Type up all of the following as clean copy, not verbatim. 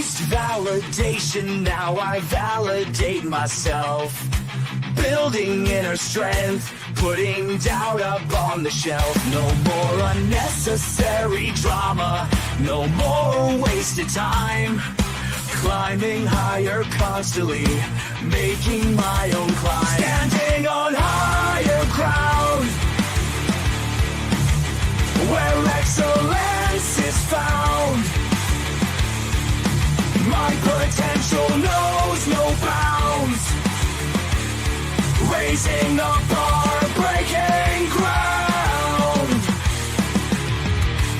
chased validation, now I validate myself. Building inner strength, putting doubt up on the shelf. No more unnecessary drama, no more wasted time. Climbing higher constantly, making my own climb. Standing on higher ground, where excellence is found. My potential knows no bounds. Raising the bar, breaking ground.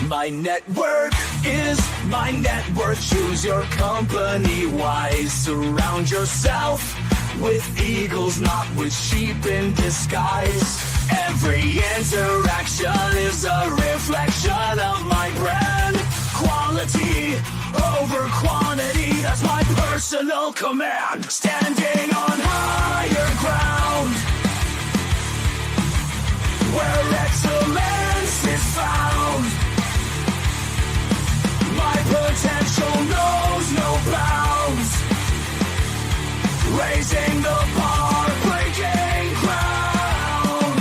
My network is my net worth. Choose your company wise. Surround yourself with eagles, not with sheep in disguise. Every interaction is a reflection of my brand. Quality over quantity, that's my personal command. Standing on higher ground, where excellence is found. My potential knows no bounds. Raising the bar, breaking ground.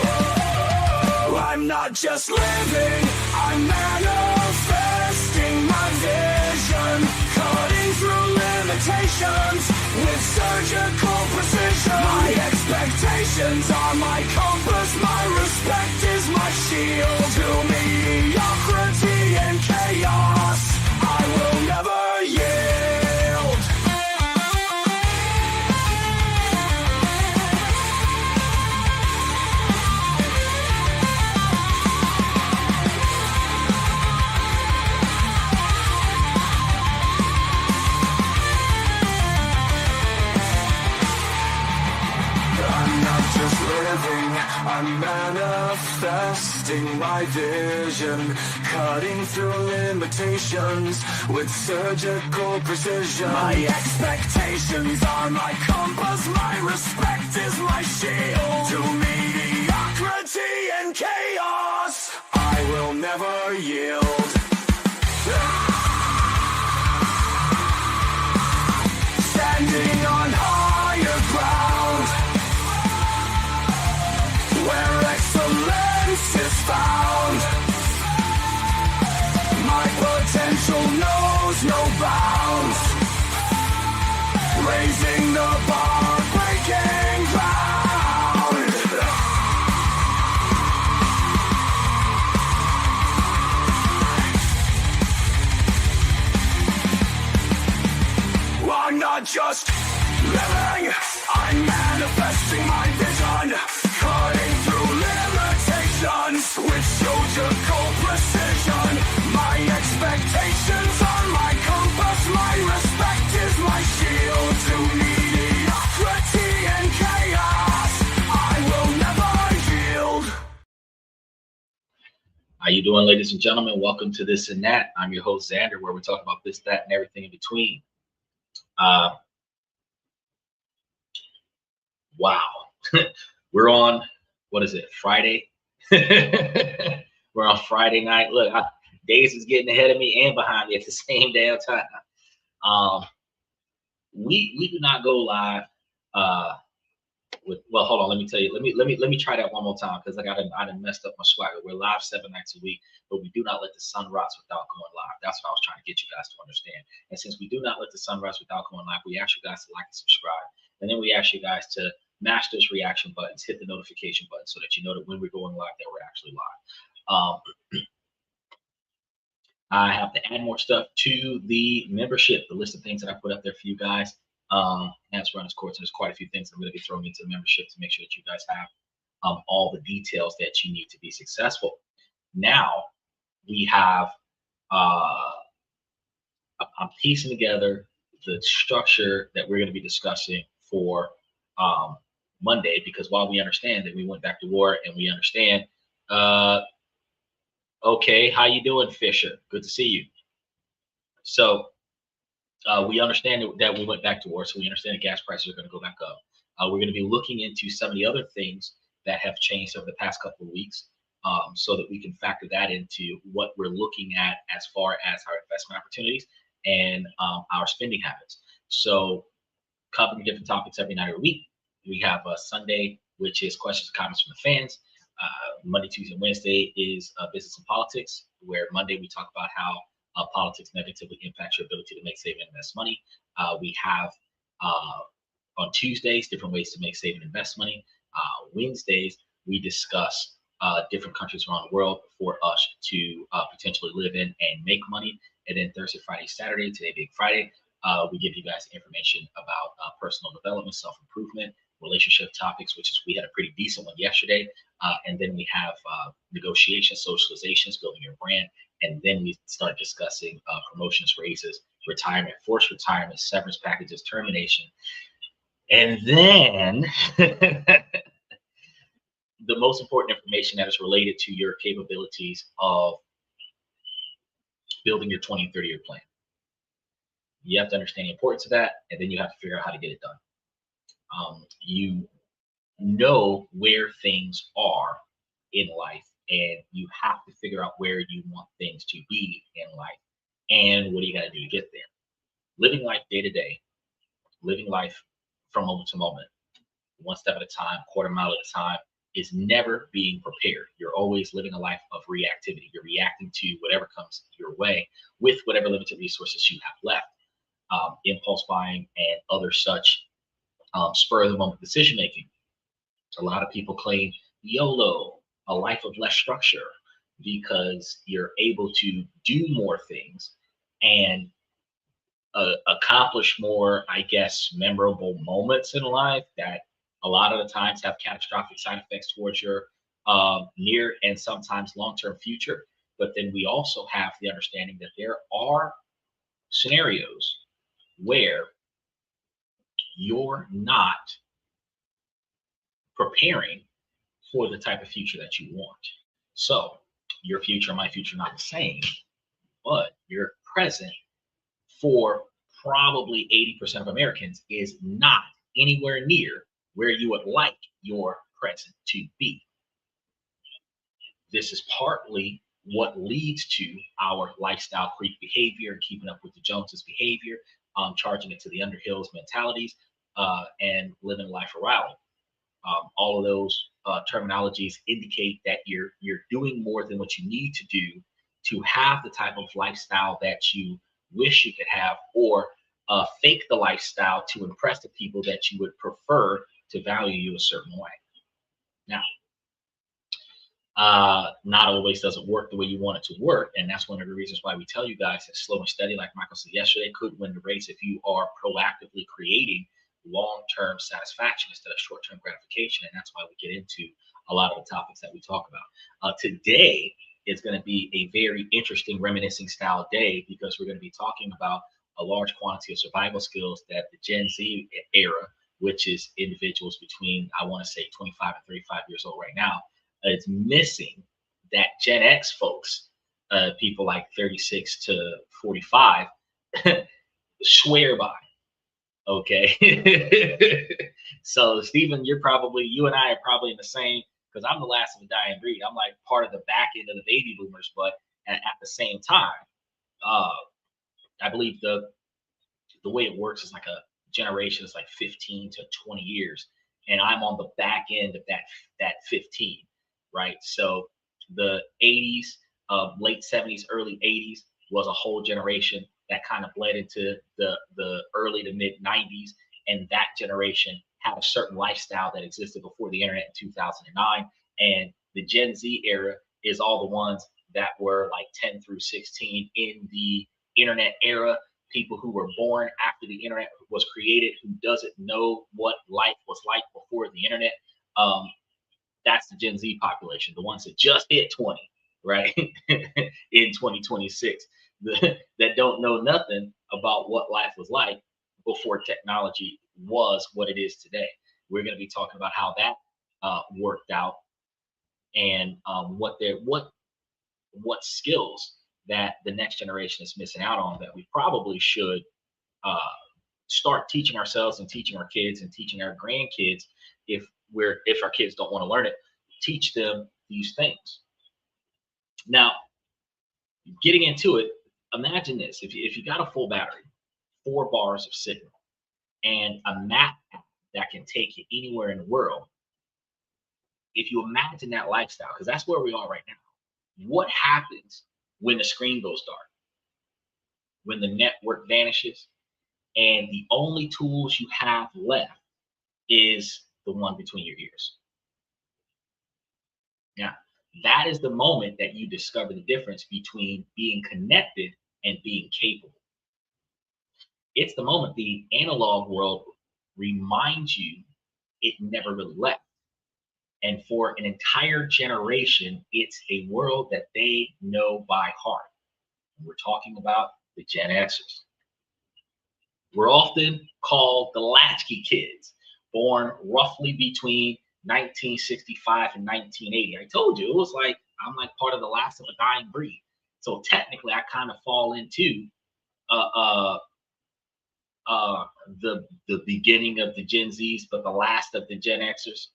Whoa. I'm not just living, I'm manifesting my vision. Cutting through limitations with surgical precision. My expectations are my compass, my respect is my shield. To mediocrity and chaos, I will never yield. I'm manifesting my vision, cutting through limitations with surgical precision. My expectations are my compass, my respect is my shield. To mediocrity and chaos, I will never yield. Standing on higher ground, where excellence is found. My potential knows no bounds. Raising the bar, breaking ground. I'm not just living, I'm manifesting my vision. Cutting through limitations with surgical precision. My expectations are my compass, my respect is my shield. To mediocrity and chaos, I will never yield. How you doing, ladies and gentlemen? Welcome to This and That. I'm your host, Xander, where we talk about this, that, and everything in between. Wow. We're on, what is it, Friday? We're on Friday night. Look, days is getting ahead of me and behind me at the same damn time. We do not go live with, well, hold on, let me tell you, let me try that one more time, because I done messed up my swagger. We're live 7 nights a week, but we do not let the sun rise without going live. That's what I was trying to get you guys to understand. And since we do not let the sun rise without going live, we ask you guys to like and subscribe, and then we ask you guys to mash those reaction buttons, hit the notification button, so that you know that when we're going live, that we're actually live. I have to add more stuff to the membership, the list of things that I put up there for you guys. As run its course, there's quite a few things I'm going to be throwing into the membership to make sure that you guys have all the details that you need to be successful. Now we have, I'm piecing together the structure that we're going to be discussing for Monday, because while we understand that we went back to war, and we understand, okay, how you doing, Fisher? Good to see you. So we understand that we went back to war, so we understand that gas prices are going to go back up. We're going to be looking into some of the other things that have changed over the past couple of weeks, so that we can factor that into what we're looking at as far as our investment opportunities. and our spending habits. So covering different topics every night of the week. We have a Sunday, which is questions and comments from the fans. Monday, Tuesday, and Wednesday is business and politics, where Monday we talk about how politics negatively impacts your ability to make, save, and invest money. We have on Tuesdays different ways to make, save, and invest money. Wednesdays we discuss different countries around the world for us to potentially live in and make money. And then Thursday, Friday, Saturday, today being Friday, we give you guys information about personal development, self-improvement, relationship topics, which is we had a pretty decent one yesterday. And then we have negotiation, socializations, building your brand. And then we start discussing promotions, raises, retirement, forced retirement, severance packages, termination. And then the most important information that is related to your capabilities of building your 20 and 30-year plan. You have to understand the importance of that, and then you have to figure out how to get it done. You know where things are in life, and you have to figure out where you want things to be in life, and what do you got to do to get there. Living life day to day, living life from moment to moment, one step at a time, quarter mile at a time, is never being prepared. You're always living a life of reactivity. You're reacting to whatever comes your way with whatever limited resources you have left. Impulse buying and other such spur of the moment decision making. A lot of people claim YOLO, a life of less structure, because you're able to do more things and accomplish more, I guess, memorable moments in life that a lot of the times have catastrophic side effects towards your near and sometimes long-term future. But then we also have the understanding that there are scenarios where you're not preparing for the type of future that you want. So your future and my future are not the same, but your present for probably 80% of Americans is not anywhere near where you would like your present to be. This is partly what leads to our lifestyle creep behavior and keeping up with the Joneses behavior, charging it to the Underhills mentalities, and living life around. All of those terminologies indicate that you're doing more than what you need to do to have the type of lifestyle that you wish you could have, or fake the lifestyle to impress the people that you would prefer to value you a certain way. Now, not always does it work the way you want it to work, and that's one of the reasons why we tell you guys that slow and steady, like Michael said yesterday, could win the race if you are proactively creating long-term satisfaction instead of short-term gratification. And that's why we get into a lot of the topics that we talk about. Today is going to be a very interesting reminiscing style day, because we're going to be talking about a large quantity of survival skills that the Gen Z era, which is individuals between, I want to say, 25 and 35 years old right now, is missing, that Gen X folks, people like 36 to 45, swear by. Okay. So Stephen, you and I are probably in the same, because I'm the last of the dying breed. I'm like part of the back end of the baby boomers, but at the same time, I believe the way it works is like a generation is like 15 to 20 years, and I'm on the back end of that 15, right? So the 80s, late 70s, early 80s was a whole generation that kind of bled into the early to mid 90s, and that generation had a certain lifestyle that existed before the internet in 2009. And the Gen Z era is all the ones that were like 10 through 16 in the internet era, people who were born after the internet was created, who doesn't know what life was like before the internet. That's the Gen Z population, the ones that just hit 20, right? In 2026, that don't know nothing about what life was like before technology was what it is today. We're going to be talking about how that worked out, and what skills that the next generation is missing out on that we probably should start teaching ourselves and teaching our kids and teaching our grandkids. If our kids don't want to learn it, teach them these things. Now, getting into it, imagine this: if you got a full battery, 4 bars of signal, and a map app that can take you anywhere in the world. If you imagine that lifestyle, because that's where we are right now, what happens when the screen goes dark, when the network vanishes, and the only tools you have left is the one between your ears? Now, that is the moment that you discover the difference between being connected and being capable. It's the moment the analog world reminds you it never really left. And for an entire generation, it's a world that they know by heart. We're talking about the Gen Xers. We're often called the latchkey kids, born roughly between 1965 and 1980. I told you, it was like, I'm like part of the last of a dying breed. So technically, I kind of fall into the beginning of the Gen Zs, but the last of the Gen Xers.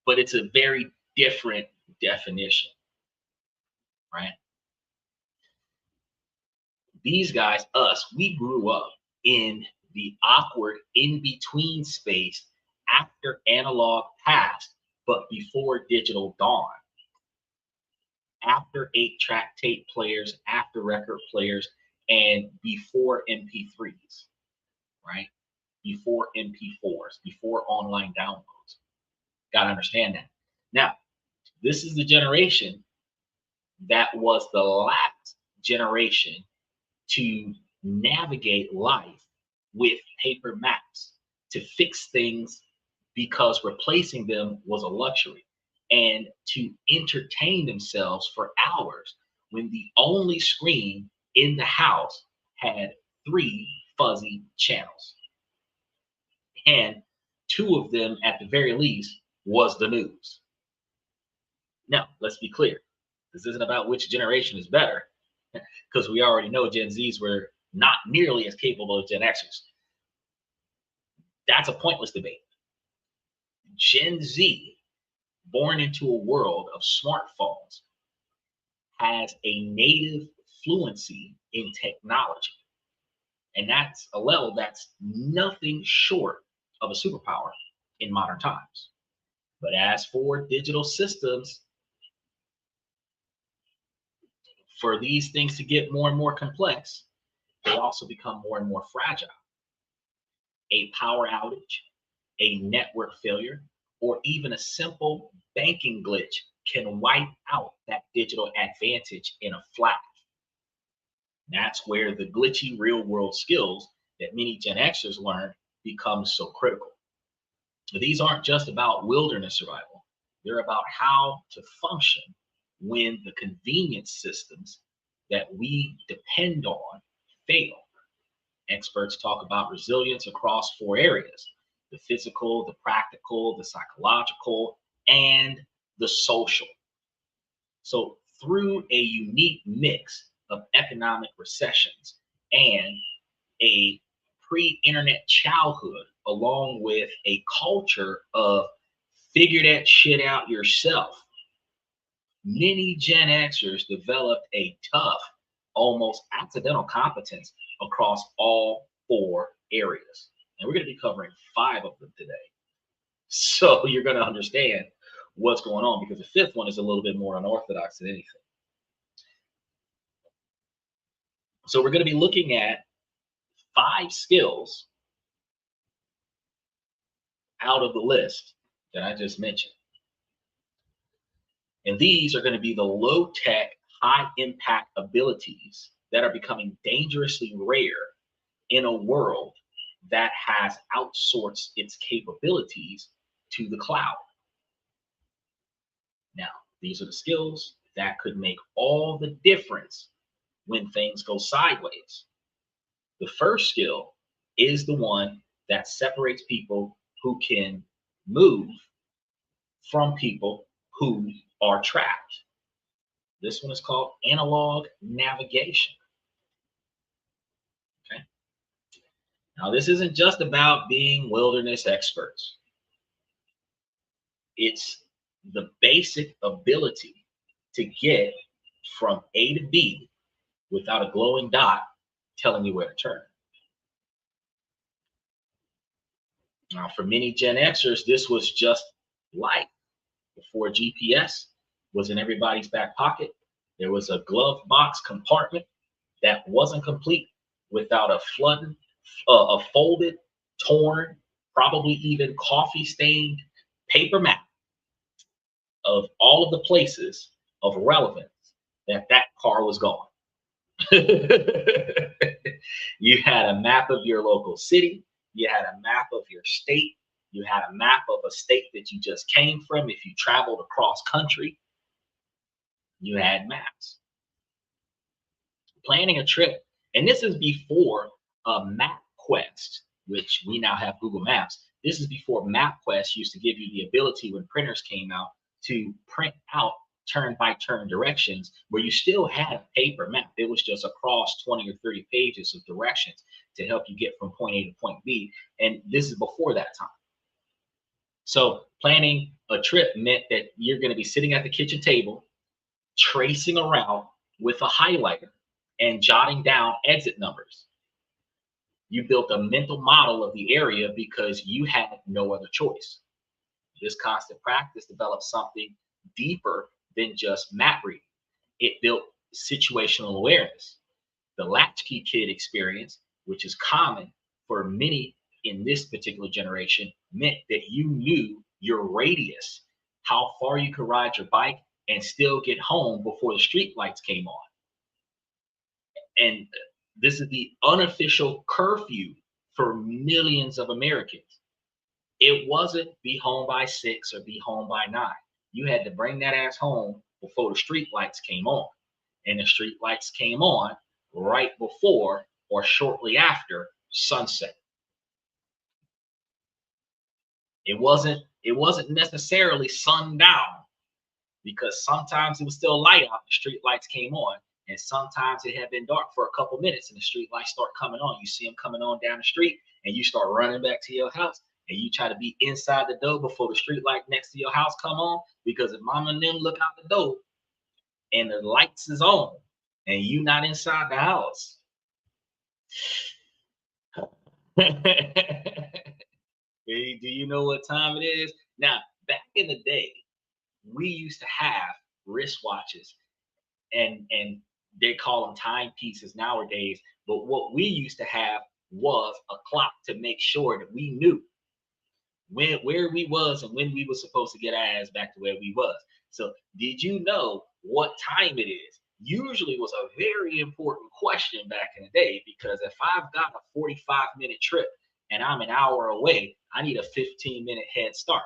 But it's a very different definition, right? These guys, us, we grew up in the awkward in-between space after analog passed, but before digital dawn. After 8-track tape players, after record players, and before MP3s, right? Before MP4s, before online downloads. Got to understand that. Now, this is the generation that was the last generation to navigate life with paper maps, to fix things because replacing them was a luxury, and to entertain themselves for hours when the only screen in the house had 3 fuzzy channels. And 2 of them, at the very least, was the news. Now, let's be clear. This isn't about which generation is better, because we already know Gen Zs were not nearly as capable as Gen Xers. That's a pointless debate. Gen Z, born into a world of smartphones, has a native fluency in technology. And that's a level that's nothing short of a superpower in modern times. But as for digital systems, for these things to get more and more complex, they also become more and more fragile. A power outage, a network failure, or even a simple banking glitch can wipe out that digital advantage in a flash. That's where the glitchy real world skills that many Gen Xers learn become so critical. These aren't just about wilderness survival. They're about how to function when the convenience systems that we depend on fail. Experts talk about resilience across 4 areas: the physical, the practical, the psychological, and the social. So through a unique mix of economic recessions and a pre-internet childhood, along with a culture of figure that shit out yourself, many Gen Xers developed a tough, almost accidental competence across all 4 areas. And we're going to be covering 5 of them today. So you're going to understand what's going on, because the 5th one is a little bit more unorthodox than anything. So we're going to be looking at 5 skills out of the list that I just mentioned. And these are going to be the low-tech, high-impact abilities that are becoming dangerously rare in a world that has outsourced its capabilities to the cloud. Now, these are the skills that could make all the difference when things go sideways. The first skill is the one that separates people who can move from people who are trapped. This one is called analog navigation. Okay. Now, this isn't just about being wilderness experts. It's the basic ability to get from A to B without a glowing dot telling you where to turn. Now, for many Gen Xers, this was just life. Before GPS was in everybody's back pocket, there was a glove box compartment that wasn't complete without a folded, torn, probably even coffee-stained paper map of all of the places of relevance that car was going. You had a map of your local city, you had a map of your state, you had a map of a state that you just came from. If you traveled across country, you had maps. Planning a trip, and this is before MapQuest, which we now have Google Maps. This is before MapQuest used to give you the ability, when printers came out, to print out turn-by-turn directions, where you still had a paper map. It was just across 20 or 30 pages of directions to help you get from point A to point B. And this is before that time. So planning a trip meant that you're going to be sitting at the kitchen table, tracing a route with a highlighter and jotting down exit numbers. You built a mental model of the area because you had no other choice. This constant practice developed something deeper than just map reading. It built situational awareness. The latchkey kid experience, which is common for many in this particular generation, meant that you knew your radius, how far you could ride your bike and still get home before the street lights came on. And this is the unofficial curfew for millions of Americans. It wasn't be home by 6 or be home by 9. You had to bring that ass home before the street lights came on. And the street lights came on right before or shortly after sunset. It wasn't necessarily sundown, because sometimes it was still light out, the street lights came on, and sometimes it had been dark for a couple minutes and the street lights start coming on. You see them coming on down the street and you start running back to your house, and you try to be inside the door before the street light next to your house come on, because if mama and them look out the door and the lights is on and you not inside the house, hey, do you know what time it is? Now, back in the day, we used to have wristwatches, and they call them timepieces nowadays. But what we used to have was a clock to make sure that we knew where we was and when we were supposed to get our ass back to where we was. So did you know what time it is? Usually was a very important question back in the day, because if I've got a 45-minute trip and I'm an hour away, I need a 15-minute head start.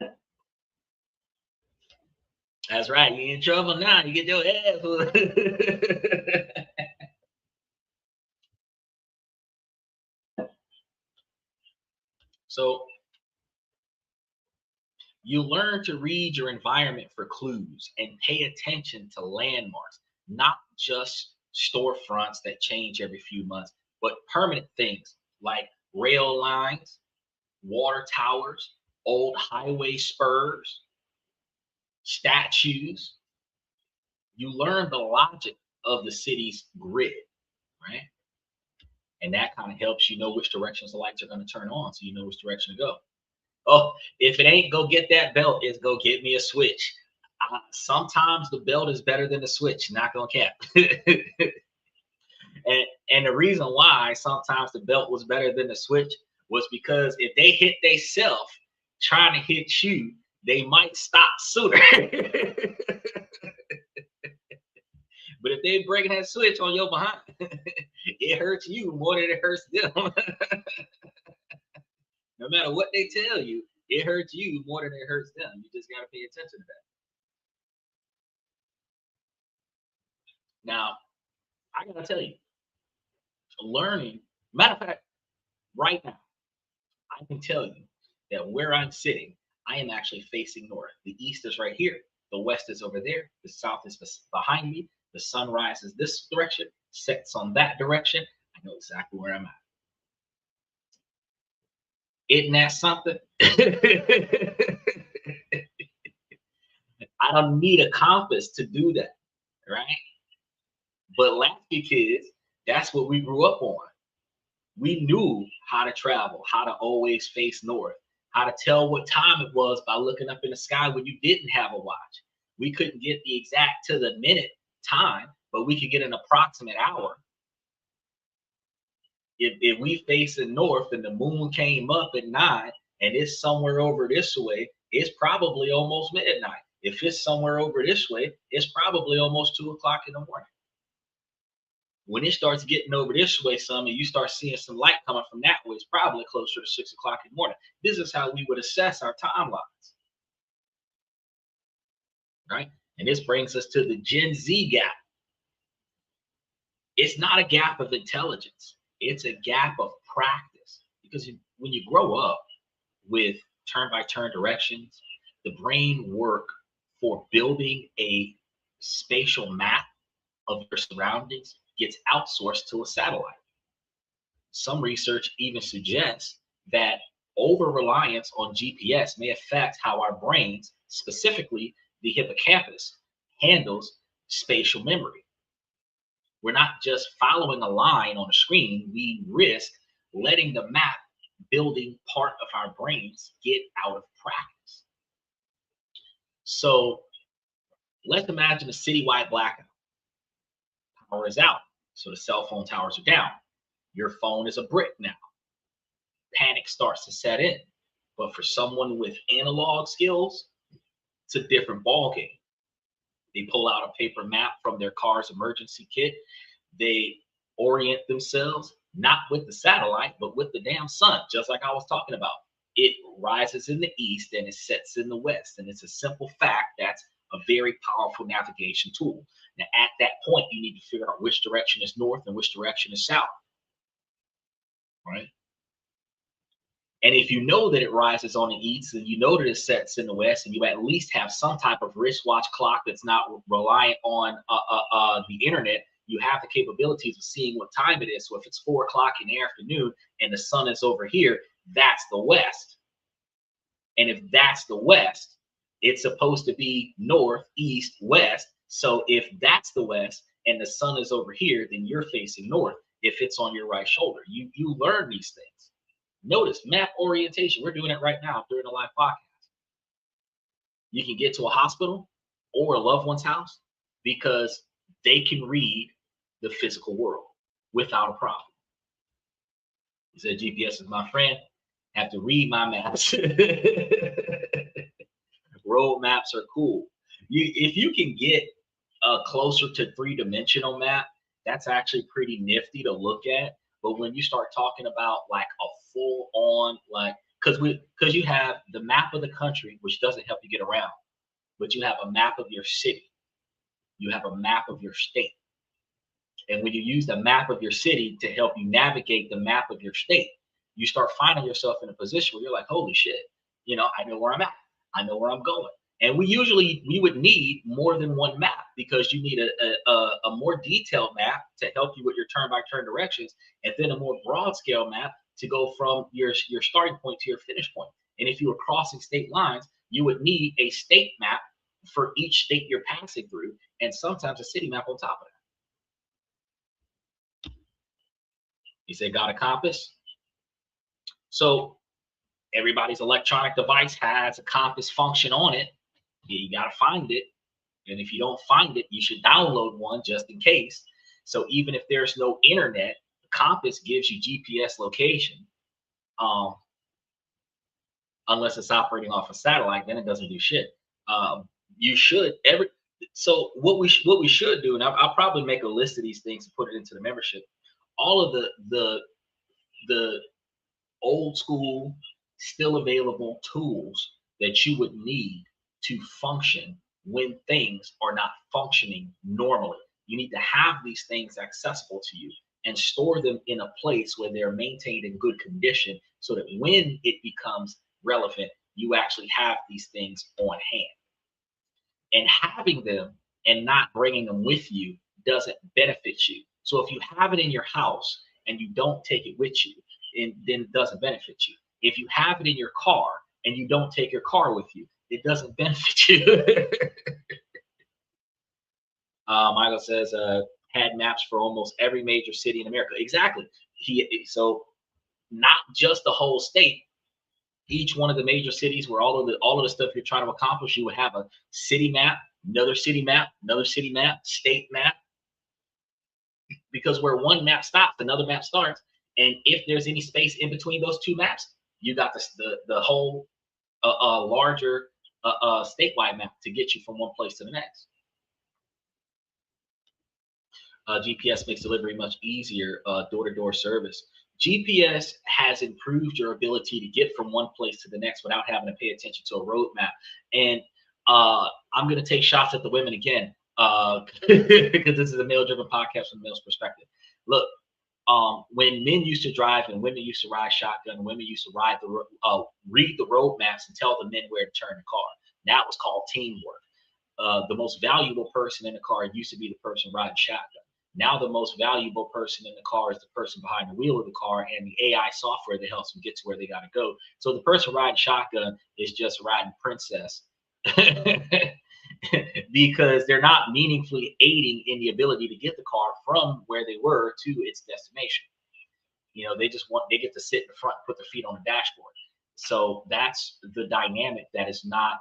Right? That's right. You're in trouble now. You get your ass. So you learn to read your environment for clues and pay attention to landmarks, not just storefronts that change every few months, but permanent things like rail lines, water towers, old highway spurs, statues. You learn the logic of the city's grid, right? And that kind of helps you know which directions the lights are going to turn on, so you know which direction to go. Oh, if it ain't go get that belt, it's go get me a switch. Sometimes the belt is better than the switch, not gonna cap. and the reason why sometimes the belt was better than the switch was because if they hit they self trying to hit you, they might stop sooner. But if they break that switch on your behind, it hurts you more than it hurts them. No matter what they tell you, it hurts you more than it hurts them. You just got to pay attention to that. Now, I got to tell you, learning, matter of fact, right now, I can tell you that where I'm sitting, I am actually facing north. The east is right here. The west is over there. The south is behind me. The sun rises this direction, sets on that direction. I know exactly where I'm at. Isn't that something? I don't need a compass to do that, right? But Lasky kids, that's what we grew up on. We knew how to travel, how to always face north, how to tell what time it was by looking up in the sky when you didn't have a watch. We couldn't get the exact to the minute time, but we could get an approximate hour. If we facing north and the moon came up at 9 and it's somewhere over this way, it's probably almost midnight. If it's somewhere over this way, it's probably almost 2 o'clock in the morning. When it starts getting over this way some and you start seeing some light coming from that way, it's probably closer to 6 o'clock in the morning. This is how we would assess our timelines, right? And this brings us to the Gen Z gap. It's not a gap of intelligence. It's a gap of practice, because when you grow up with turn-by-turn directions, the brain work for building a spatial map of your surroundings gets outsourced to a satellite. Some research even suggests that over-reliance on GPS may affect how our brains, specifically the hippocampus, handles spatial memory. We're not just following a line on a screen, we risk letting the map building part of our brains get out of practice. So let's imagine a citywide blackout. Power is out, so the cell phone towers are down. Your phone is a brick now. Panic starts to set in. But for someone with analog skills, it's a different ballgame. They pull out a paper map from their car's emergency kit. They orient themselves not with the satellite, but with the damn sun, just like I was talking about. It rises in the east and it sets in the west. And it's a simple fact that's a very powerful navigation tool. Now, at that point, you need to figure out which direction is north and which direction is south, right? And if you know that it rises on the east and you know that it sets in the west, and you at least have some type of wristwatch clock that's not reliant on the internet, you have the capabilities of seeing what time it is. So if it's 4 o'clock in the afternoon and the sun is over here, that's the west. And if that's the west, it's supposed to be north, east, west. So if that's the west and the sun is over here, then you're facing north if it's on your right shoulder. You learn these things. Notice map orientation. We're doing it right now during the live podcast. You can get to a hospital or a loved one's house because they can read the physical world without a problem. He said, GPS is my friend. Have to read my maps. Road maps are cool. If you can get closer to 3-dimensional map, that's actually pretty nifty to look at. But when you start talking about like a full on, like, because you have the map of the country, which doesn't help you get around, but you have a map of your city, you have a map of your state. And when you use the map of your city to help you navigate the map of your state, you start finding yourself in a position where you're like, holy shit, I know where I'm at. I know where I'm going. And we would need more than one map, because you need a more detailed map to help you with your turn-by-turn directions, and then a more broad scale map to go from your starting point to your finish point. And if you were crossing state lines, you would need a state map for each state you're passing through, and sometimes a city map on top of that. You say, got a compass? So everybody's electronic device has a compass function on it. You got to find it. And if you don't find it, you should download one just in case. So even if there's no internet, the compass gives you GPS location. Unless it's operating off a satellite, then it doesn't do shit. You should so what we should do, and I'll probably make a list of these things and put it into the membership. All of the old school, still available tools that you would need to function when things are not functioning normally. You need to have these things accessible to you and store them in a place where they're maintained in good condition, so that when it becomes relevant, you actually have these things on hand. And having them and not bringing them with you doesn't benefit you. So if you have it in your house and you don't take it with you, then it doesn't benefit you. If you have it in your car and you don't take your car with you, it doesn't benefit you. Michael says, had maps for almost every major city in America. Exactly. So not just the whole state. Each one of the major cities where all of the stuff you're trying to accomplish, you would have a city map, another city map, another city map, state map. Because where one map stops, another map starts. And if there's any space in between those two maps, you got the whole larger statewide map to get you from one place to the next. GPS makes delivery much easier, door-to-door service. GPS has improved your ability to get from one place to the next without having to pay attention to a roadmap. And I'm going to take shots at the women again, because this is a male-driven podcast from the male's perspective. Look, when men used to drive and women used to ride shotgun, women used to read the road maps and tell the men where to turn the car. That was called teamwork. The most valuable person in the car used to be the person riding shotgun. Now the most valuable person in the car is the person behind the wheel of the car and the AI software that helps them get to where they got to go. So the person riding shotgun is just riding princess because they're not meaningfully aiding in the ability to get the car from where they were to its destination. They get to sit in the front and put their feet on the dashboard. So that's the dynamic that is not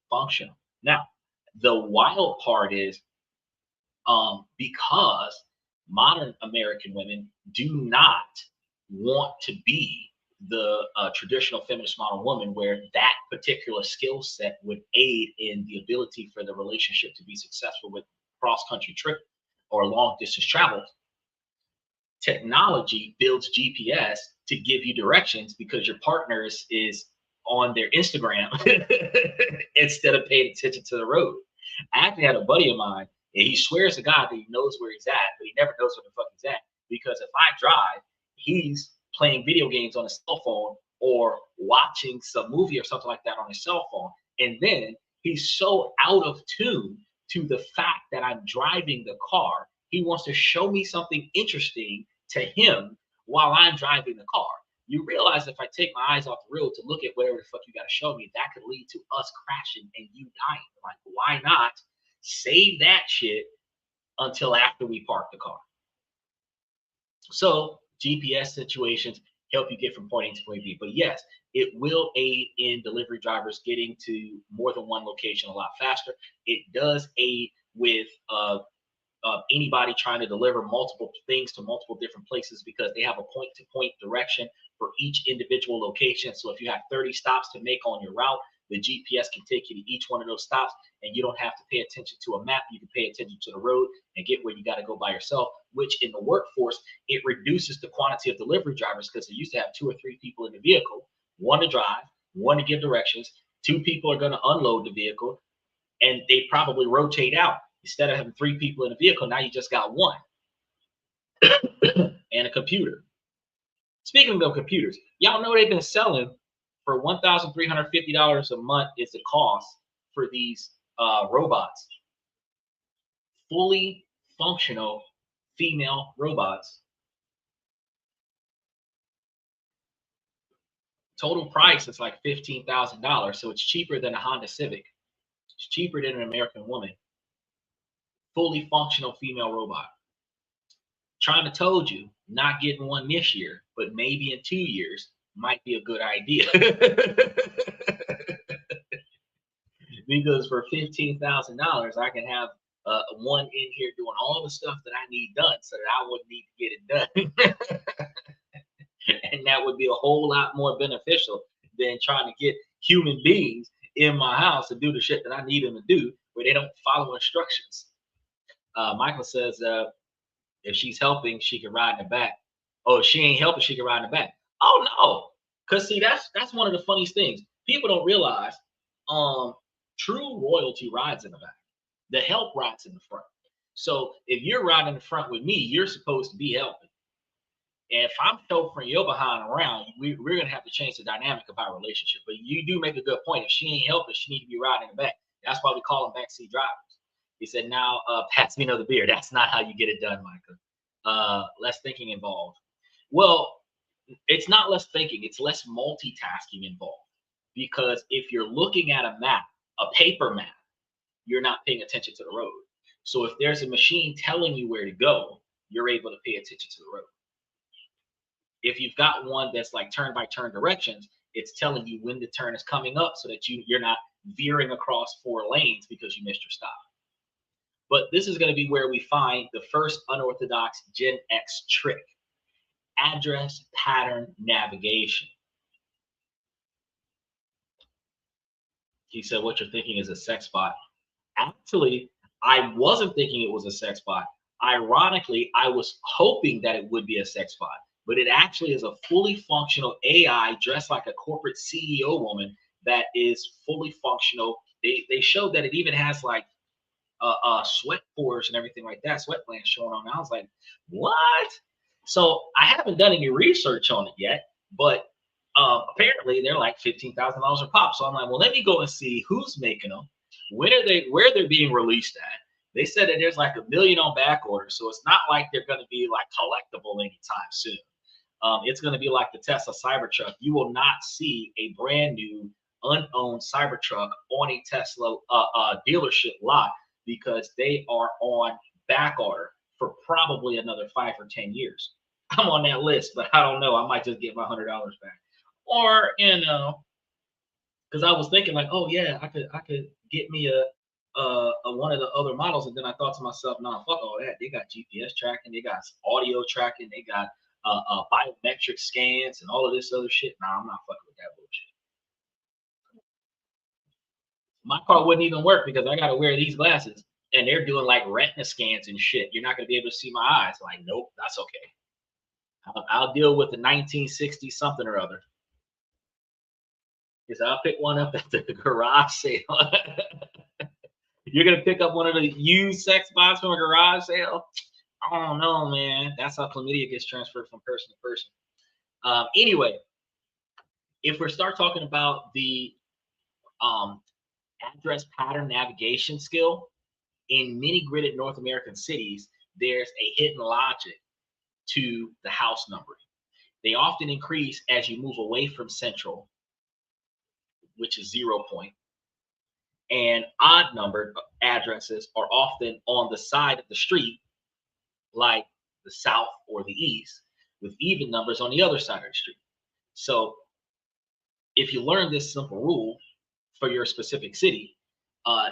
functional. Now, the wild part is, because modern American women do not want to be the traditional feminist model woman, where that particular skill set would aid in the ability for the relationship to be successful with cross-country trip or long-distance travel. Technology builds GPS to give you directions because your partner is on their Instagram instead of paying attention to the road. I actually had a buddy of mine, and he swears to God that he knows where he's at, but he never knows where the fuck he's at. Because if I drive, he's playing video games on his cell phone or watching some movie or something like that on his cell phone. And then he's so out of tune to the fact that I'm driving the car, he wants to show me something interesting to him while I'm driving the car. You realize if I take my eyes off the road to look at whatever the fuck you got to show me, that could lead to us crashing and you dying. Like, why not save that shit until after we park the car? So GPS situations help you get from point A to point B. But yes, it will aid in delivery drivers getting to more than one location a lot faster. It does aid with anybody trying to deliver multiple things to multiple different places, because they have a point-to-point direction for each individual location. So if you have 30 stops to make on your route, the GPS can take you to each one of those stops, and you don't have to pay attention to a map. You can pay attention to the road and get where you got to go by yourself, which in the workforce, it reduces the quantity of delivery drivers, because they used to have 2 or 3 people in the vehicle, one to drive, one to give directions, 2 people are going to unload the vehicle, and they probably rotate out. Instead of having 3 people in a vehicle, now you just got 1 and a computer. Speaking of computers, y'all know they've been selling for $1,350 a month is the cost for these robots. Fully functional female robots. Total price is like $15,000, so it's cheaper than a Honda Civic. It's cheaper than an American woman. Fully functional female robot. Trying to told you, not getting one this year, but maybe in 2 years might be a good idea. Because for $15,000, I can have one in here doing all the stuff that I need done, so that I wouldn't need to get it done. And that would be a whole lot more beneficial than trying to get human beings in my house to do the shit that I need them to do, where they don't follow instructions. Michael says, if she's helping, she can ride in the back. Oh, if she ain't helping, she can ride in the back. Oh no, because see, that's one of the funniest things. People don't realize true royalty rides in the back. The help rides in the front. So if you're riding in the front with me, you're supposed to be helping. And if I'm chauffeuring your behind around, we're going to have to change the dynamic of our relationship. But you do make a good point. If she ain't helping, she need to be riding in the back. That's why we call them backseat drivers. He said, now pass me another beer. That's not how you get it done, Micah. Less thinking involved. Well, It's not less thinking, it's less multitasking involved. Because if you're looking at a map, a paper map, you're not paying attention to the road. So if there's a machine telling you where to go, you're able to pay attention to the road. If you've got one that's like turn by turn directions, it's telling you when the turn is coming up so that you're not veering across 4 lanes because you missed your stop. But this is going to be where we find the first unorthodox Gen X trick: address pattern navigation. He said, what you're thinking is a sex bot. Actually, I wasn't thinking it was a sex bot. Ironically, I was hoping that it would be a sex bot, but it actually is a fully functional AI dressed like a corporate CEO woman that is fully functional. They showed that it even has like sweat pores and everything like that, sweat glands showing on. I was like, what? So I haven't done any research on it yet, but apparently they're like $15,000 a pop. So I'm like, well, let me go and see who's making them, where they're being released at. They said that there's like 1 million on back order, so it's not like they're going to be like collectible anytime soon. It's going to be like the Tesla Cybertruck. You will not see a brand new unowned Cybertruck on a Tesla dealership lot because they are on back order for probably another 5 or 10 years. I'm on that list, but I don't know. I might just get my $100 back, or because I was thinking like, oh yeah, I could get me a one of the other models, and then I thought to myself, nah, fuck all that. They got GPS tracking, they got audio tracking, they got biometric scans and all of this other shit. Nah, I'm not fucking with that bullshit. My car wouldn't even work because I got to wear these glasses, and they're doing like retina scans and shit. You're not gonna be able to see my eyes. Like, nope, that's okay. I'll deal with the 1960 something or other. Because I'll pick one up at the garage sale. You're gonna pick up one of the used sex bots from a garage sale? I don't know, man. That's how chlamydia gets transferred from person to person. Anyway, if we start talking about the um, address pattern navigation skill, in many gridded North American cities, there's a hidden logic to the house numbering. They often increase as you move away from central, which is 0 point, and odd numbered addresses are often on the side of the street, like the south or the east, with even numbers on the other side of the street. So if you learn this simple rule for your specific city,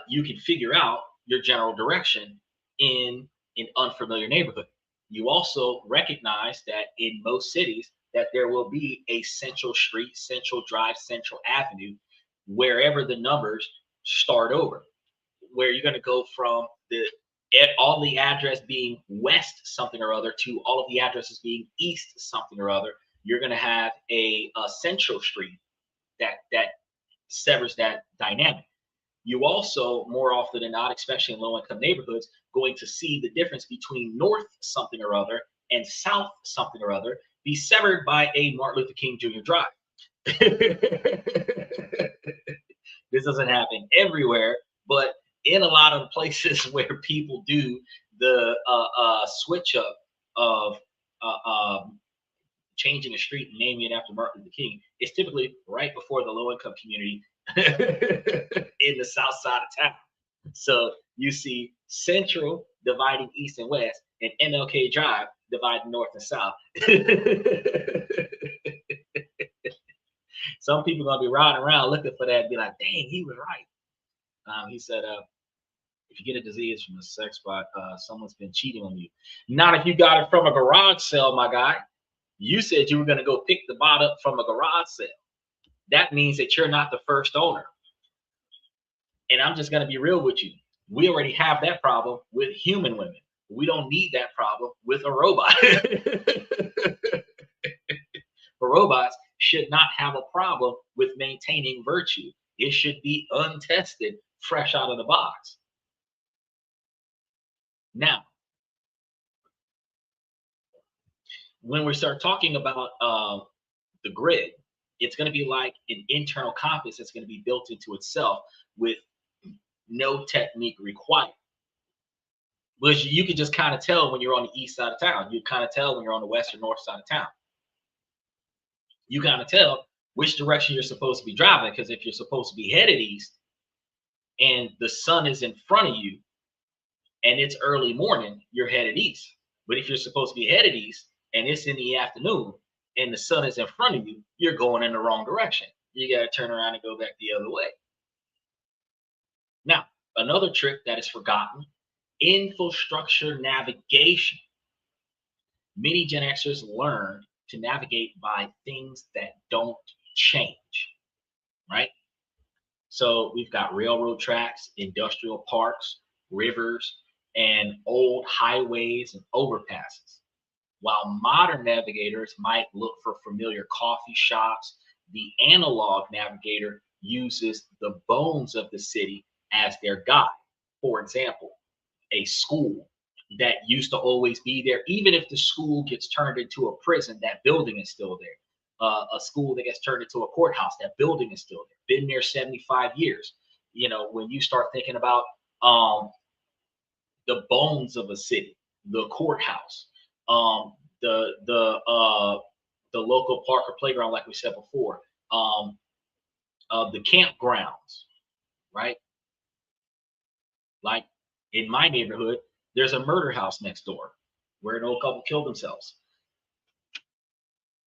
you can figure out your general direction in an unfamiliar neighborhood. You also recognize that in most cities that there will be a central street, central drive, central avenue, wherever the numbers start over, where you're going to go from all the address being west something or other to all of the addresses being east something or other. You're going to have a central street that severs that dynamic. You also, more often than not, especially in low-income neighborhoods, going to see the difference between north something or other and south something or other be severed by a Martin Luther King Jr. drive. This doesn't happen everywhere, but in a lot of places where people do the switch up of changing a street and naming it after Martin Luther King, it's typically right before the low-income community in the south side of town. So you see Central dividing east and west, and MLK Drive dividing north and south. Some people are gonna be riding around looking for that and be like, dang, he was right. He said, if you get a disease from a sex bot, someone's been cheating on you. Not if you got it from a garage sale, my guy. You said you were gonna go pick the bot up from a garage sale. That means that you're not the first owner. And I'm just gonna be real with you. We already have that problem with human women. We don't need that problem with a robot. Robots should not have a problem with maintaining virtue. It should be untested, fresh out of the box. Now, when we start talking about the grid, it's going to be like an internal compass that's going to be built into itself with no technique required. But you can just kind of tell when you're on the east side of town. You kind of tell when you're on the west or north side of town. You gotta tell which direction you're supposed to be driving, because if you're supposed to be headed east and the sun is in front of you and it's early morning, you're headed east. But if you're supposed to be headed east and it's in the afternoon and the sun is in front of you, you're going in the wrong direction. You got to turn around and go back the other way. Now, another trick that is forgotten: infrastructure navigation. Many Gen Xers learn to navigate by things that don't change, right? So we've got railroad tracks, industrial parks, rivers, and old highways and overpasses. While modern navigators might look for familiar coffee shops, the analog navigator uses the bones of the city as their guide. For example, a school that used to always be there, even if the school gets turned into a prison, that building is still there. A school that gets turned into a courthouse, that building is still there. Been there 75 years. You know, when you start thinking about the bones of a city, the courthouse, um, the the uh, the local park or playground, like we said before, the campgrounds, right? Like in my neighborhood, there's a murder house next door where an old couple killed themselves.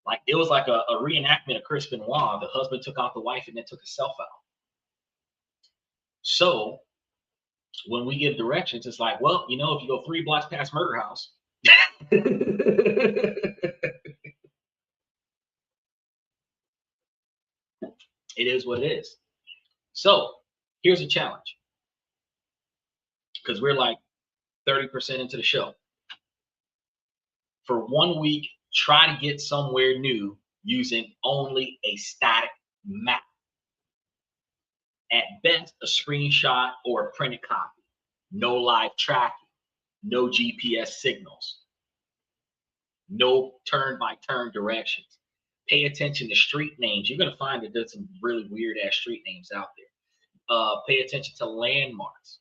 Like it was like a reenactment of Chris Benoit. The husband took out the wife and then took himself out. So when we give directions, it's like, well, you know, if you go 3 blocks past murder house, it is what it is. So here's a challenge, because we're like 30% into the show. For 1 week, try to get somewhere new using only a static map. At best, a screenshot or a printed copy. No live tracking, no GPS signals, no turn-by-turn directions. Pay attention to street names. You're going to find that there's some really weird-ass street names out there. Pay attention to landmarks.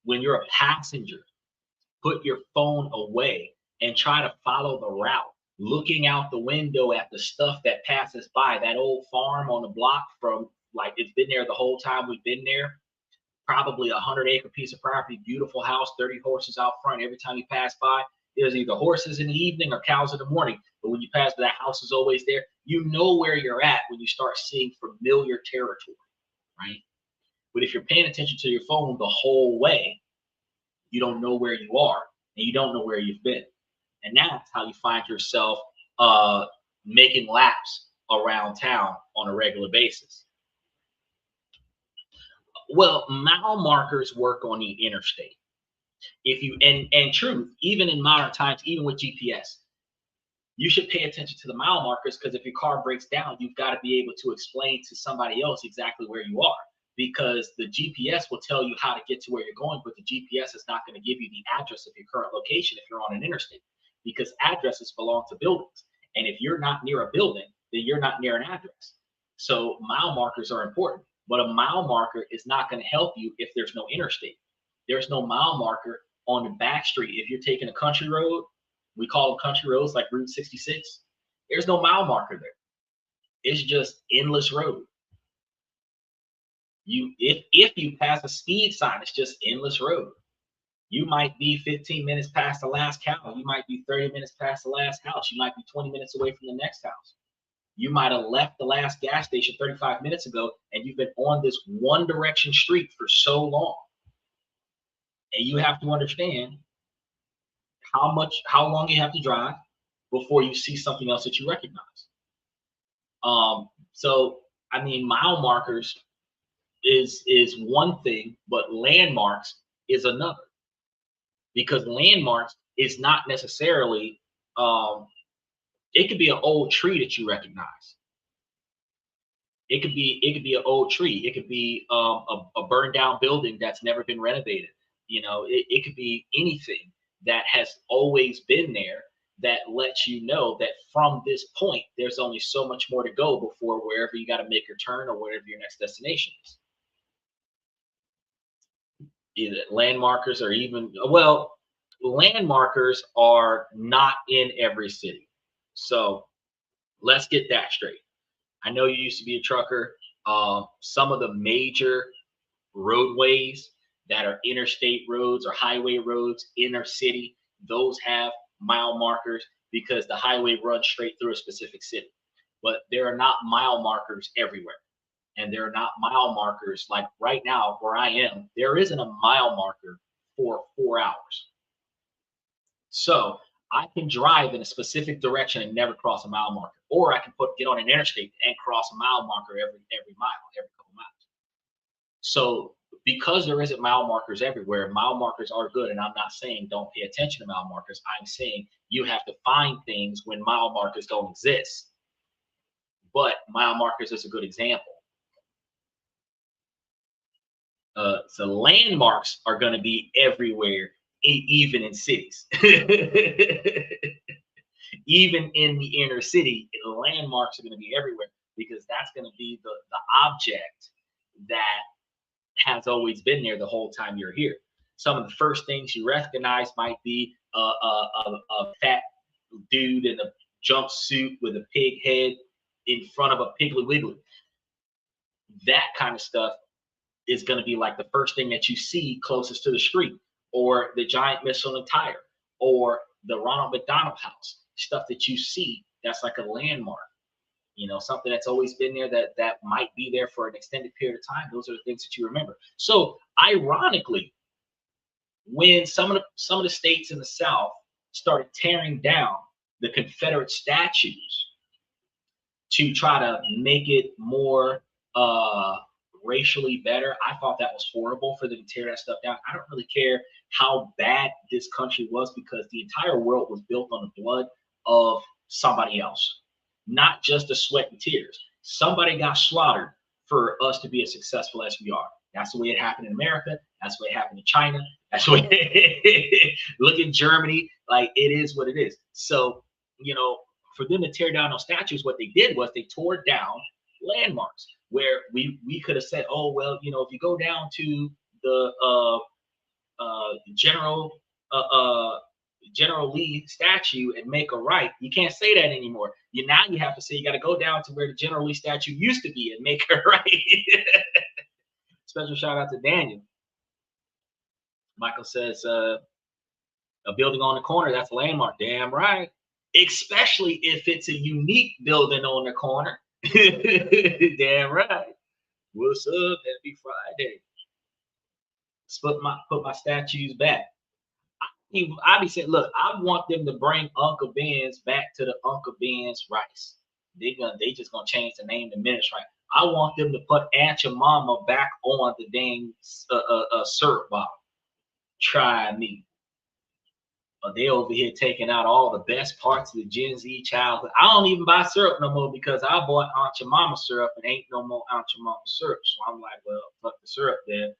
When you're a passenger, put your phone away and try to follow the route, looking out the window at the stuff that passes by. That old farm on the block, from like it's been there the whole time we've been there. Probably a 100-acre piece of property, beautiful house, 30 horses out front. Every time you pass by, there's either horses in the evening or cows in the morning. But when you pass by, that house is always there. You know where you're at when you start seeing familiar territory, right? But if you're paying attention to your phone the whole way, you don't know where you are and you don't know where you've been. And that's how you find yourself making laps around town on a regular basis. Well, mile markers work on the interstate. If you and truth, even in modern times, even with GPS, you should pay attention to the mile markers, because if your car breaks down, you've got to be able to explain to somebody else exactly where you are. Because the GPS will tell you how to get to where you're going, but the GPS is not going to give you the address of your current location if you're on an interstate, because addresses belong to buildings. And if you're not near a building, then you're not near an address. So mile markers are important, but a mile marker is not going to help you if there's no interstate. There's no mile marker on the back street. If you're taking a country road, we call them country roads like Route 66, there's no mile marker there. It's just endless road. If you pass a speed sign, it's just endless road. You might be 15 minutes past the last cow. You might be 30 minutes past the last house. You might be 20 minutes away from the next house. You might have left the last gas station 35 minutes ago, and you've been on this one direction street for so long. And you have to understand how long you have to drive before you see something else that you recognize. So I mean, mile markers is one thing, but landmarks is another. Because landmarks is not necessarily it could be an old tree that you recognize. It could be an old tree. It could be a burned down building that's never been renovated. You know, it could be anything that has always been there, that lets you know that from this point there's only so much more to go before wherever you got to make your turn or wherever your next destination is. Either landmarkers, or even, well, landmarkers are not in every city. So let's get that straight. I know you used to be a trucker. Some of the major roadways that are interstate roads or highway roads, inner city, those have mile markers because the highway runs straight through a specific city. But there are not mile markers everywhere. And there are not mile markers like right now where I am. There isn't a mile marker for 4 hours. So I can drive in a specific direction and never cross a mile marker, or I can get on an interstate and cross a mile marker every mile, every couple miles. So because there isn't mile markers everywhere, mile markers are good. And I'm not saying don't pay attention to mile markers. I'm saying you have to find things when mile markers don't exist. But mile markers is a good example. So landmarks are going to be everywhere, even in cities. Even in the inner city, the landmarks are going to be everywhere because that's going to be the object that has always been there the whole time you're here. Some of the first things you recognize might be a fat dude in a jumpsuit with a pig head in front of a Piggly Wiggly. That kind of stuff is going to be like the first thing that you see closest to the street, or the giant Michelin tire, or the Ronald McDonald House. Stuff that you see that's like a landmark, something that's always been there that might be there for an extended period of time. Those are the things that you remember. So ironically, when some of the states in the South started tearing down the Confederate statues to try to make it more racially better, I thought that was horrible for them to tear that stuff down. I don't really care how bad this country was because the entire world was built on the blood of somebody else, not just the sweat and tears. Somebody got slaughtered for us to be as successful as we are. That's the way it happened in America. That's the way it happened in China. That's the way look at Germany. Like, it is what it is. So, for them to tear down those statues, what they did was they tore down landmarks where we could have said, oh, well, if you go down to the General Lee statue and make a right, you can't say that anymore. Now you have to say you got to go down to where the General Lee statue used to be and make a right. Special shout out to Daniel. Michael says, a building on the corner, that's a landmark. Damn right. Especially if it's a unique building on the corner. Damn right. What's up? Happy Friday. Let's put my statues back. I be saying, look, I want them to bring Uncle Ben's back to the Uncle Ben's rice. They just gonna change the name to Minutes Right. I want them to put Aunt Your Mama back on the dang syrup bottle. Try me. They over here taking out all the best parts of the Gen Z childhood. I don't even buy syrup no more because I bought Aunt Your Mama syrup and ain't no more Aunt Your Mama syrup. So I'm like, well, fuck the syrup then.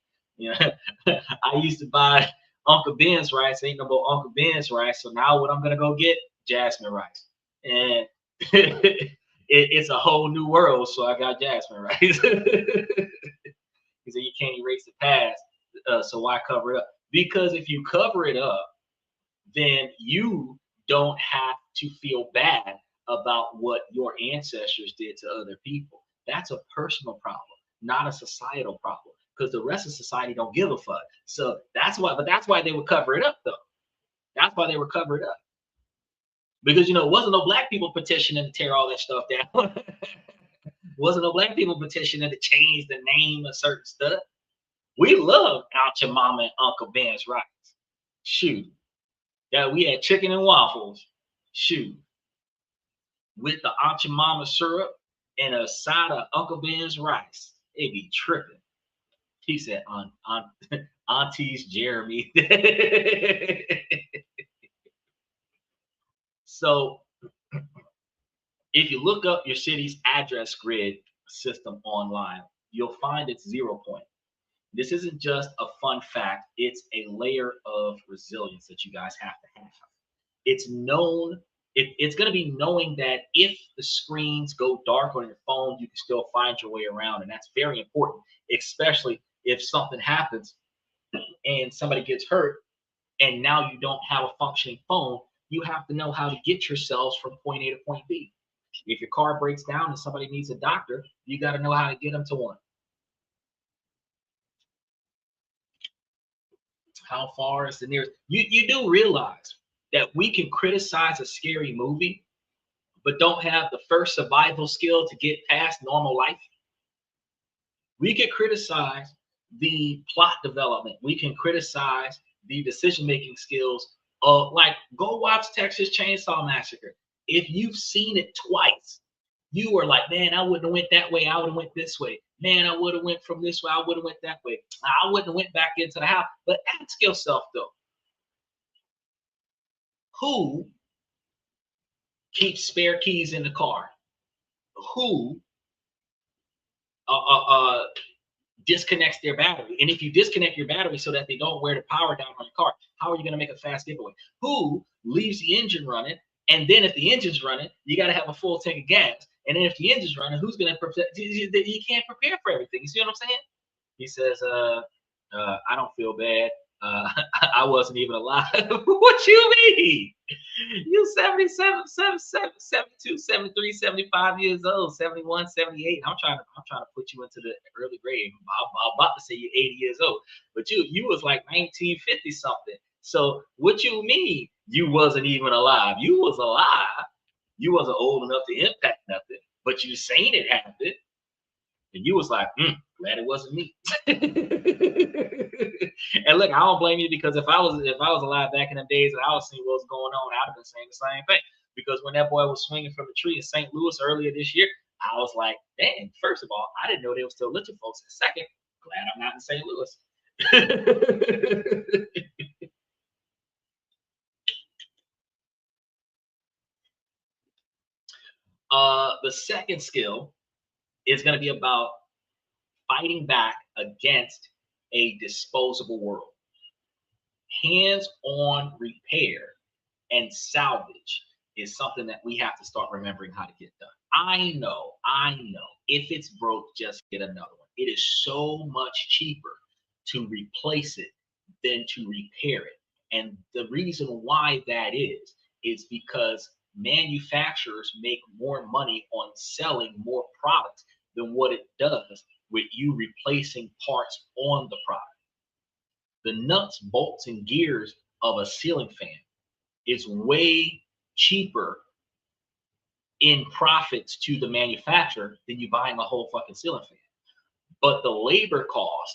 I used to buy Uncle Ben's rice, ain't no more Uncle Ben's rice. So now what I'm gonna go get? Jasmine rice. And it's a whole new world. So I got jasmine rice. He said you can't erase the past, so why cover it up? Because if you cover it up, then you don't have to feel bad about what your ancestors did to other people. That's a personal problem, not a societal problem, because the rest of society don't give a fuck. So that's why they would cover it up, though. That's why they would cover it up. Because, it wasn't no black people petitioning to tear all that stuff down. Wasn't no black people petitioning to change the name of certain stuff. We love Aunt Your Mama and Uncle Ben's rice. Shoot. Yeah, we had chicken and waffles. Shoot. With the Aunt Your Mama syrup and a side of Uncle Ben's rice. It'd be tripping. He said, Auntie's Jeremy. So if you look up your city's address grid system online, you'll find it's 0 point. This isn't just a fun fact. It's a layer of resilience that you guys have to have. It's known. It's going to be knowing that if the screens go dark on your phone, you can still find your way around. And that's very important, especially if something happens and somebody gets hurt and now you don't have a functioning phone. You have to know how to get yourselves from point A to point B. If your car breaks down and somebody needs a doctor, you got to know how to get them to one. How far is the nearest? You do realize that we can criticize a scary movie, but don't have the first survival skill to get past normal life. We can criticize the plot development. We can criticize the decision-making skills of, like, go watch Texas Chainsaw Massacre. If you've seen it twice, you were like, man, I wouldn't have went that way. I would have went this way. Man, I would have went from this way. I would have went that way. I wouldn't have went back into the house. But ask yourself though, who keeps spare keys in the car? Who uh, uh, uh, disconnects their battery? And if you disconnect your battery so that they don't wear the power down on your car, how are you going to make a fast giveaway? Who leaves the engine running? And then if the engine's running, you got to have a full tank of gas. And then if the engine's running, who's going to prepare? You can't prepare for everything. You see what I'm saying? He says, I don't feel bad. I wasn't even alive. What you mean? You 77, 72, 73, 75 years old, 71, 78. I'm trying to put you into the early grade. I'm about to say you're 80 years old, but you was like 1950 something. So what you mean you wasn't even alive? You was alive. You wasn't old enough to impact nothing, but you seen it happen. And you was like, glad it wasn't me. And look, I don't blame you, because if I was alive back in the days and I was seeing what was going on, I'd have been saying the same thing. Because when that boy was swinging from the tree in St. Louis earlier this year, I was like, dang, first of all, I didn't know they were still lynching folks. And second, glad I'm not in St. Louis. The second skill is going to be about fighting back against a disposable world. Hands-on repair and salvage is something that we have to start remembering how to get done. I know. If it's broke, just get another one. It is so much cheaper to replace it than to repair it. And the reason why that is because manufacturers make more money on selling more products than what it does with you replacing parts on the product. The nuts, bolts, and gears of a ceiling fan is way cheaper in profits to the manufacturer than you buying a whole fucking ceiling fan. But the labor cost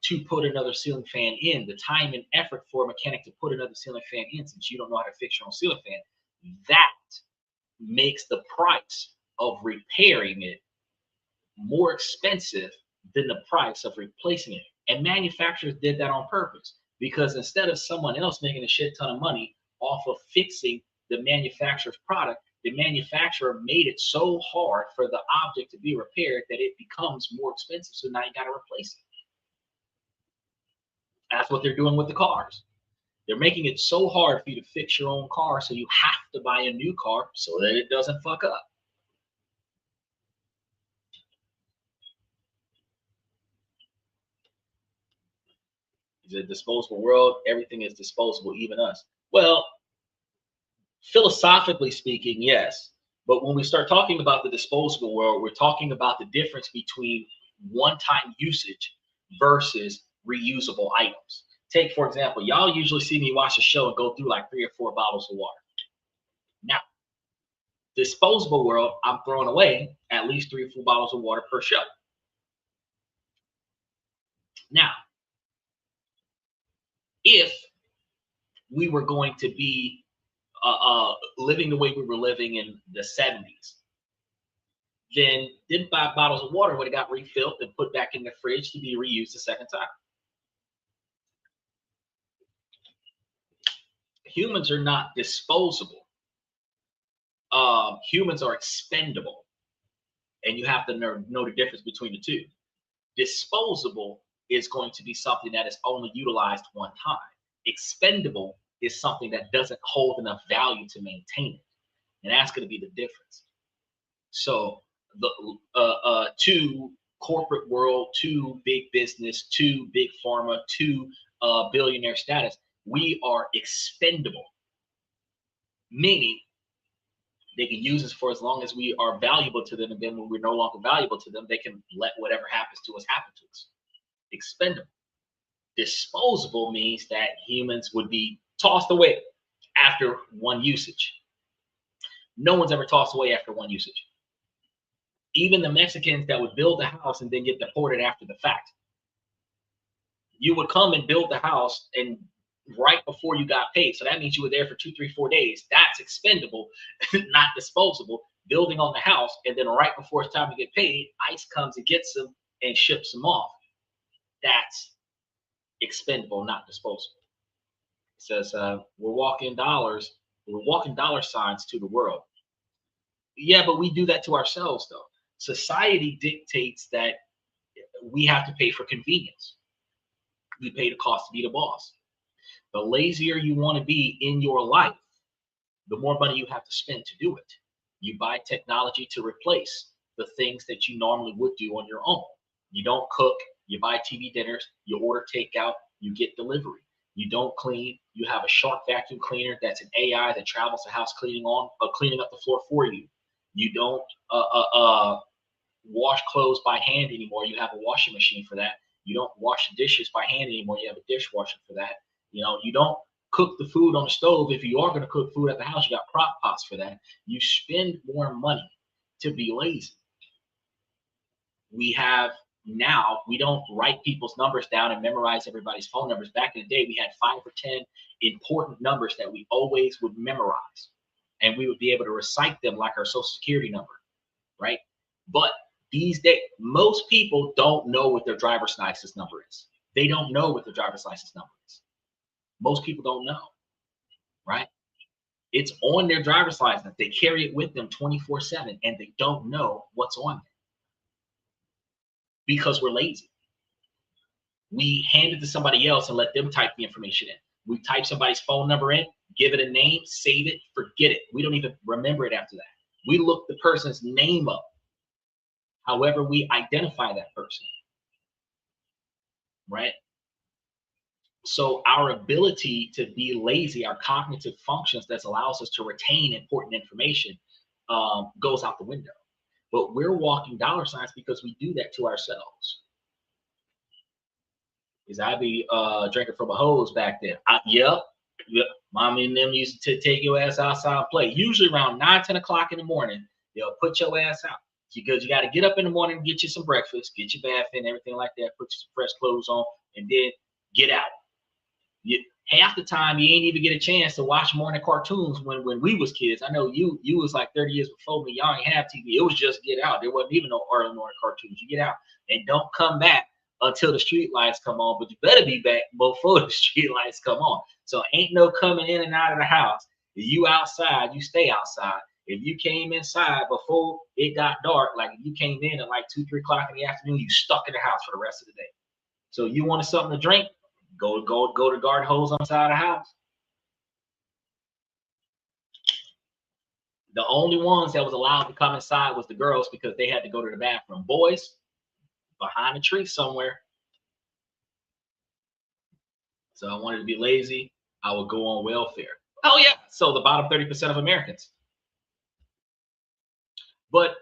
to put another ceiling fan in, the time and effort for a mechanic to put another ceiling fan in, since you don't know how to fix your own ceiling fan, that makes the price of repairing it more expensive than the price of replacing it. And manufacturers did that on purpose, because instead of someone else making a shit ton of money off of fixing the manufacturer's product, the manufacturer made it so hard for the object to be repaired that it becomes more expensive. So now you got to replace it. That's what they're doing with the cars. They're making it so hard for you to fix your own car, so you have to buy a new car so that it doesn't fuck up. It's a disposable world. Everything is disposable, even us. Well, philosophically speaking, yes. But when we start talking about the disposable world, we're talking about the difference between one-time usage versus reusable items. Take, for example, y'all usually see me watch a show and go through like 3 or 4 bottles of water. Now, disposable world, I'm throwing away at least 3 or 4 bottles of water per show. Now, if we were going to be living the way we were living in the 70s, then them 5 bottles of water would have got refilled and put back in the fridge to be reused a second time. Humans are not disposable. Humans are expendable. And you have to know the difference between the two. Disposable is going to be something that is only utilized one time. Expendable is something that doesn't hold enough value to maintain it. And that's going to be the difference. So the to corporate world, to big business, to big pharma, to billionaire status, we are expendable. Meaning They can use us for as long as we are valuable to them, and then when we're no longer valuable to them, they can let whatever happens to us happen to us. Expendable. Disposable means that humans would be tossed away after one usage. No one's ever tossed away after one usage. Even the Mexicans that would build a house and then get deported after the fact. You would come and build the house and right before you got paid. So that means you were there for 2, 3, 4 days. That's expendable, not disposable. Building on the house, and then right before it's time to get paid, ICE comes and gets them and ships them off. That's expendable, not disposable. It says we're walking dollar signs to the world. Yeah, but we do that to ourselves, though. Society dictates that we have to pay for convenience. We pay the cost to be the boss. The lazier you want to be in your life, the more money you have to spend to do it. You buy technology to replace the things that you normally would do on your own. You don't cook, you buy TV dinners, you order takeout, you get delivery. You don't clean, you have a Shark vacuum cleaner that's an AI that travels the house cleaning up the floor for you. You don't wash clothes by hand anymore. You have a washing machine for that. You don't wash the dishes by hand anymore. You have a dishwasher for that. You don't cook the food on the stove. If you are going to cook food at the house, you got crock pots for that. You spend more money to be lazy. We don't write people's numbers down and memorize everybody's phone numbers. Back in the day, we had 5 or 10 important numbers that we always would memorize, and we would be able to recite them like our social security number, right? But these days, most people don't know what their driver's license number is. They don't know what their driver's license number is. Most people don't know, right? It's on their driver's license. They carry it with them 24/7, and they don't know what's on it because we're lazy. We hand it to somebody else and let them type the information in. We type somebody's phone number in, give it a name, save it, forget it. We don't even remember it after that. We look the person's name up, however we identify that person, right? So our ability to be lazy, our cognitive functions that allows us to retain important information goes out the window. But we're walking dollar signs because we do that to ourselves. Because I be drinking from a hose back then. Yep. Mommy and them used to take your ass outside and play. Usually around 9, 10 o'clock in the morning, they'll put your ass out. Because you got to get up in the morning and get you some breakfast, get your bath in, everything like that, put some fresh clothes on, and then get out. Half the time you ain't even get a chance to watch morning cartoons when we was kids. I know you was like 30 years before me. Y'all ain't have TV. It was just get out. There wasn't even no early morning cartoons. You get out and don't come back until the street lights come on, but you better be back before the street lights come on. So ain't no coming in and out of the house. If you outside, you stay outside. If you came inside before it got dark, like if you came in at like 2, 3 o'clock in the afternoon, you stuck in the house for the rest of the day. So you wanted something to drink, go to garden hose on the side of the house. The only ones that was allowed to come inside was the girls because they had to go to the bathroom. Boys, behind a tree somewhere. So I wanted to be lazy. I would go on welfare. Oh yeah. So the bottom 30% of Americans. But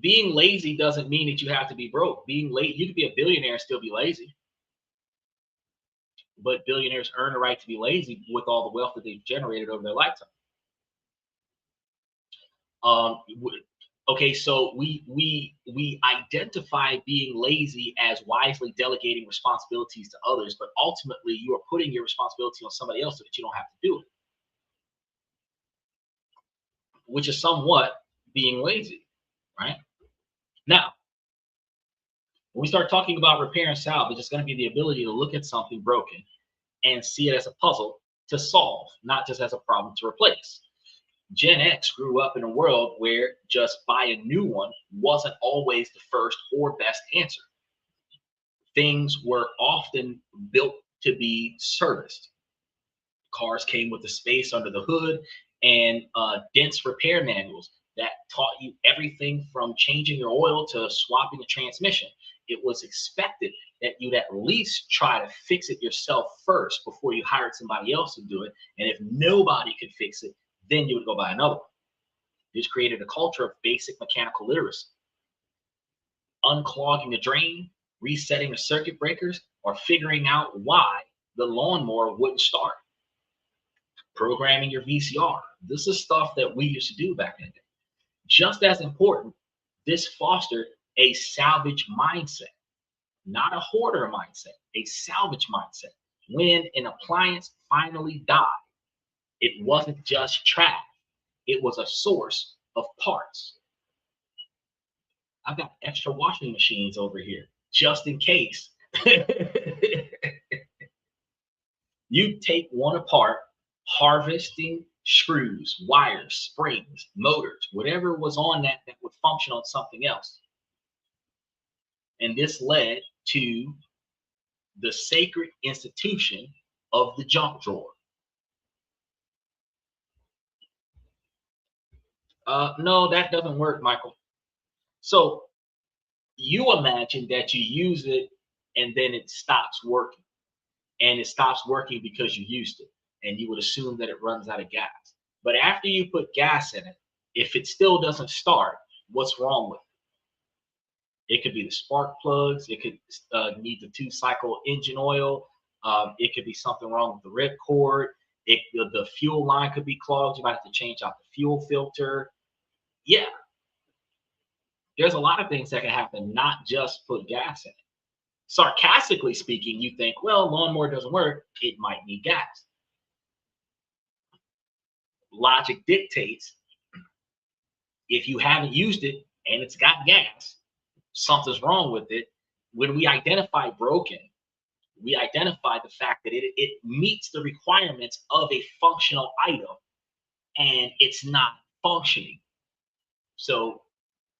being lazy doesn't mean that you have to be broke. Being lazy, you could be a billionaire and still be lazy. But billionaires earn the right to be lazy with all the wealth that they've generated over their lifetime. Okay, so we identify being lazy as wisely delegating responsibilities to others, but ultimately you are putting your responsibility on somebody else so that you don't have to do it, which is somewhat being lazy, right? Now, when we start talking about repair and salvage, it's going to be the ability to look at something broken and see it as a puzzle to solve, not just as a problem to replace. Gen X grew up in a world where just buy a new one wasn't always the first or best answer. Things were often built to be serviced. Cars came with the space under the hood and dense repair manuals that taught you everything from changing your oil to swapping a transmission. It was expected that you'd at least try to fix it yourself first before you hired somebody else to do it. And if nobody could fix it, then you would go buy another one. It's created a culture of basic mechanical literacy. Unclogging the drain, resetting the circuit breakers, or figuring out why the lawnmower wouldn't start. Programming your VCR. This is stuff that we used to do back in the day. Just as important, this fostered a salvage mindset, not a hoarder mindset, a salvage mindset. When an appliance finally died, it wasn't just trash, it was a source of parts. I've got extra washing machines over here, just in case. You take one apart, harvesting screws, wires, springs, motors, whatever was on that would function on something else. And this led to the sacred institution of the junk drawer. No, that doesn't work, Michael. So you imagine that you use it and then it stops working. And it stops working because you used it. And you would assume that it runs out of gas. But after you put gas in it, if it still doesn't start, what's wrong with it? It could be the spark plugs. It could need the 2-cycle engine oil. It could be something wrong with the ripcord. The fuel line could be clogged. You might have to change out the fuel filter. Yeah. There's a lot of things that can happen, not just put gas in it. Sarcastically speaking, you think, well, lawnmower doesn't work. It might need gas. Logic dictates if you haven't used it and it's got gas, something's wrong with it. When we identify broken, we identify the fact that it meets the requirements of a functional item and it's not functioning. So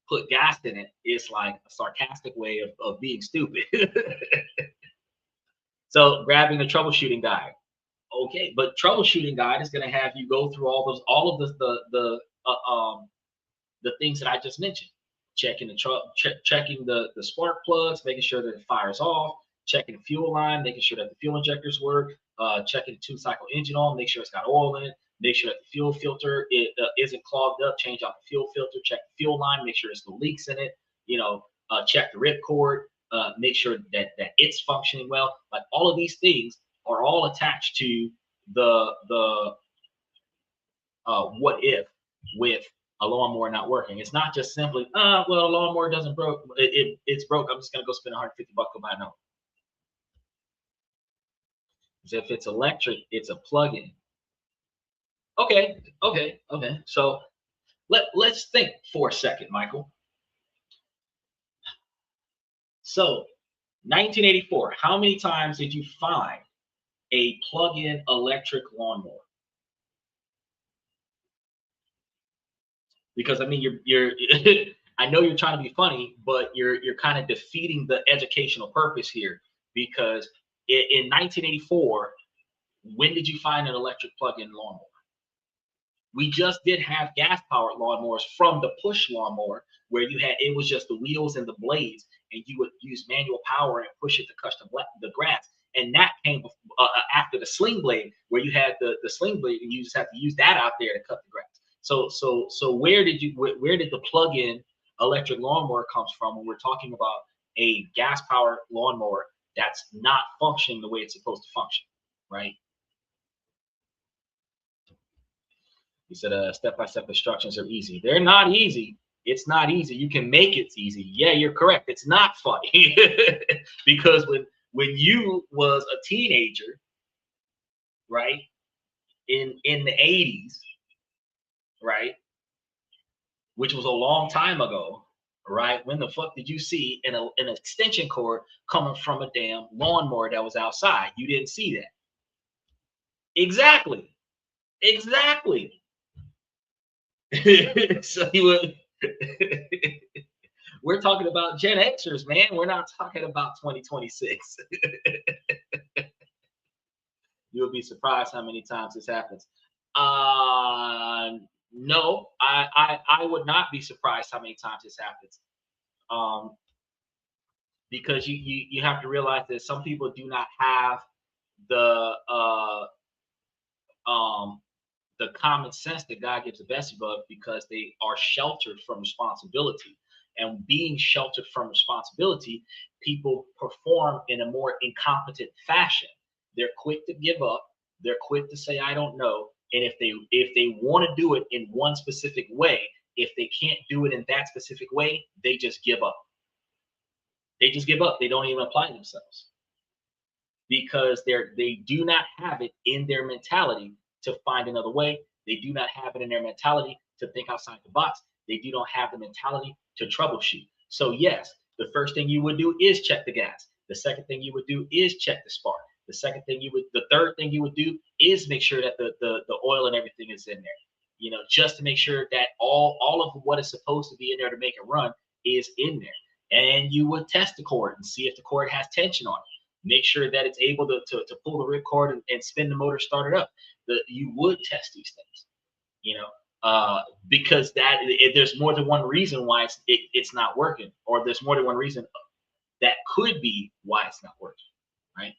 put gas in it is like a sarcastic way of being stupid. So grabbing the troubleshooting guide. Okay, but troubleshooting guide is going to have you go through all of the things that I just mentioned. Checking the spark plugs, making sure that it fires off, checking the fuel line, making sure that the fuel injectors work, checking the 2-cycle engine oil, make sure it's got oil in it, make sure that the fuel filter isn't clogged up, change out the fuel filter, check the fuel line, make sure there's no leaks in it, check the ripcord, make sure that it's functioning well. Like all of these things are all attached to the what if with a lawnmower not working. It's not just simply, well, a lawnmower doesn't broke. It's broke. I'm just gonna go spend $150 to buy another. If it's electric, it's a plug-in. Okay. So let's think for a second, Michael. So 1984, how many times did you find a plug-in electric lawnmower? Because I mean, you're I know you're trying to be funny, but you're kind of defeating the educational purpose here. Because in 1984, when did you find an electric plug-in lawnmower? We just did have gas-powered lawnmowers from the push lawnmower, where it was just the wheels and the blades, and you would use manual power and push it to cut the grass. And that came after the sling blade, where you had the sling blade, and you just have to use that out there to cut the grass. So where did the plug-in electric lawnmower comes from when we're talking about a gas-powered lawnmower that's not functioning the way it's supposed to function, right? He said, step-by-step instructions are easy. They're not easy. It's not easy. You can make it easy. Yeah, you're correct. It's not funny. Because when you was a teenager, right, in the 80s, right, which was a long time ago, right? When the fuck did you see an extension cord coming from a damn lawnmower that was outside? You didn't see that. Exactly. So you would. We're talking about Gen Xers, man. We're not talking about 2026. You'll be surprised how many times this happens. No, I would not be surprised how many times this happens. Because you have to realize that some people do not have the the common sense that God gives the best of because they are sheltered from responsibility. And being sheltered from responsibility, people perform in a more incompetent fashion. They're quick to give up. They're quick to say, I don't know. And if they want to do it in one specific way, if they can't do it in that specific way, they just give up. They just give up. They don't even apply themselves because they do not have it in their mentality to find another way. They do not have it in their mentality to think outside the box. They do not have the mentality to troubleshoot. So yes, the first thing you would do is check the gas. The second thing you would do is check the spark. The third thing you would do is make sure that the oil and everything is in there. Just to make sure that all of what is supposed to be in there to make it run is in there. And you would test the cord and see if the cord has tension on it. Make sure that it's able to pull the ripcord and spin the motor, start it up. You would test these things, because there's more than one reason why it's not working, or there's more than one reason that could be why it's not working, right?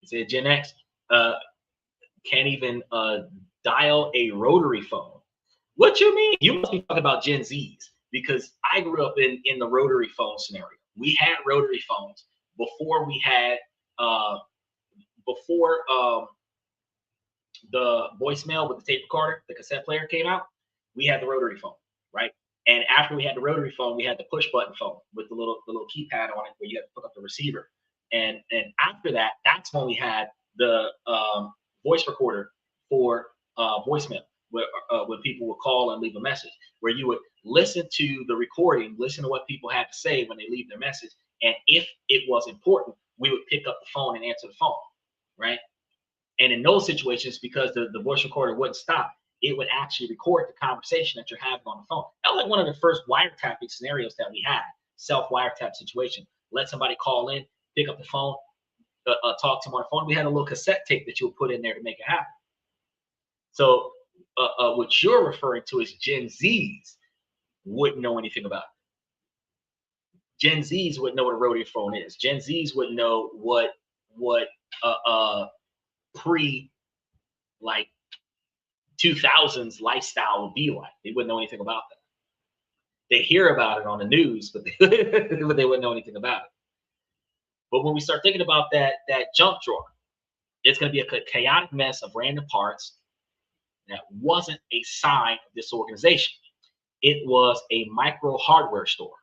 It said Gen X can't even dial a rotary phone. What you mean? You must be talking about Gen Zs, because I grew up in the rotary phone scenario. We had rotary phones before we had the voicemail with the tape recorder, the cassette player came out. We had the rotary phone, right? And after we had the rotary phone, we had the push button phone with the little keypad on it where you had to hook up the receiver. And after that, that's when we had the voice recorder for voicemail, when people would call and leave a message, where you would listen to the recording, listen to what people had to say when they leave their message. And if it was important, we would pick up the phone and answer the phone, right? And in those situations, because the voice recorder wouldn't stop, it would actually record the conversation that you're having on the phone. That was like one of the first wiretapping scenarios that we had, self-wiretap situation. Let somebody call in, pick up the phone, talk to them on the phone. We had a little cassette tape that you would put in there to make it happen. So what you're referring to is Gen Zs wouldn't know anything about it. Gen Zs wouldn't know what a rotary phone is. Gen Zs wouldn't know what pre like 2000s lifestyle would be like. They wouldn't know anything about that. They hear about it on the news, but they wouldn't know anything about it. But when we start thinking about that junk drawer, it's going to be a chaotic mess of random parts that wasn't a sign of this organization. It was a micro hardware store,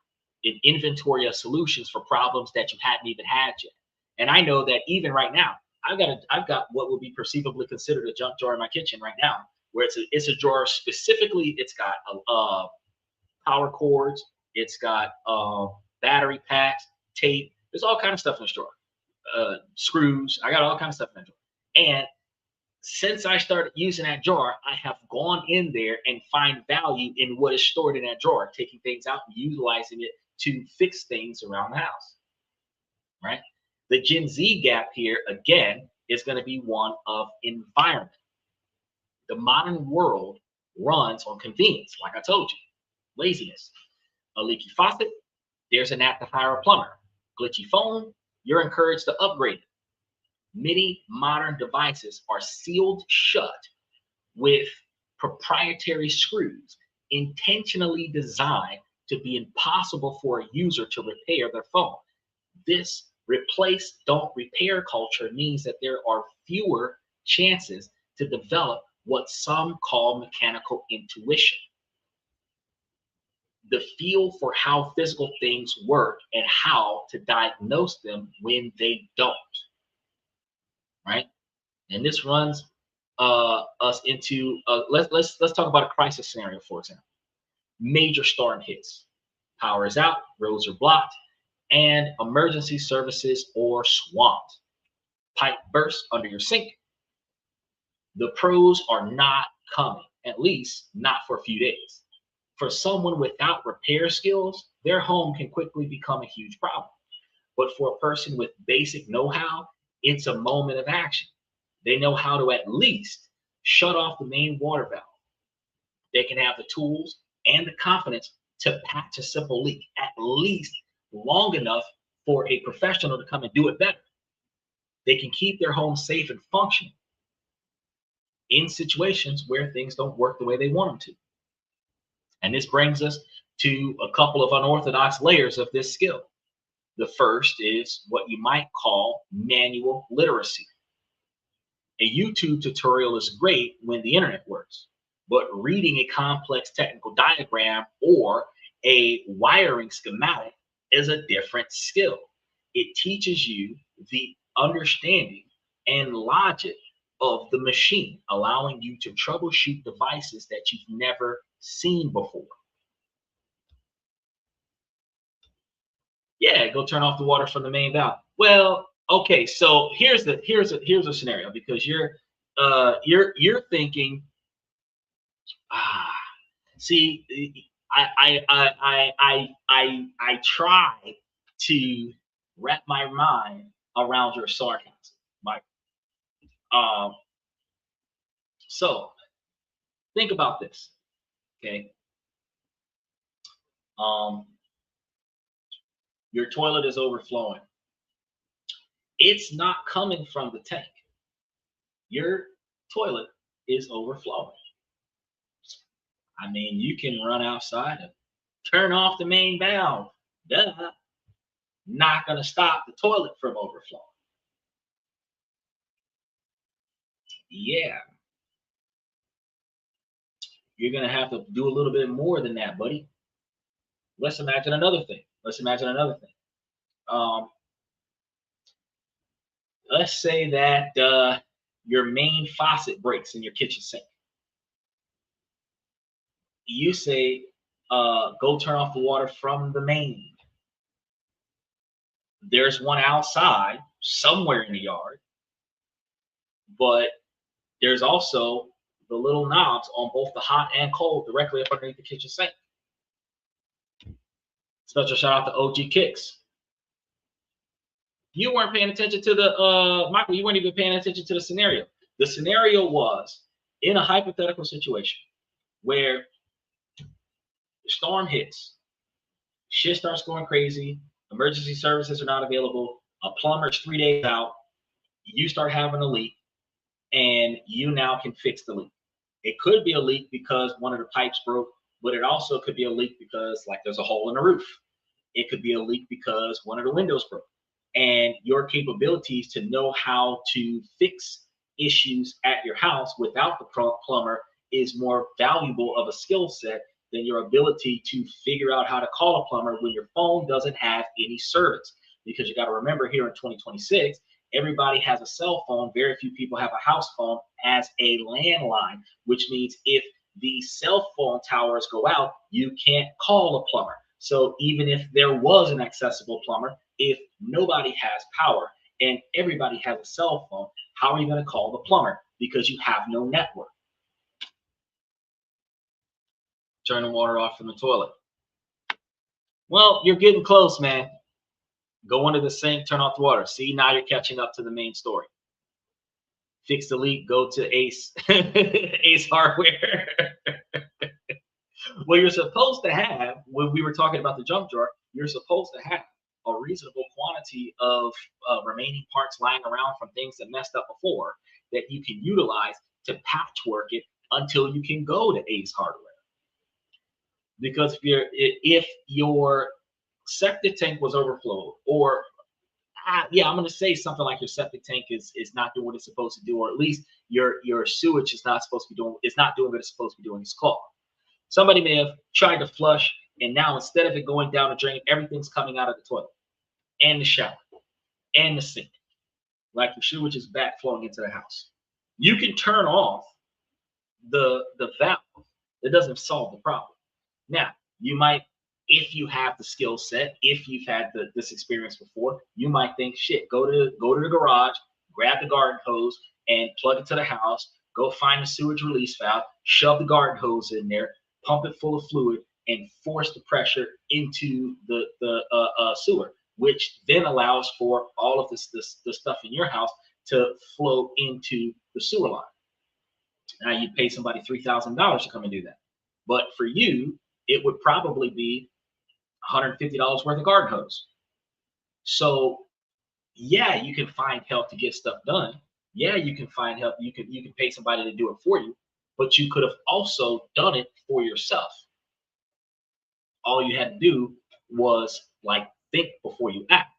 an inventory of solutions for problems that you hadn't even had yet. And I know that even right now, I've got what would be perceivably considered a junk drawer in my kitchen right now, where it's a drawer specifically. It's got power cords, it's got battery packs, tape. There's all kind of stuff in this drawer. Screws. I got all kinds of stuff in that drawer. And since I started using that drawer, I have gone in there and find value in what is stored in that drawer, taking things out and utilizing it to fix things around the house, right? The Gen Z gap here, again, is going to be one of environment. The modern world runs on convenience, like I told you. Laziness. A leaky faucet, there's an app to hire a plumber. Glitchy phone, you're encouraged to upgrade it. Many modern devices are sealed shut with proprietary screws intentionally designed to be impossible for a user to repair their phone. This replace, don't repair culture means that there are fewer chances to develop what some call mechanical intuition. The feel for how physical things work and how to diagnose them when they don't, right? And this runs us into let's talk about a crisis scenario, for example. Major storm hits, power is out, roads are blocked, and emergency services are swamped. Pipe bursts under your sink. The pros are not coming, at least not for a few days. For someone without repair skills, their home can quickly become a huge problem. But for a person with basic know-how, it's a moment of action. They know how to at least shut off the main water valve. They can have the tools and the confidence to patch a simple leak, at least long enough for a professional to come and do it better. They can keep their home safe and functioning. in situations where things don't work the way they want them to. And this brings us to a couple of unorthodox layers of this skill. The first is what you might call manual literacy. A YouTube tutorial is great when the internet works, but reading a complex technical diagram or a wiring schematic is a different skill. It teaches you the understanding and logic of the machine, allowing you to troubleshoot devices that you've never seen before. Yeah, go turn off the water from the main valve. Well, okay, so here's a scenario, because you're thinking, ah, see, I try to wrap my mind around your sarcasm, Mike. Um, so think about this, okay? Um, your toilet is overflowing. It's not coming from the tank. Your toilet is overflowing. I mean, you can run outside and turn off the main valve. Duh. Not going to stop the toilet from overflowing. Yeah. You're going to have to do a little bit more than that, buddy. Let's imagine another thing. Let's say that your main faucet breaks in your kitchen sink. You say, go turn off the water from the main. There's one outside somewhere in the yard, but there's also the little knobs on both the hot and cold directly up underneath the kitchen sink. Special shout out to OG Kicks. You weren't paying attention to the Michael, you weren't even paying attention to the scenario. The scenario was in a hypothetical situation where the storm hits, shit starts going crazy, emergency services are not available, a plumber's 3 days out, you start having a leak, and you now can fix the leak. It could be a leak because one of the pipes broke, but it also could be a leak because, like, there's a hole in the roof. It could be a leak because one of the windows broke. And your capabilities to know how to fix issues at your house without the plumber is more valuable of a skill set than your ability to figure out how to call a plumber when your phone doesn't have any service. Because you got to remember, here in 2026, everybody has a cell phone. Very few people have a house phone as a landline, which means if the cell phone towers go out, you can't call a plumber. So even if there was an accessible plumber, if nobody has power and everybody has a cell phone, how are you going to call the plumber? Because you have no network. Turn the water off from the toilet. Well, you're getting close, man. Go under the sink, turn off the water. See, now you're catching up to the main story. Fix the leak, go to Ace, Ace Hardware. Well, you're supposed to have, when we were talking about the junk drawer, you're supposed to have a reasonable quantity of remaining parts lying around from things that messed up before that you can utilize to patchwork it until you can go to Ace Hardware. Because if your septic tank was overflowed, or yeah, I'm going to say something like your septic tank is not doing what it's supposed to do, or at least your sewage is not supposed to be doing, it's not doing what it's supposed to be doing. It's clogged. Somebody may have tried to flush, and now instead of it going down the drain, everything's coming out of the toilet and the shower and the sink, like the sewage is backflowing into the house. You can turn off the valve. It doesn't solve the problem. Now, you might, if you have the skill set, if you've had this experience before, you might think, shit, go to the garage, grab the garden hose, and plug it to the house. Go find the sewage release valve, shove the garden hose in there, pump it full of fluid, and force the pressure into the sewer, which then allows for all of the stuff in your house to flow into the sewer line. Now you pay somebody $3,000 to come and do that, but for you, it would probably be $150 worth of garden hose. So yeah, you can find help to get stuff done, Yeah, you can find help. You can pay somebody to do it for you, but you could have also done it for yourself. All you had to do was like think before you act.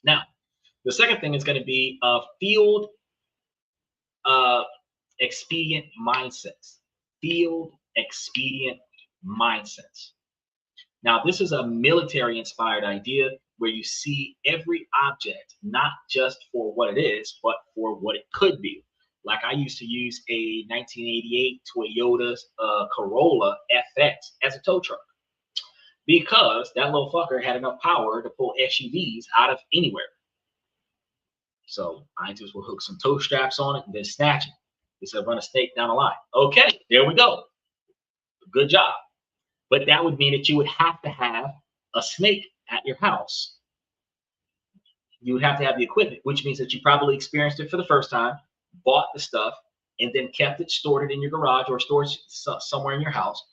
Now, the second thing is going to be field uh, expedient mindsets. Field expedient mindsets. Now, this is a military inspired idea where you see every object not just for what it is, but for what it could be. Like I used to use a 1988 Toyota Corolla FX as a tow truck because that little fucker had enough power to pull SUVs out of anywhere. So I just will hook some tow straps on it and then snatch it. It said run a snake down the line. Okay, there we go. Good job. But that would mean that you would have to have a snake at your house. You would have to have the equipment, which means that you probably experienced it for the first time, bought the stuff, and then kept it, stored it in your garage or stored somewhere in your house,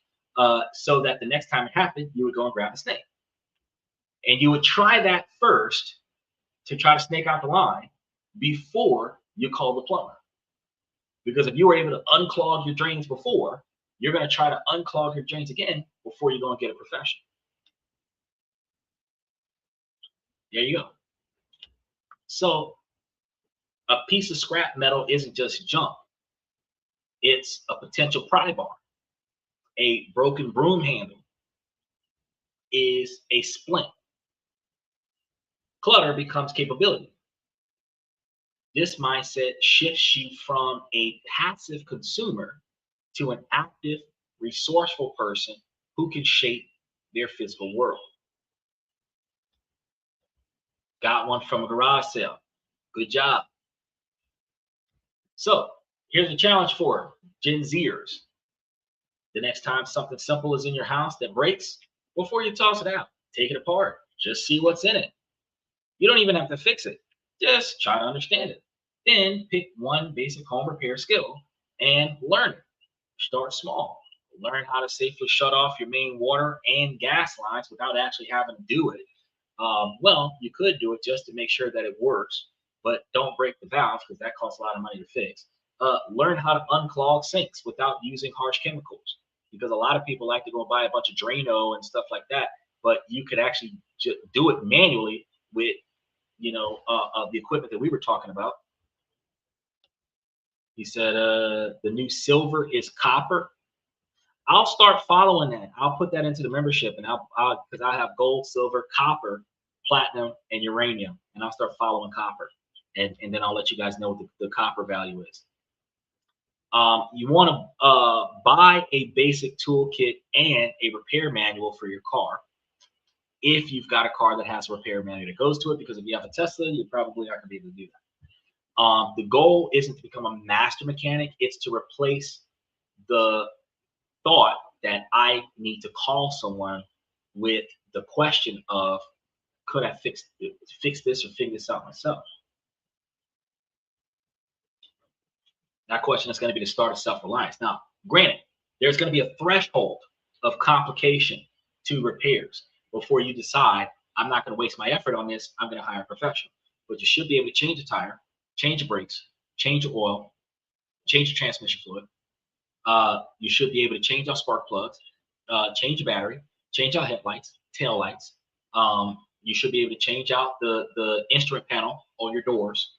so that the next time it happened, you would go and grab a snake. And you would try that first to try to snake out the line before you call the plumber. Because if you were able to unclog your drains before, you're going to try to unclog your drains again before you go and get a professional. There you go. So a piece of scrap metal isn't just junk. It's a potential pry bar. A broken broom handle is a splint. Clutter becomes capability. This mindset shifts you from a passive consumer to an active, resourceful person who can shape their physical world. Got one from a garage sale. Good job. So here's a challenge for Gen Zers. The next time something simple is in your house that breaks, before you toss it out, take it apart. Just see what's in it. You don't even have to fix it. Just try to understand it. Then pick one basic home repair skill and learn it. Start small. Learn how to safely shut off your main water and gas lines without actually having to do it. Well, you could do it just to make sure that it works, but don't break the valve because that costs a lot of money to fix. Learn how to unclog sinks without using harsh chemicals, because a lot of people like to go and buy a bunch of Drano and stuff like that, but you could actually do it manually with, the equipment that we were talking about. He said the new silver is copper. I'll start following that. I'll put that into the membership, and because I have gold, silver, copper, platinum, and uranium, and I'll start following copper, and then I'll let you guys know what the copper value is. You want to buy a basic toolkit and a repair manual for your car if you've got a car that has a repair manual that goes to it, because if you have a Tesla, you probably aren't going to be able to do that. The goal isn't to become a master mechanic. It's to replace the thought that I need to call someone with the question of, could I fix this or figure this out myself? That question is going to be the start of self-reliance. Now, granted, there's going to be a threshold of complication to repairs before you decide, I'm not going to waste my effort on this, I'm going to hire a professional. But you should be able to change a tire, change the brakes, change the oil, change the transmission fluid. You should be able to change our spark plugs, change the battery, change our headlights, tail lights. You should be able to change out the instrument panel on your doors,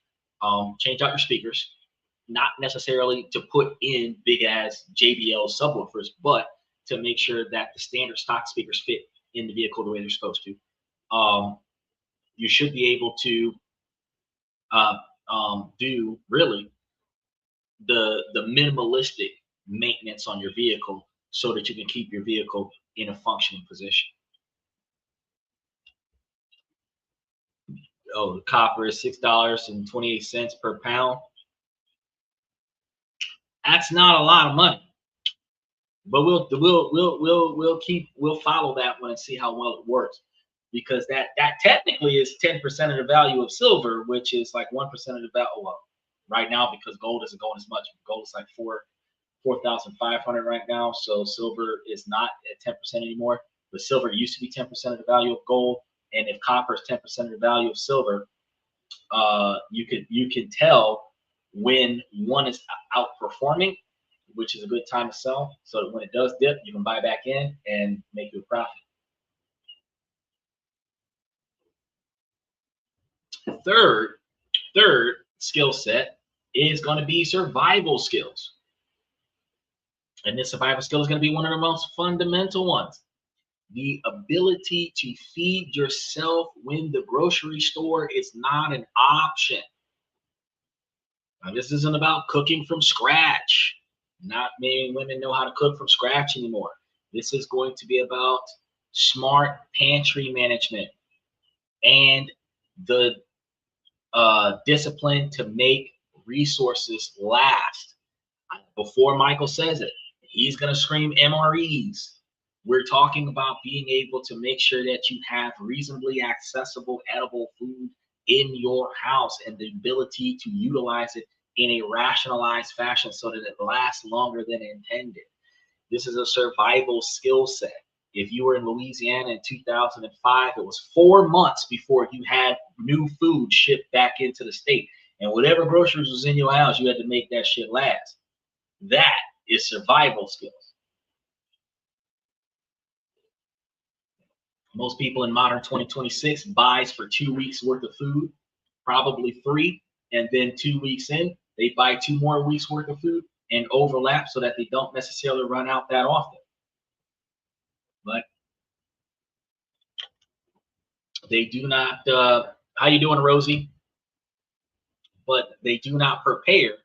change out your speakers, not necessarily to put in big ass JBL subwoofers, but to make sure that the standard stock speakers fit in the vehicle the way they're supposed to. You should be able to do really the minimalistic maintenance on your vehicle so that you can keep your vehicle in a functioning position. Oh, the copper is $6.28 per pound. That's not a lot of money, but we'll follow that one and see how well it works, because that technically is 10% of the value of silver, which is like 1% of the value. Well, right now, because gold isn't going as much. Gold is like 4,500 right now, so silver is not at 10% anymore. But silver used to be 10% of the value of gold, and if copper is 10% of the value of silver, you can tell when one is outperforming, which is a good time to sell. So that when it does dip, you can buy back in and make you a profit. Third, third skill set is going to be survival skills. And this survival skill is going to be one of the most fundamental ones. The ability to feed yourself when the grocery store is not an option. Now, this isn't about cooking from scratch. Not many women know how to cook from scratch anymore. This is going to be about smart pantry management and the discipline to make resources last. Before Michael says it, he's going to scream MREs. We're talking about being able to make sure that you have reasonably accessible, edible food in your house and the ability to utilize it in a rationalized fashion so that it lasts longer than intended. This is a survival skill set. If you were in Louisiana in 2005, it was 4 months before you had new food shipped back into the state. And whatever groceries was in your house, you had to make that shit last. That is survival skills. Most people in modern 2026 buys for 2 weeks worth of food, probably 3, and then 2 weeks in, they buy 2 more weeks worth of food and overlap so that they don't necessarily run out that often. But they do not, how you doing, Rosie? But they do not prepare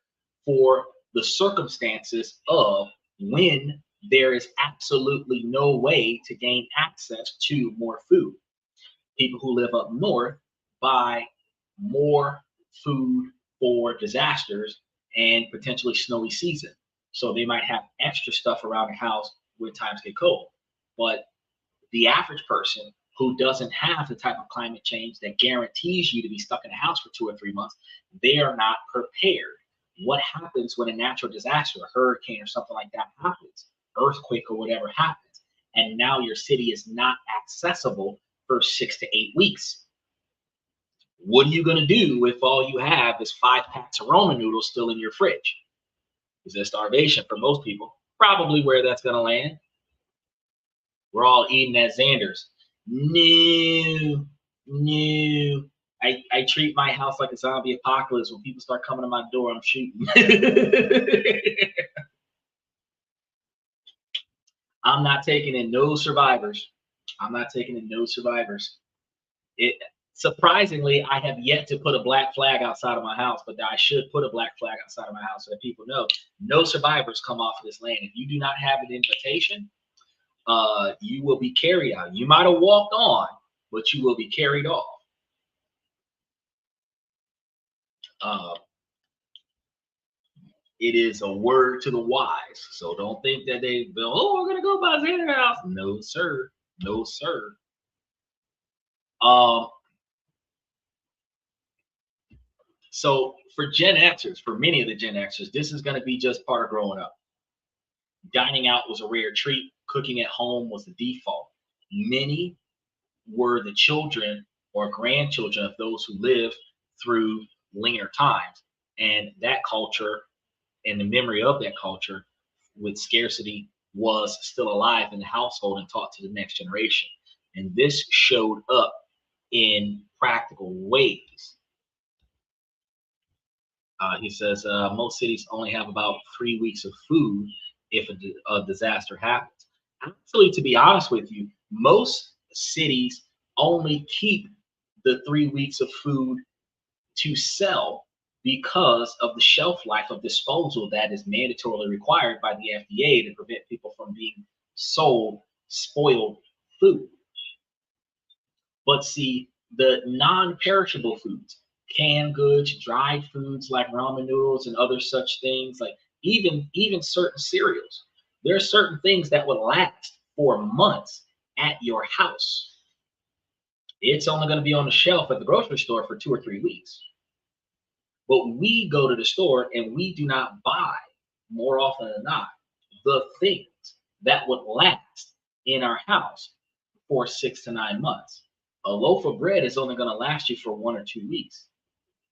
for the circumstances of when there is absolutely no way to gain access to more food. People who live up north buy more food for disasters and potentially snowy season. So they might have extra stuff around the house when times get cold. But the average person who doesn't have the type of climate change that guarantees you to be stuck in a house for 2 or 3 months, they are not prepared. What happens when a natural disaster, a hurricane or something like that happens, earthquake or whatever happens, and now your city is not accessible for 6 to 8 weeks? What are you going to do if all you have is 5 packs of ramen noodles still in your fridge? Is that starvation for most people? Probably where that's going to land. We're all eating at Xander's. No, no. I treat my house like a zombie apocalypse. When people start coming to my door, I'm shooting. I'm not taking in no survivors. I'm not taking in no survivors. Surprisingly, I have yet to put a black flag outside of my house, but I should put a black flag outside of my house so that people know no survivors come off of this land. If you do not have an invitation, you will be carried out. You might have walked on, but you will be carried off. It is a word to the wise. So don't think that we're going to go by Xander house. No, sir. No, sir. So for Gen Xers, for many of the Gen Xers, this is going to be just part of growing up. Dining out was a rare treat. Cooking at home was the default. Many were the children or grandchildren of those who lived through leaner times. And that culture and the memory of that culture with scarcity was still alive in the household and taught to the next generation. And this showed up in practical ways. He says most cities only have about 3 weeks of food if a disaster happens. Actually, to be honest with you, most cities only keep the 3 weeks of food to sell because of the shelf life of disposal that is mandatorily required by the FDA to prevent people from being sold spoiled food. But see, the non-perishable foods, canned goods, dried foods like ramen noodles and other such things, like even certain cereals, there are certain things that would last for months at your house. It's only going to be on the shelf at the grocery store for 2 or 3 weeks. But we go to the store and we do not buy, more often than not, the things that would last in our house for 6 to 9 months. A loaf of bread is only going to last you for 1 or 2 weeks.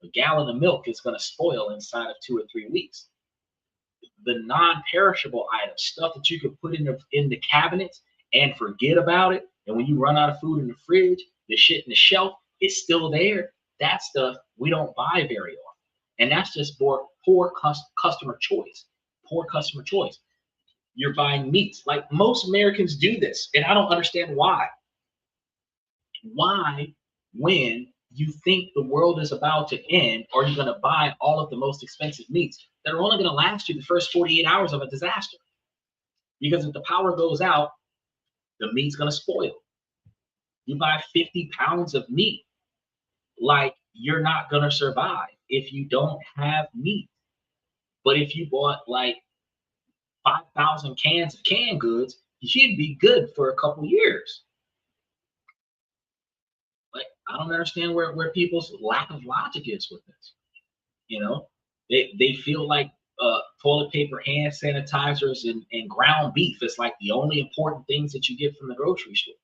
A gallon of milk is going to spoil inside of 2 or 3 weeks. The non-perishable items, stuff that you can put in the cabinets and forget about it, and when you run out of food in the fridge, the shit in the shelf is still there. That stuff we don't buy very often, and that's just poor customer choice. Poor customer choice. You're buying meats. Like, most Americans do this, and I don't understand why. Why, when you think the world is about to end, are you going to buy all of the most expensive meats that are only going to last you the first 48 hours of a disaster? Because if the power goes out, the meat's going to spoil. You buy 50 pounds of meat, like, you're not going to survive if you don't have meat. But if you bought like 5,000 cans of canned goods, you'd be good for a couple years. Like, I don't understand where people's lack of logic is with this. You know, they feel like toilet paper, hand sanitizers, and ground beef is like the only important things that you get from the grocery store.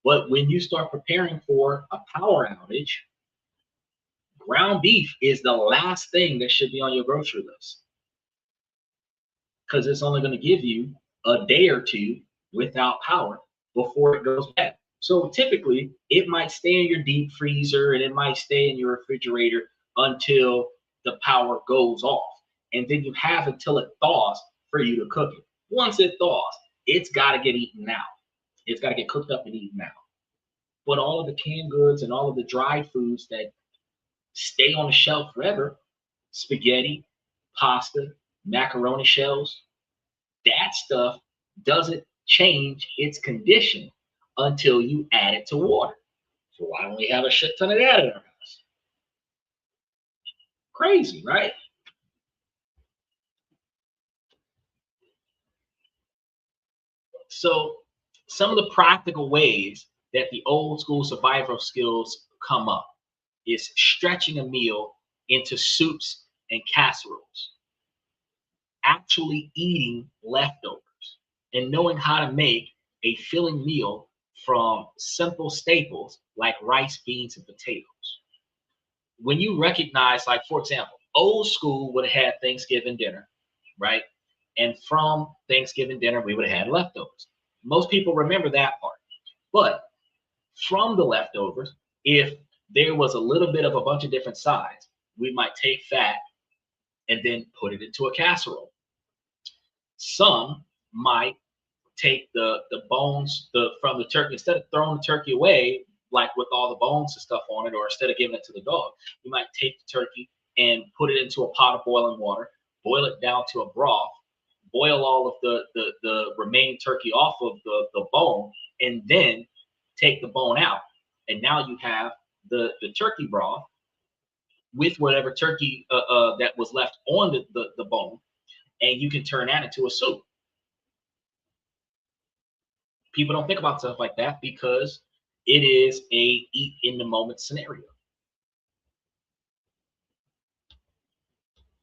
But when you start preparing for a power outage, ground beef is the last thing that should be on your grocery list, because it's only going to give you a day or two without power before it goes bad. So typically, it might stay in your deep freezer and it might stay in your refrigerator until the power goes off. And then you have until it thaws for you to cook it. Once it thaws, it's got to get eaten now. It's got to get cooked up and eaten now. But all of the canned goods and all of the dried foods that stay on the shelf forever, spaghetti, pasta, macaroni shells, that stuff doesn't change its condition until you add it to water. So why don't we have a shit ton of that in our house? Crazy, right? So some of the practical ways that the old school survival skills come up is stretching a meal into soups and casseroles, actually eating leftovers, and knowing how to make a filling meal from simple staples like rice, beans, and potatoes. When you recognize, like, for example, old school would have had Thanksgiving dinner, right? And from Thanksgiving dinner, we would have had leftovers. Most people remember that part. But from the leftovers, if there was a little bit of a bunch of different sides, we might take that and then put it into a casserole. Some might take the bones from the turkey. Instead of throwing the turkey away, like with all the bones and stuff on it, or instead of giving it to the dog, you might take the turkey and put it into a pot of boiling water, boil it down to a broth, boil all of the remaining turkey off of the bone, and then take the bone out. And now you have the turkey broth with whatever turkey that was left on the bone, and you can turn that into a soup. People don't think about stuff like that because it is a eat in the moment scenario.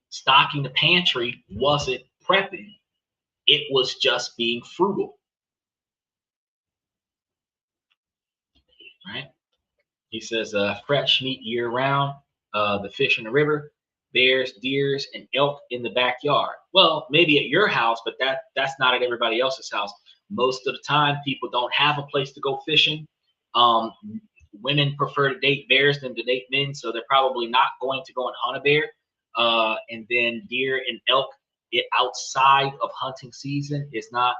Stocking the pantry wasn't prepping, it was just being frugal. Right? He says fresh meat year round, the fish in the river, bears, deers, and elk in the backyard. Well, maybe at your house, but that's not at everybody else's house. Most of the time, people don't have a place to go fishing. Women prefer to date bears than to date men, so they're probably not going to go and hunt a bear. And then deer and elk, outside of hunting season, is not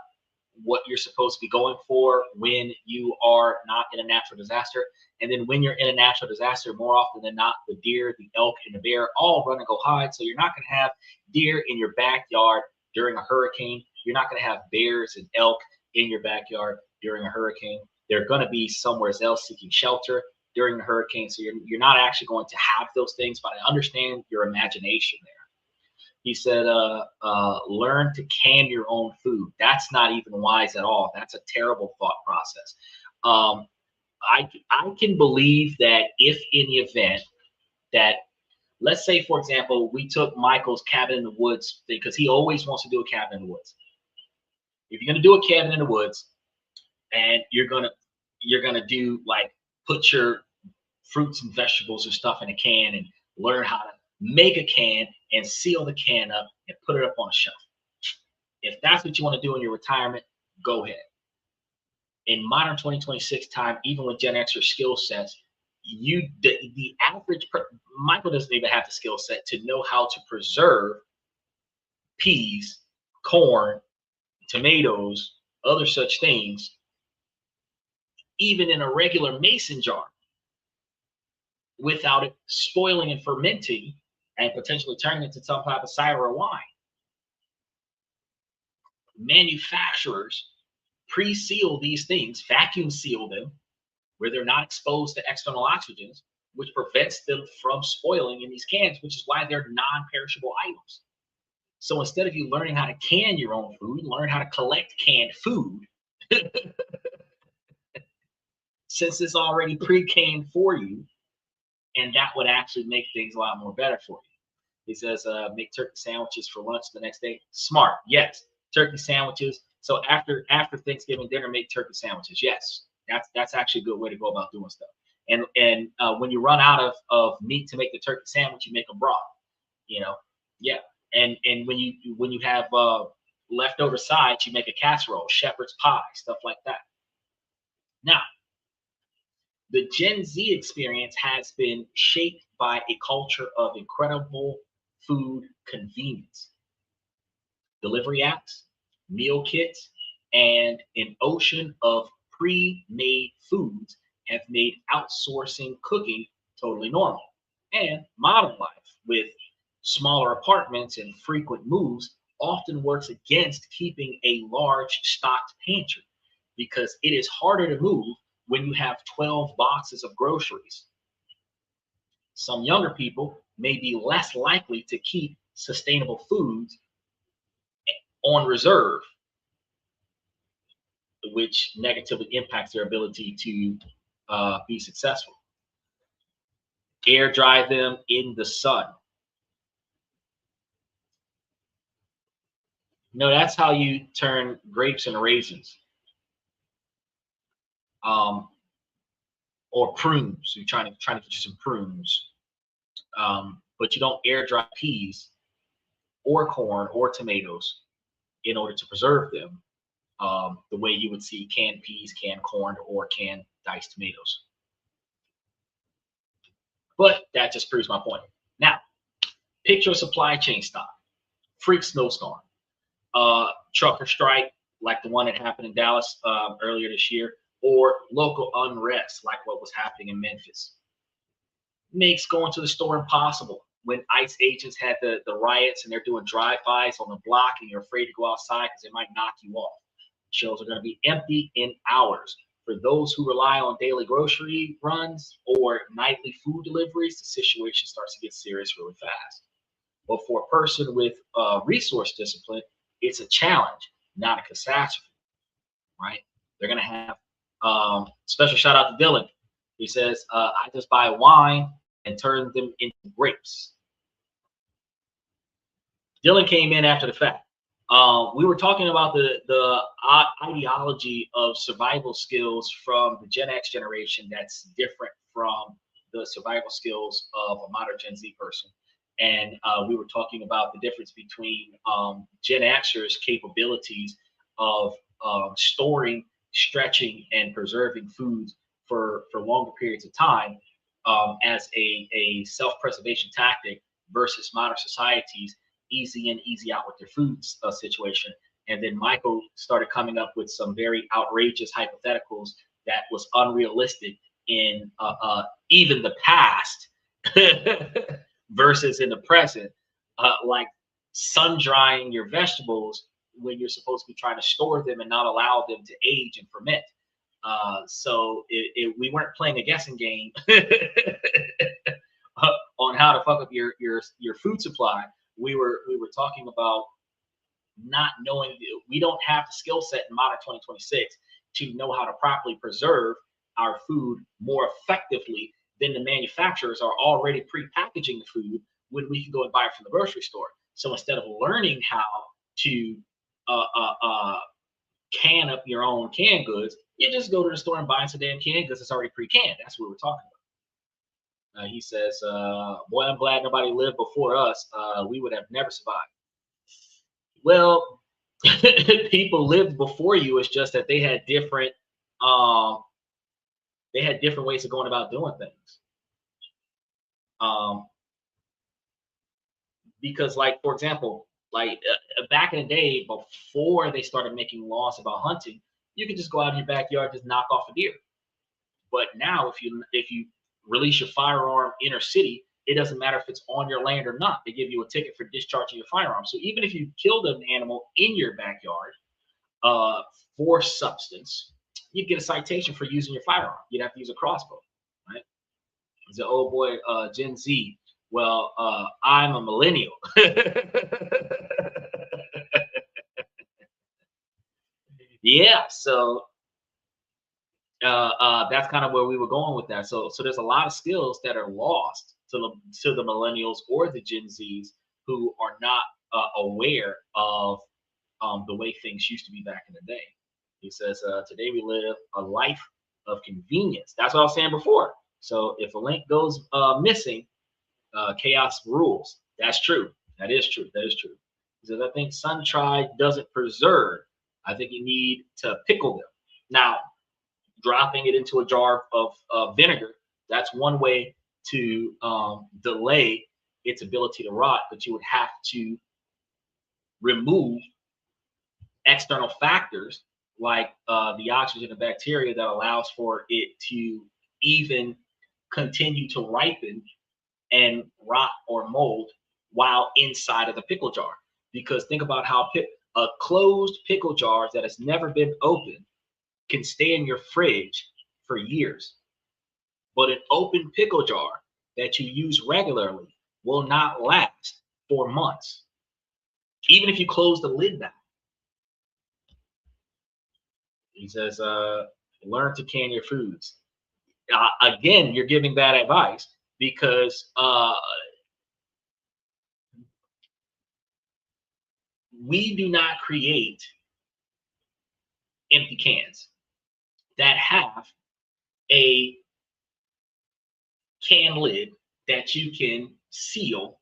what you're supposed to be going for when you are not in a natural disaster. And then when you're in a natural disaster, more often than not, the deer, the elk, and the bear all run and go hide. So you're not going to have deer in your backyard during a hurricane. You're not going to have bears and elk in your backyard during a hurricane. They're going to be somewhere else seeking shelter during the hurricane. So you're not actually going to have those things, but I understand your imagination there. He said, learn to can your own food. That's not even wise at all. That's a terrible thought process. I can believe that if in the event that, let's say, for example, we took Michael's cabin in the woods thing, because he always wants to do a cabin in the woods. If you're going to do a cabin in the woods and you're going to do, like, put your fruits and vegetables and stuff in a can and learn how to make a can and seal the can up and put it up on a shelf. If that's what you want to do in your retirement, go ahead. In modern 2026 time, even with Gen Xer skill sets, the average Michael doesn't even have the skill set to know how to preserve peas, corn, tomatoes, other such things, even in a regular mason jar, without it spoiling and fermenting and potentially turning into some type of cider or wine. Manufacturers pre-seal these things, vacuum seal them, where they're not exposed to external oxygens, which prevents them from spoiling in these cans, which is why they're non-perishable items. So instead of you learning how to can your own food, learn how to collect canned food, since it's already pre-canned for you, and that would actually make things a lot more better for you. He says, make turkey sandwiches for lunch the next day. Smart, yes. Turkey sandwiches. So after Thanksgiving dinner, make turkey sandwiches. Yes, that's actually a good way to go about doing stuff. And when you run out of meat to make the turkey sandwich, you make a broth. Yeah. And when you have leftover sides, you make a casserole, shepherd's pie, stuff like that. Now, the Gen Z experience has been shaped by a culture of incredible food convenience. Delivery apps, meal kits, and an ocean of pre-made foods have made outsourcing cooking totally normal. And modern life, with smaller apartments and frequent moves, often works against keeping a large stocked pantry because it is harder to move when you have 12 boxes of groceries. Some younger people may be less likely to keep sustainable foods on reserve, which negatively impacts their ability to be successful. Air dry them in the sun. No, that's how you turn grapes into raisins. Or prunes. You're trying to get you some prunes. But you don't air dry peas or corn or tomatoes in order to preserve them the way you would see canned peas, canned corn, or canned diced tomatoes. But that just proves my point. Now, picture a supply chain stop. Freak snowstorm. Trucker strike like the one that happened in Dallas earlier this year, or local unrest like what was happening in Memphis. Makes going to the store impossible. When ICE agents had the riots and they're doing drive-bys on the block and you're afraid to go outside because they might knock you off. Shelves are going to be empty in hours. For those who rely on daily grocery runs or nightly food deliveries, the situation starts to get serious really fast. But for a person with resource discipline, it's a challenge, not a catastrophe, right? They're going to have special shout out to Dylan. He says, I just buy wine and turn them into grapes. Dylan came in after the fact. We were talking about the ideology of survival skills from the Gen X generation that's different from the survival skills of a modern Gen Z person. And we were talking about the difference between Gen Xers' capabilities of storing, stretching, and preserving foods for longer periods of time as a self-preservation tactic versus modern society's easy in, easy out with their food situation. And then Michael started coming up with some very outrageous hypotheticals that was unrealistic in even the past versus in the present, like sun drying your vegetables when you're supposed to be trying to store them and not allow them to age and ferment. So we weren't playing a guessing game on how to fuck up your food supply. We were talking about not knowing. We don't have the skill set in modern 2026 to know how to properly preserve our food more effectively than the manufacturers are already pre-packaging the food when we can go and buy it from the grocery store. So instead of learning how to can up your own canned goods, you just go to the store and buy some damn canned goods that's already pre-canned. That's what we're talking about. He says, boy, I'm glad nobody lived before us. We would have never survived. Well, people lived before you. It's just that um, they had different ways of going about doing things. Um, because, like, for example, like back in the day, before they started making laws about hunting, you could just go out in your backyard, just knock off a deer. But now, if you release your firearm inner city, it doesn't matter if it's on your land or not. They give you a ticket for discharging your firearm. So even if you killed an animal in your backyard uh, for substance, you'd get a citation for using your firearm. You'd have to use a crossbow, right? He said, "Oh boy, Gen Z. Well, I'm a millennial." Yeah, so that's kind of where we were going with that. So there's a lot of skills that are lost to the millennials or the Gen Zs who are not aware of the way things used to be back in the day. He says, today we live a life of convenience. That's what I was saying before. So if a link goes missing, chaos rules. That's true. That is true. That is true. He says, I think sun tried doesn't preserve. I think you need to pickle them. Now, dropping it into a jar of vinegar, that's one way to delay its ability to rot, but you would have to remove external factors like the oxygen and bacteria that allows for it to even continue to ripen and rot or mold while inside of the pickle jar. Because think about how a closed pickle jar that has never been opened can stay in your fridge for years. But an open pickle jar that you use regularly will not last for months, even if you close the lid back. He says, learn to can your foods. Again, you're giving bad advice because we do not create empty cans that have a can lid that you can seal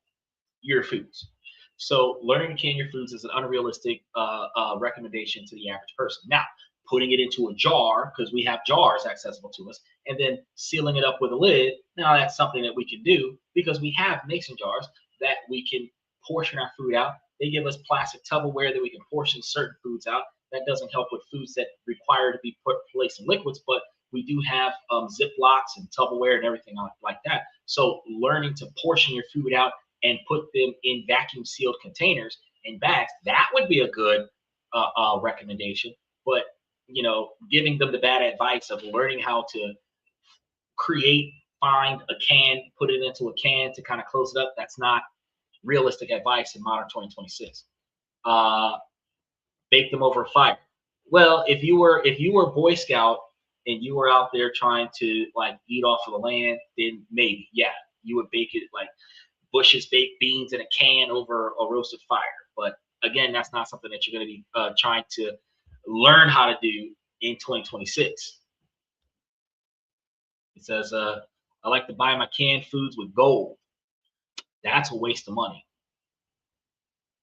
your foods. So learning to can your foods is an unrealistic recommendation to the average person. Now, putting it into a jar, because we have jars accessible to us, and then sealing it up with a lid, now that's something that we can do because we have mason jars that we can portion our food out. They give us plastic Tupperware that we can portion certain foods out. That doesn't help with foods that require to be placed in liquids, but we do have Ziplocs and Tupperware and everything like that. So learning to portion your food out and put them in vacuum sealed containers and bags, that would be a good recommendation. But giving them the bad advice of learning how to find a can, put it into a can to kind of close it up, that's not realistic advice in modern 2026. Bake them over fire. Well, if you were Boy Scout and you were out there trying to like eat off of the land, then maybe, yeah, you would bake it like Bush's baked beans in a can over a roasted fire. But again, that's not something that you're going to be trying to learn how to do in 2026. It says, I like to buy my canned foods with gold. That's a waste of money.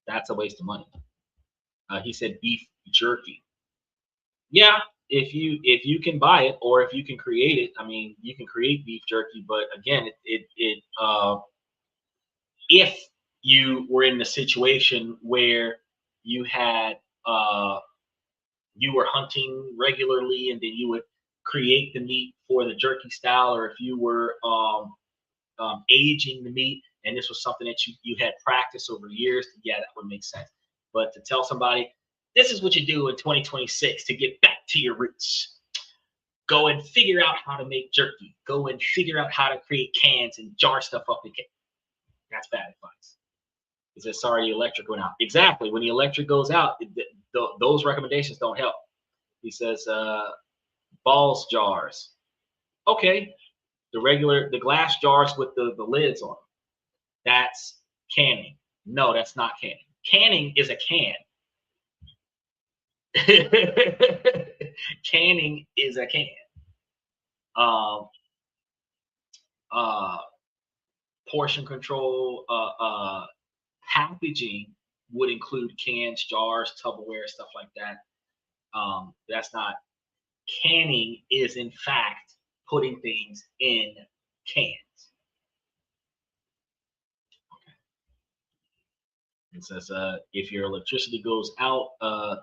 That's a waste of money. He said beef jerky. Yeah, if you can buy it or if you can create it, I mean, you can create beef jerky. But again, if you were in a situation where you had you were hunting regularly and then you would create the meat for the jerky style, or if you were aging the meat and this was something that you had practiced over years, yeah, that would make sense. But to tell somebody this is what you do in 2026 to get back to your roots, go and figure out how to make jerky, go and figure out how to create cans and jar stuff up again, that's bad advice. He says, sorry, the electric went out. Exactly. When the electric goes out, those recommendations don't help. He says, balls jars. Okay. The glass jars with the lids on them. That's canning. No, that's not canning. Canning is a can. Canning is a can. portion control, packaging would include cans, jars, Tupperware, stuff like that. That's not canning is in fact putting things in cans. It says if your electricity goes out,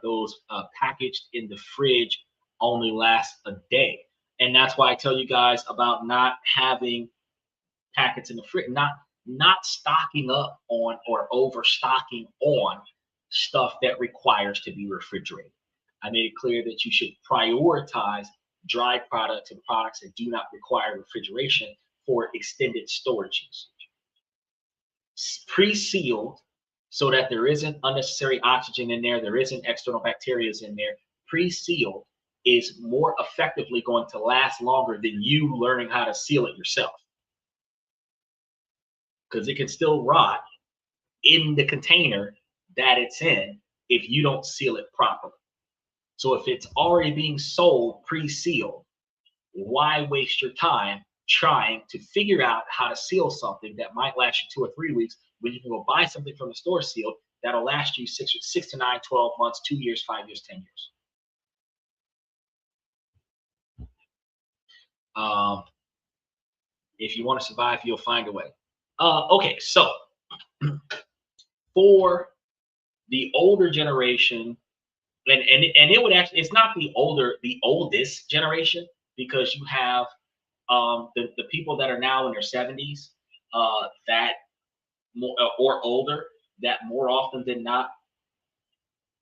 those packaged in the fridge only last a day. And that's why I tell you guys about not having packets in the fridge, not stocking up on or overstocking on stuff that requires to be refrigerated. I made it clear that you should prioritize dried products and products that do not require refrigeration for extended storage usage. Pre-sealed so that there isn't unnecessary oxygen in there, there isn't external bacteria in there. Pre-sealed is more effectively going to last longer than you learning how to seal it yourself, because it can still rot in the container that it's in if you don't seal it properly. So if it's already being sold pre-sealed, why waste your time trying to figure out how to seal something that might last you 2 or 3 weeks when you can go buy something from the store sealed that'll last you 6 to 9, 12 months, 2 years, 5 years, 10 years. If you want to survive, you'll find a way. Okay, so for the older generation, and it would actually, it's not the oldest generation, because you have the people that are now in their 70s that more, or older, that more often than not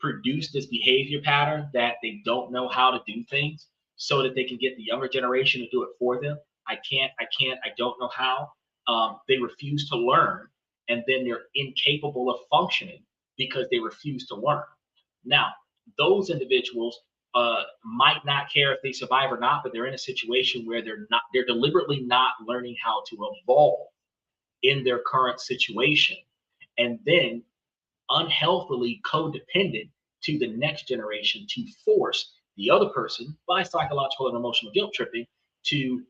produce this behavior pattern that they don't know how to do things so that they can get the younger generation to do it for them. I don't know how. They refuse to learn, and then they're incapable of functioning because they refuse to learn. Now, those individuals might not care if they survive or not, but they're in a situation where they're deliberately not learning how to evolve in their current situation, and then unhealthily codependent to the next generation to force the other person by psychological and emotional guilt tripping to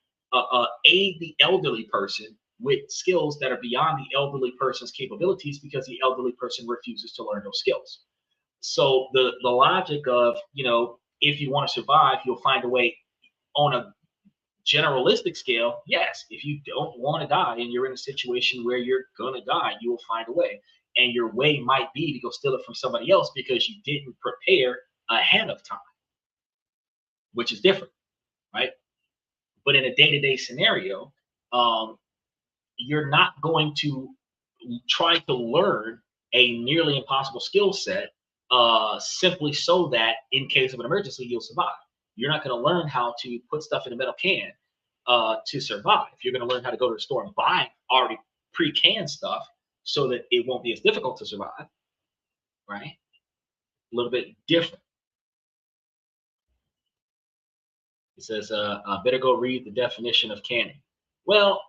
aid the elderly person with skills that are beyond the elderly person's capabilities, because the elderly person refuses to learn those skills. So the logic of, if you want to survive, you'll find a way on a generalistic scale. Yes, if you don't want to die and you're in a situation where you're going to die, you will find a way. And your way might be to go steal it from somebody else because you didn't prepare ahead of time, which is different, right? But in a day-to-day scenario, you're not going to try to learn a nearly impossible skill set simply so that in case of an emergency, you'll survive. You're not going to learn how to put stuff in a metal can to survive. You're going to learn how to go to the store and buy already pre-canned stuff so that it won't be as difficult to survive, right? A little bit different. It says, better go read the definition of canning. Well,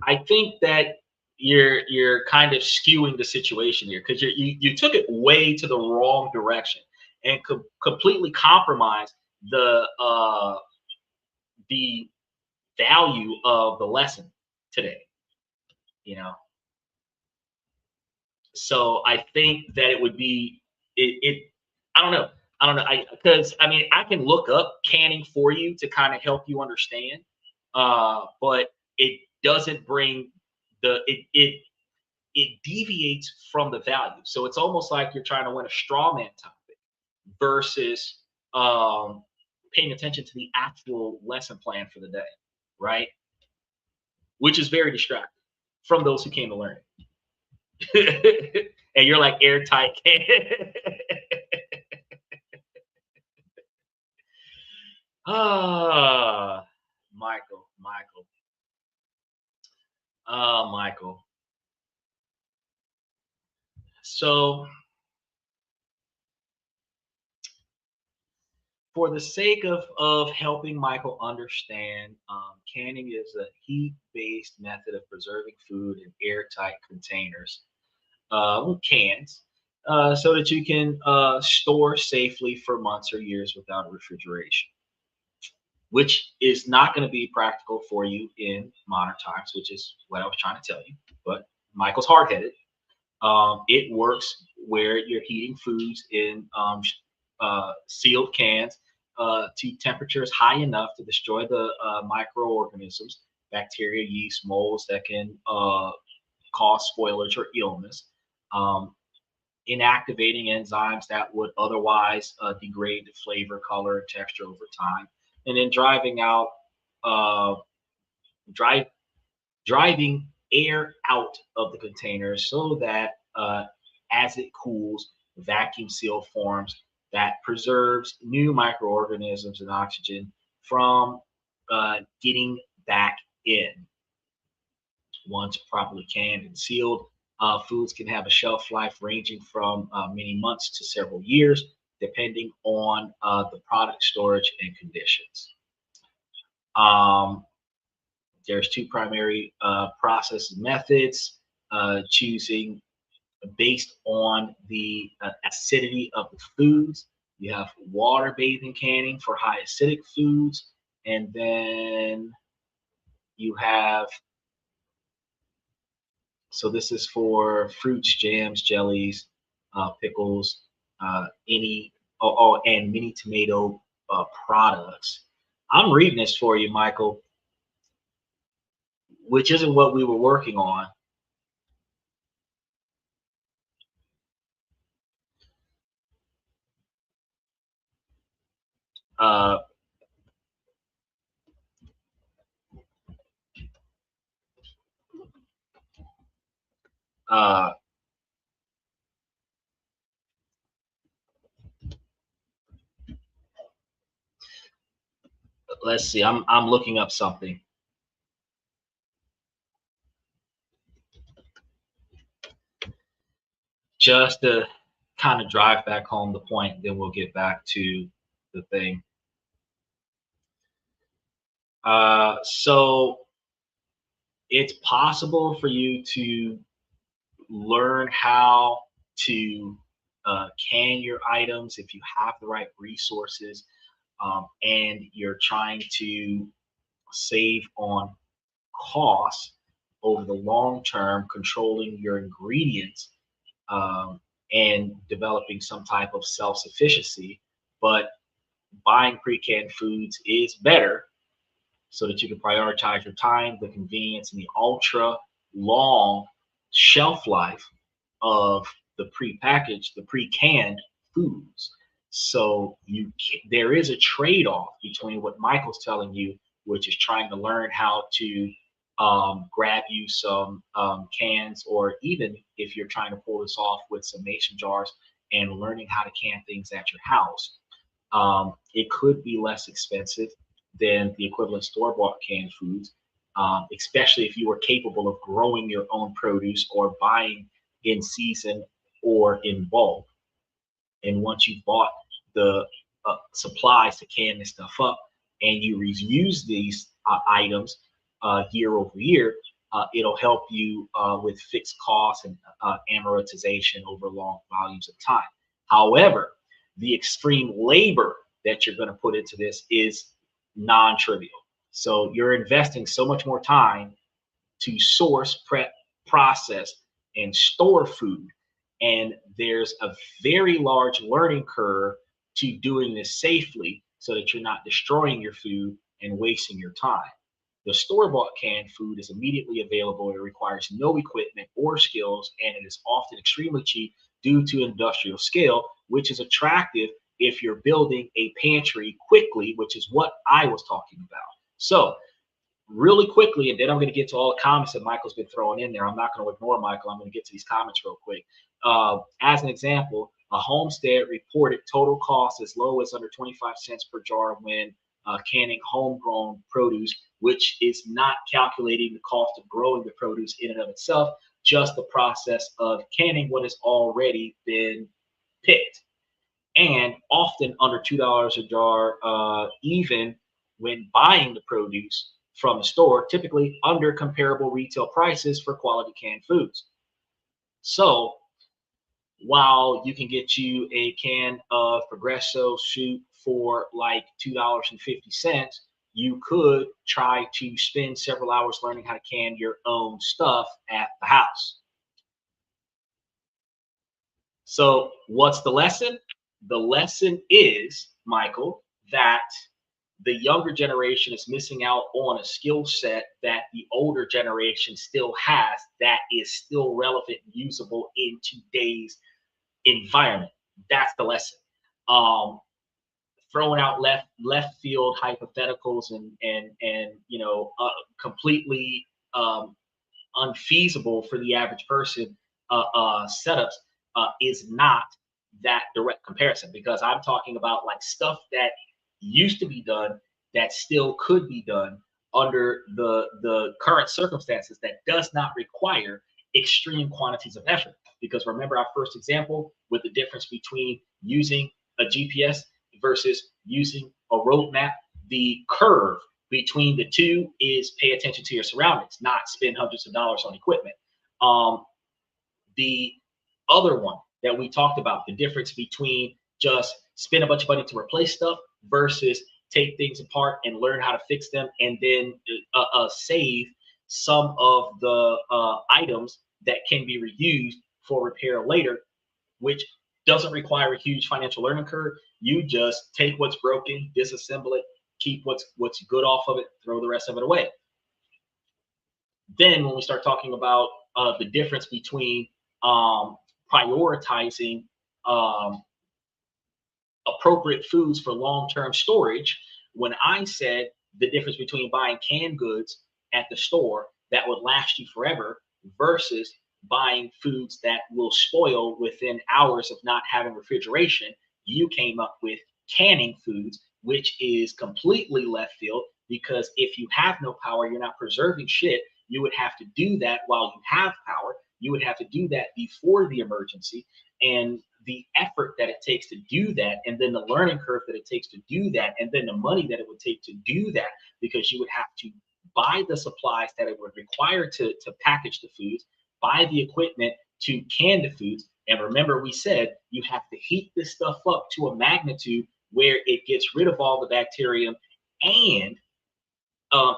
I think that you're kind of skewing the situation here, because you took it way to the wrong direction and completely compromised the value of the lesson today. So I think that it would be I don't know. Because I can look up canning for you to kind of help you understand, but it doesn't bring it deviates from the value. So it's almost like you're trying to win a straw man topic versus paying attention to the actual lesson plan for the day, right? Which is very distracting from those who came to learn it. And you're like airtight. Michael. Michael. So, for the sake of helping Michael understand, canning is a heat-based method of preserving food in airtight containers, cans, so that you can store safely for months or years without refrigeration, which is not going to be practical for you in modern times, which is what I was trying to tell you. but Michael's hard-headed. It works where you're heating foods in sealed cans to temperatures high enough to destroy the microorganisms, bacteria, yeast, molds that can cause spoilage or illness, inactivating enzymes that would otherwise degrade the flavor, color, and texture over time, and then driving out uh, drive driving air out of the container so that as it cools, vacuum seal forms that preserves new microorganisms and oxygen from getting back in. Once properly canned and sealed, foods can have a shelf life ranging from many months to several years, depending on the product storage and conditions. Um, there's two primary process methods, choosing based on the acidity of the foods. You have water bathing canning for high acidic foods, and then you have, so this is for fruits, jams, jellies, pickles, any, and mini tomato products. I'm reading this for you, Michael, which isn't what we were working on. Uh, uh, let's see. I'm looking up something. Just to kind of drive back home the point, then we'll get back to the thing. So it's possible for you to learn how to can your items if you have the right resources, and you're trying to save on costs over the long term, controlling your ingredients, and developing some type of self-sufficiency. But buying pre-canned foods is better so that you can prioritize your time, the convenience, and the ultra long shelf life of the pre-packaged, the pre-canned foods. So there is a trade-off between what Michael's telling you, which is trying to learn how to grab you some cans, or even if you're trying to pull this off with some mason jars and learning how to can things at your house. It could be less expensive than the equivalent store-bought canned foods, especially if you are capable of growing your own produce or buying in season or in bulk. And once you've bought the supplies to can this stuff up, and you reuse these items year over year, it'll help you with fixed costs and amortization over long volumes of time. However, the extreme labor that you're going to put into this is non-trivial. So you're investing so much more time to source, prep, process, and store food. And there's a very large learning curve to doing this safely so that you're not destroying your food and wasting your time. The store-bought canned food is immediately available. It requires no equipment or skills, and it is often extremely cheap due to industrial scale, which is attractive if you're building a pantry quickly, which is what I was talking about. So really quickly, and then I'm going to get to all the comments that Michael's been throwing in there. I'm not going to ignore Michael. I'm going to get to these comments real quick. As an example, a homestead reported total cost as low as under 25 cents per jar when canning homegrown produce, which is not calculating the cost of growing the produce in and of itself, just the process of canning what has already been picked. And often under $2 a jar, even when buying the produce from the store, typically under comparable retail prices for quality canned foods. So while you can get you a can of Progresso soup for like $2.50, you could try to spend several hours learning how to can your own stuff at the house. So what's the lesson? The lesson is, Michael, that the younger generation is missing out on a skill set that the older generation still has that is still relevant and usable in today's environment. That's the lesson. Um, Throwing out left field hypotheticals and completely unfeasible for the average person setups is not that direct comparison, because I'm talking about like stuff that used to be done that still could be done under the current circumstances that does not require extreme quantities of effort. Because remember our first example with the difference between using a GPS versus using a roadmap. The curve between the two is pay attention to your surroundings, not spend hundreds of dollars on equipment. The other one that we talked about, the difference between just spend a bunch of money to replace stuff versus take things apart and learn how to fix them, and then save some of the items that can be reused for repair later, which doesn't require a huge financial learning curve. You just take what's broken, disassemble it, keep what's good off of it, throw the rest of it away. Then when we start talking about the difference between prioritizing appropriate foods for long-term storage, when I said the difference between buying canned goods at the store that would last you forever versus buying foods that will spoil within hours of not having refrigeration, you came up with canning foods, which is completely left field, because if you have no power, you're not preserving shit. You would have to do that while you have power. You would have to do that before the emergency, and the effort that it takes to do that, and then the learning curve that it takes to do that, and then the money that it would take to do that, because you would have to buy the supplies that it would require to package the foods, buy the equipment to can the foods. And remember, we said you have to heat this stuff up to a magnitude where it gets rid of all the bacterium and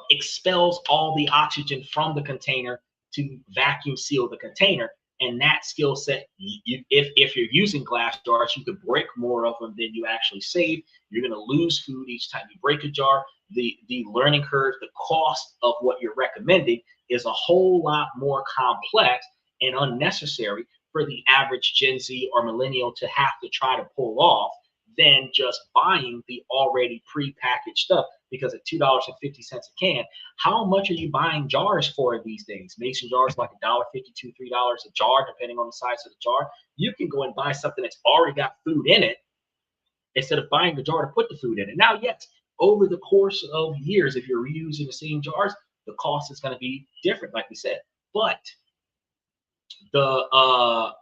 expels all the oxygen from the container to vacuum seal the container. And that skill set, if you're using glass jars, you could break more of them than you actually save. You're going to lose food each time you break a jar. The learning curve, the cost of what you're recommending is a whole lot more complex and unnecessary for the average Gen Z or millennial to have to try to pull off than just buying the already pre-packaged stuff. Because at $2.50 a can, how much are you buying jars for these days? Mason jars like $1.52, $3 a jar, depending on the size of the jar. You can go and buy something that's already got food in it instead of buying a jar to put the food in it. Now, yes, over the course of years, if you're reusing the same jars, the cost is going to be different, like we said. But the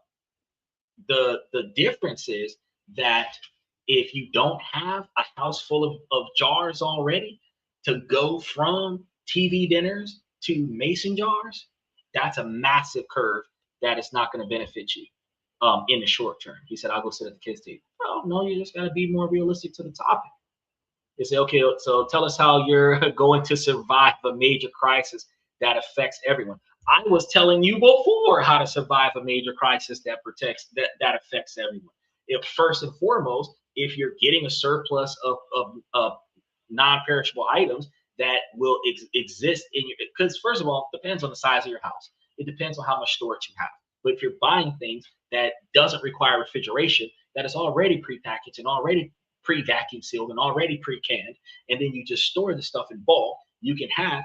difference is that if you don't have a house full of jars already, to go from TV dinners to mason jars, that's a massive curve that is not going to benefit you in the short term. He said, I'll go sit at the kids' table. Oh, no, you just got to be more realistic to the topic. They say, okay, so tell us how you're going to survive a major crisis that affects everyone. I was telling you before how to survive a major crisis that affects everyone. If first and foremost, if you're getting a surplus of non-perishable items that will exist in your, because first of all, it depends on the size of your house. It depends on how much storage you have. But if you're buying things that doesn't require refrigeration, that is already prepackaged and already pre-vacuum sealed and already pre-canned, and then you just store the stuff in bulk, you can have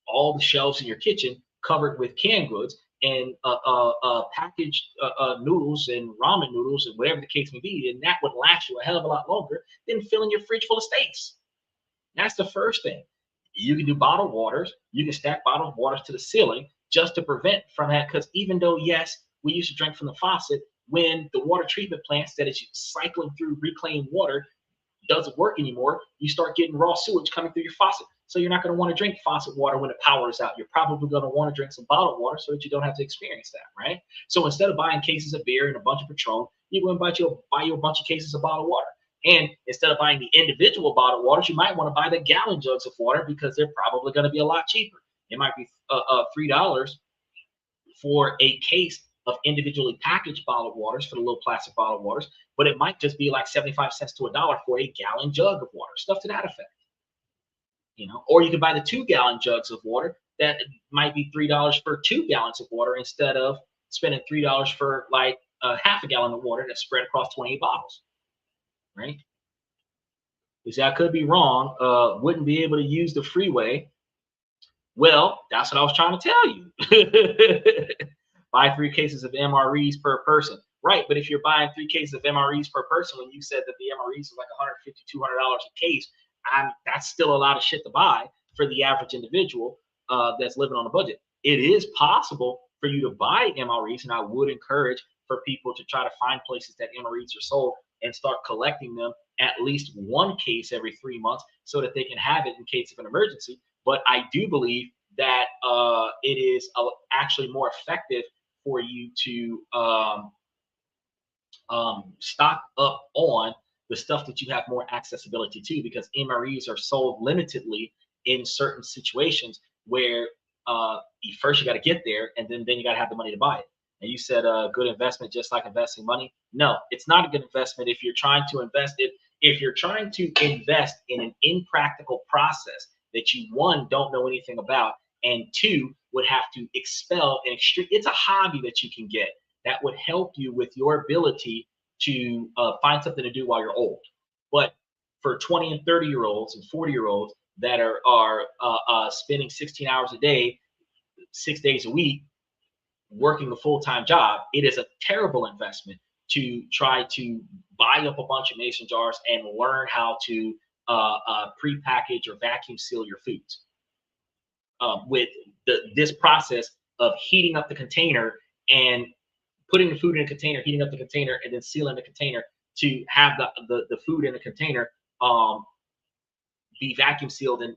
all the shelves in your kitchen covered with canned goods and packaged noodles and ramen noodles and whatever the case may be, and that would last you a hell of a lot longer than filling your fridge full of steaks. That's the first thing. You can do bottled waters. You can stack bottled waters to the ceiling just to prevent from that, because even though, yes, we used to drink from the faucet, when the water treatment plants that is cycling through reclaimed water doesn't work anymore, you start getting raw sewage coming through your faucet. So you're not going to want to drink faucet water when the power is out. You're probably going to want to drink some bottled water so that you don't have to experience that, right? So instead of buying cases of beer and a bunch of Patron, you go and buy you a bunch of cases of bottled water. And instead of buying the individual bottled waters, you might want to buy the gallon jugs of water because they're probably going to be a lot cheaper. It might be $3 for a case of individually packaged bottled waters, for the little plastic bottled waters, but it might just be like 75 cents to $1 for a gallon jug of water, stuff to that effect. Or you can buy the 2-gallon jugs of water that might be $3 for 2 gallons of water instead of spending $3 for like half a gallon of water that's spread across 28 bottles, right? You see, I could be wrong. Wouldn't be able to use the freeway. Well, that's what I was trying to tell you. Buy 3 cases of MREs per person. Right, but if you're buying 3 cases of MREs per person, when you said that the MREs was like $150, $200 a case, that's still a lot of shit to buy for the average individual that's living on a budget. It is possible for you to buy MREs, and I would encourage for people to try to find places that MREs are sold and start collecting them at least 1 case every 3 months so that they can have it in case of an emergency. But I do believe that it is actually more effective for you to stock up on the stuff that you have more accessibility to, because MREs are sold limitedly in certain situations where first you got to get there, and then you got to have the money to buy it. And you said a good investment, just like investing money. No, it's not a good investment if you're trying to invest it. If you're trying to invest in an impractical process that you, 1, don't know anything about, and 2, would have to expel an extreme. It's a hobby that you can get that would help you with your ability to find something to do while you're old. But for 20 and 30-year-olds and 40-year-olds that are spending 16 hours a day, 6 days a week, working a full-time job, it is a terrible investment to try to buy up a bunch of mason jars and learn how to pre-package or vacuum seal your foods. With this process of heating up the container and putting the food in a container, heating up the container, and then sealing the container to have the food in the container be vacuum sealed and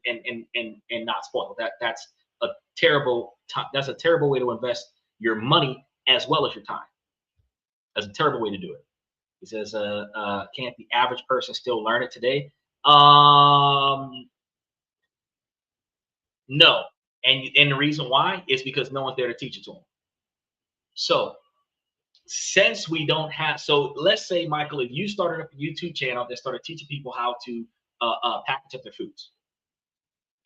not spoiled. That's a terrible way to invest your money as well as your time. That's a terrible way to do it. He says, can't the average person still learn it today? No. And the reason why is because no one's there to teach it to them. So since we don't have, so let's say, Michael, if you started up a YouTube channel that started teaching people how to package up their foods,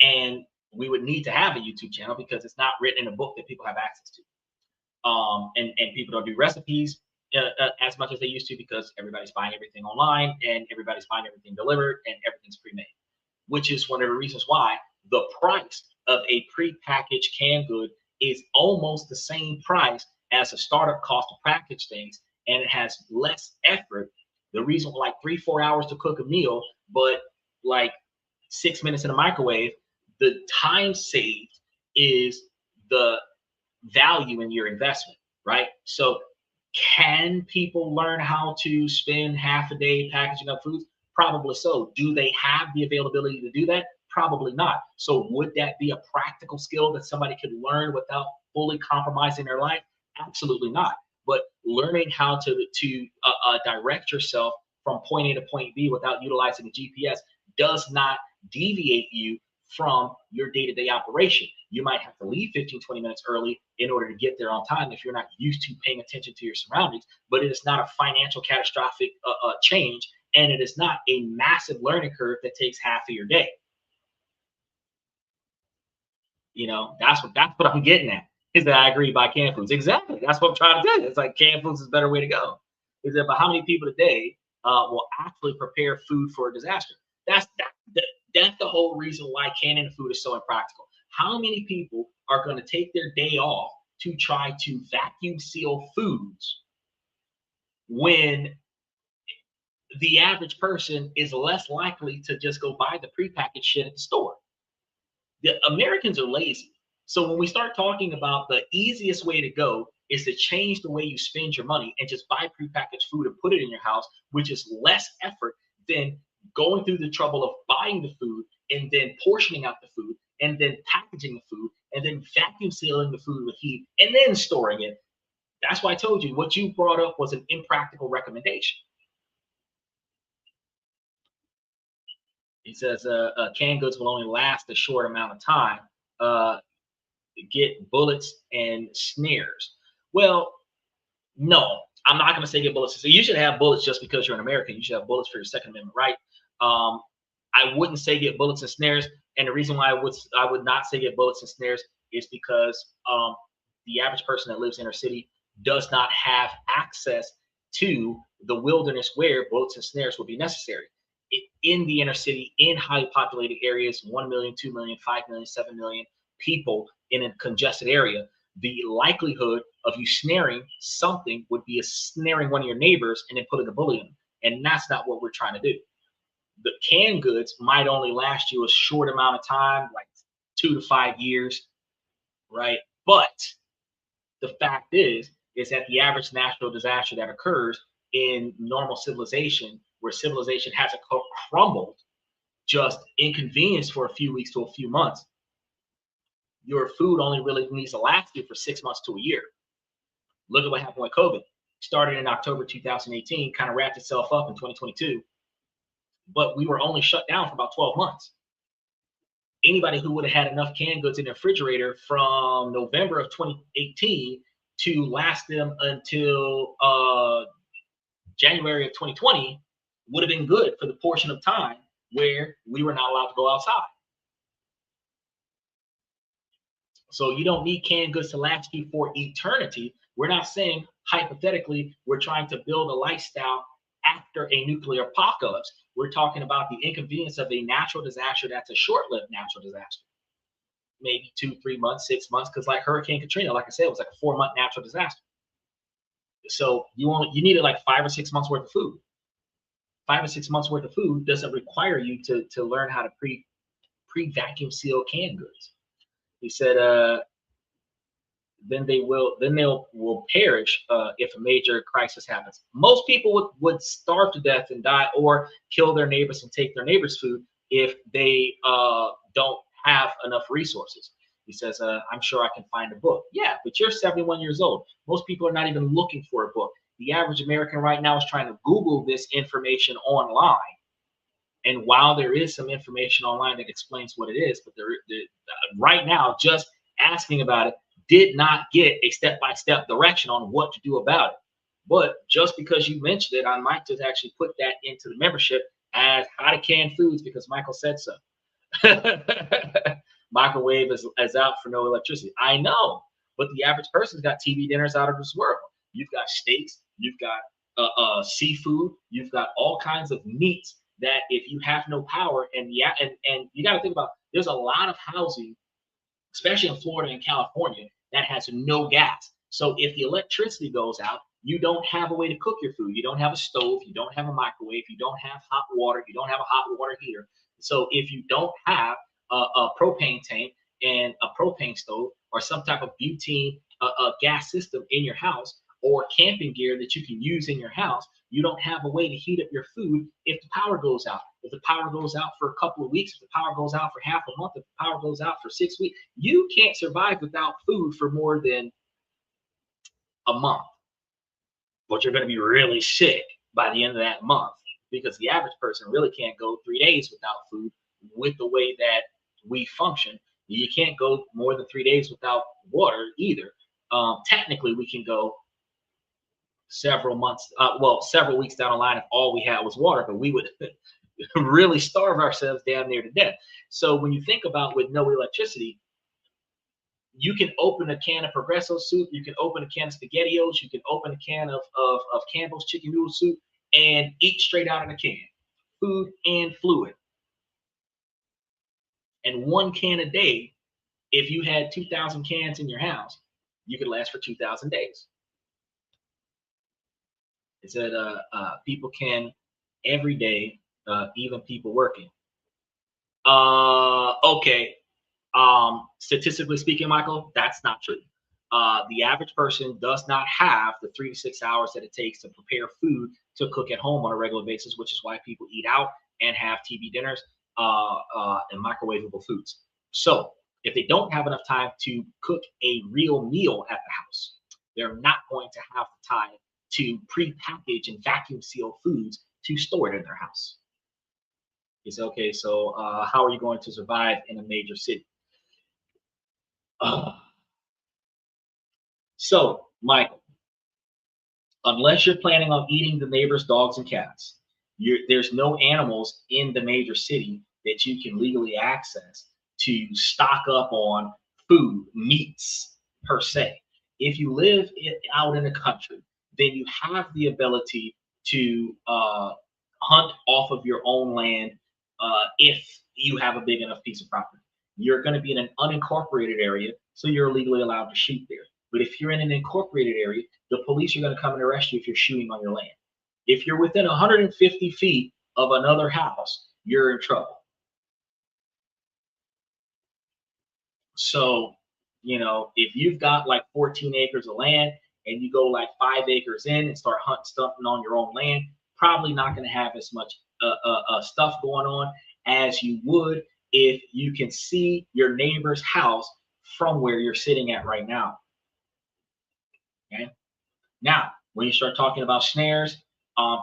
and we would need to have a YouTube channel because it's not written in a book that people have access to. And people don't do recipes as much as they used to because everybody's buying everything online and everybody's buying everything delivered and everything's pre-made, which is one of the reasons why the price of a pre-packaged canned good is almost the same price as a startup cost to package things, and it has less effort. The reason, like 3-4 hours to cook a meal, but like 6 minutes in a microwave, the time saved is the value in your investment, right? So can people learn how to spend half a day packaging up foods? Probably so. Do they have the availability to do that? Probably not. So would that be a practical skill that somebody could learn without fully compromising their life? Absolutely not. But learning how to direct yourself from point A to point B without utilizing a GPS does not deviate you from your day-to-day operation. You might have to leave 15-20 minutes early in order to get there on time if you're not used to paying attention to your surroundings, but it is not a financial catastrophic change, and it is not a massive learning curve that takes half of your day. That's what I'm getting at, is that I agree by canned foods. Exactly. That's what I'm trying to tell you. It's like canned foods is a better way to go. Is that, but how many people today will actually prepare food for a disaster? That's the whole reason why canning food is so impractical. How many people are going to take their day off to try to vacuum seal foods when the average person is less likely to just go buy the prepackaged shit at the store? The Americans are lazy. So when we start talking about the easiest way to go is to change the way you spend your money and just buy prepackaged food and put it in your house, which is less effort than going through the trouble of buying the food and then portioning out the food and then packaging the food and then vacuum sealing the food with heat and then storing it. That's why I told you what you brought up was an impractical recommendation. He says canned goods will only last a short amount of time. Uh, get bullets and snares. Well, no, I'm not going to say get bullets. So you should have bullets just because you're an American. You should have bullets for your Second Amendment right. Um, I wouldn't say get bullets and snares, and the reason why I would not say get bullets and snares is because the average person that lives inner city does not have access to the wilderness where bullets and snares would be necessary. In the inner city, in highly populated areas, 1 million, 2 million, 5 million, 7 million people in a congested area, the likelihood of you snaring something would be a snaring one of your neighbors and then putting a bullet in them. And that's not what we're trying to do. The canned goods might only last you a short amount of time, like 2 to 5 years, right? But the fact is that the average natural disaster that occurs in normal civilization, where civilization hasn't crumbled, just inconvenienced for a few weeks to a few months, your food only really needs to last you for 6 months to a year. Look at what happened with COVID. Started in October 2018, kind of wrapped itself up in 2022, but we were only shut down for about 12 months. Anybody who would have had enough canned goods in their refrigerator from November of 2018 to last them until January of 2020 would have been good for the portion of time where we were not allowed to go outside. So you don't need canned goods to last you for eternity. We're not saying hypothetically we're trying to build a lifestyle after a nuclear apocalypse. We're talking about the inconvenience of a natural disaster that's a short-lived natural disaster. Maybe 2, 3 months, 6 months, because like Hurricane Katrina, like I said, it was like a 4-month natural disaster. So you needed like 5 or 6 months worth of food. 5 or 6 months worth of food doesn't require you to learn how to pre-vacuum seal canned goods. He said, then they'll perish if a major crisis happens. Most people would starve to death and die, or kill their neighbors and take their neighbors' food if they don't have enough resources. He says, I'm sure I can find a book. Yeah, but you're 71 years old. Most people are not even looking for a book. The average American right now is trying to Google this information online. And while there is some information online that explains what it is, but right now, just asking about it did not get a step-by-step direction on what to do about it. But just because you mentioned it, I might just actually put that into the membership as how to can foods because Michael said so. Microwave is out for no electricity. I know, but the average person's got TV dinners out of this world. You've got steaks, you've got seafood, you've got all kinds of meats that if you have no power, and you got to think about, there's a lot of housing, especially in Florida and California, that has no gas. So if the electricity goes out, you don't have a way to cook your food. You don't have a stove, you don't have a microwave, you don't have hot water, you don't have a hot water heater. So if you don't have a propane tank and a propane stove or some type of butane gas system in your house, or camping gear that you can use in your house, you don't have a way to heat up your food if the power goes out. If the power goes out for a couple of weeks, if the power goes out for half a month, if the power goes out for 6 weeks, you can't survive without food for more than a month. But you're going to be really sick by the end of that month because the average person really can't go 3 days without food with the way that we function. You can't go more than 3 days without water either. Technically, we can go several weeks down the line if all we had was water, but we would really starve ourselves damn near to death. So when you think about with no electricity, you can open a can of Progresso soup, you can open a can of SpaghettiOs, you can open a can of Campbell's chicken noodle soup and eat straight out of the can, food and fluid. And 1 can a day, if you had 2,000 cans in your house, you could last for 2,000 days. It said people can every day, even people working. Okay. Statistically speaking, Michael, that's not true. The average person does not have the 3 to 6 hours that it takes to prepare food to cook at home on a regular basis, which is why people eat out and have TV dinners and microwavable foods. So if they don't have enough time to cook a real meal at the house, they're not going to have the time to pre-package and vacuum seal foods to store it in their house. He said, okay, so how are you going to survive in a major city? So, Michael, unless you're planning on eating the neighbor's dogs and cats, there's no animals in the major city that you can legally access to stock up on food, meats per se. If you live out in the country, then you have the ability to hunt off of your own land if you have a big enough piece of property. You're going to be in an unincorporated area, so you're legally allowed to shoot there. But if you're in an incorporated area, the police are going to come and arrest you if you're shooting on your land. If you're within 150 feet of another house, you're in trouble. So, if you've got like 14 acres of land and you go like 5 acres in and start hunting something on your own land, probably not going to have as much stuff going on as you would if you can see your neighbor's house from where you're sitting at right now. Okay. Now, when you start talking about snares,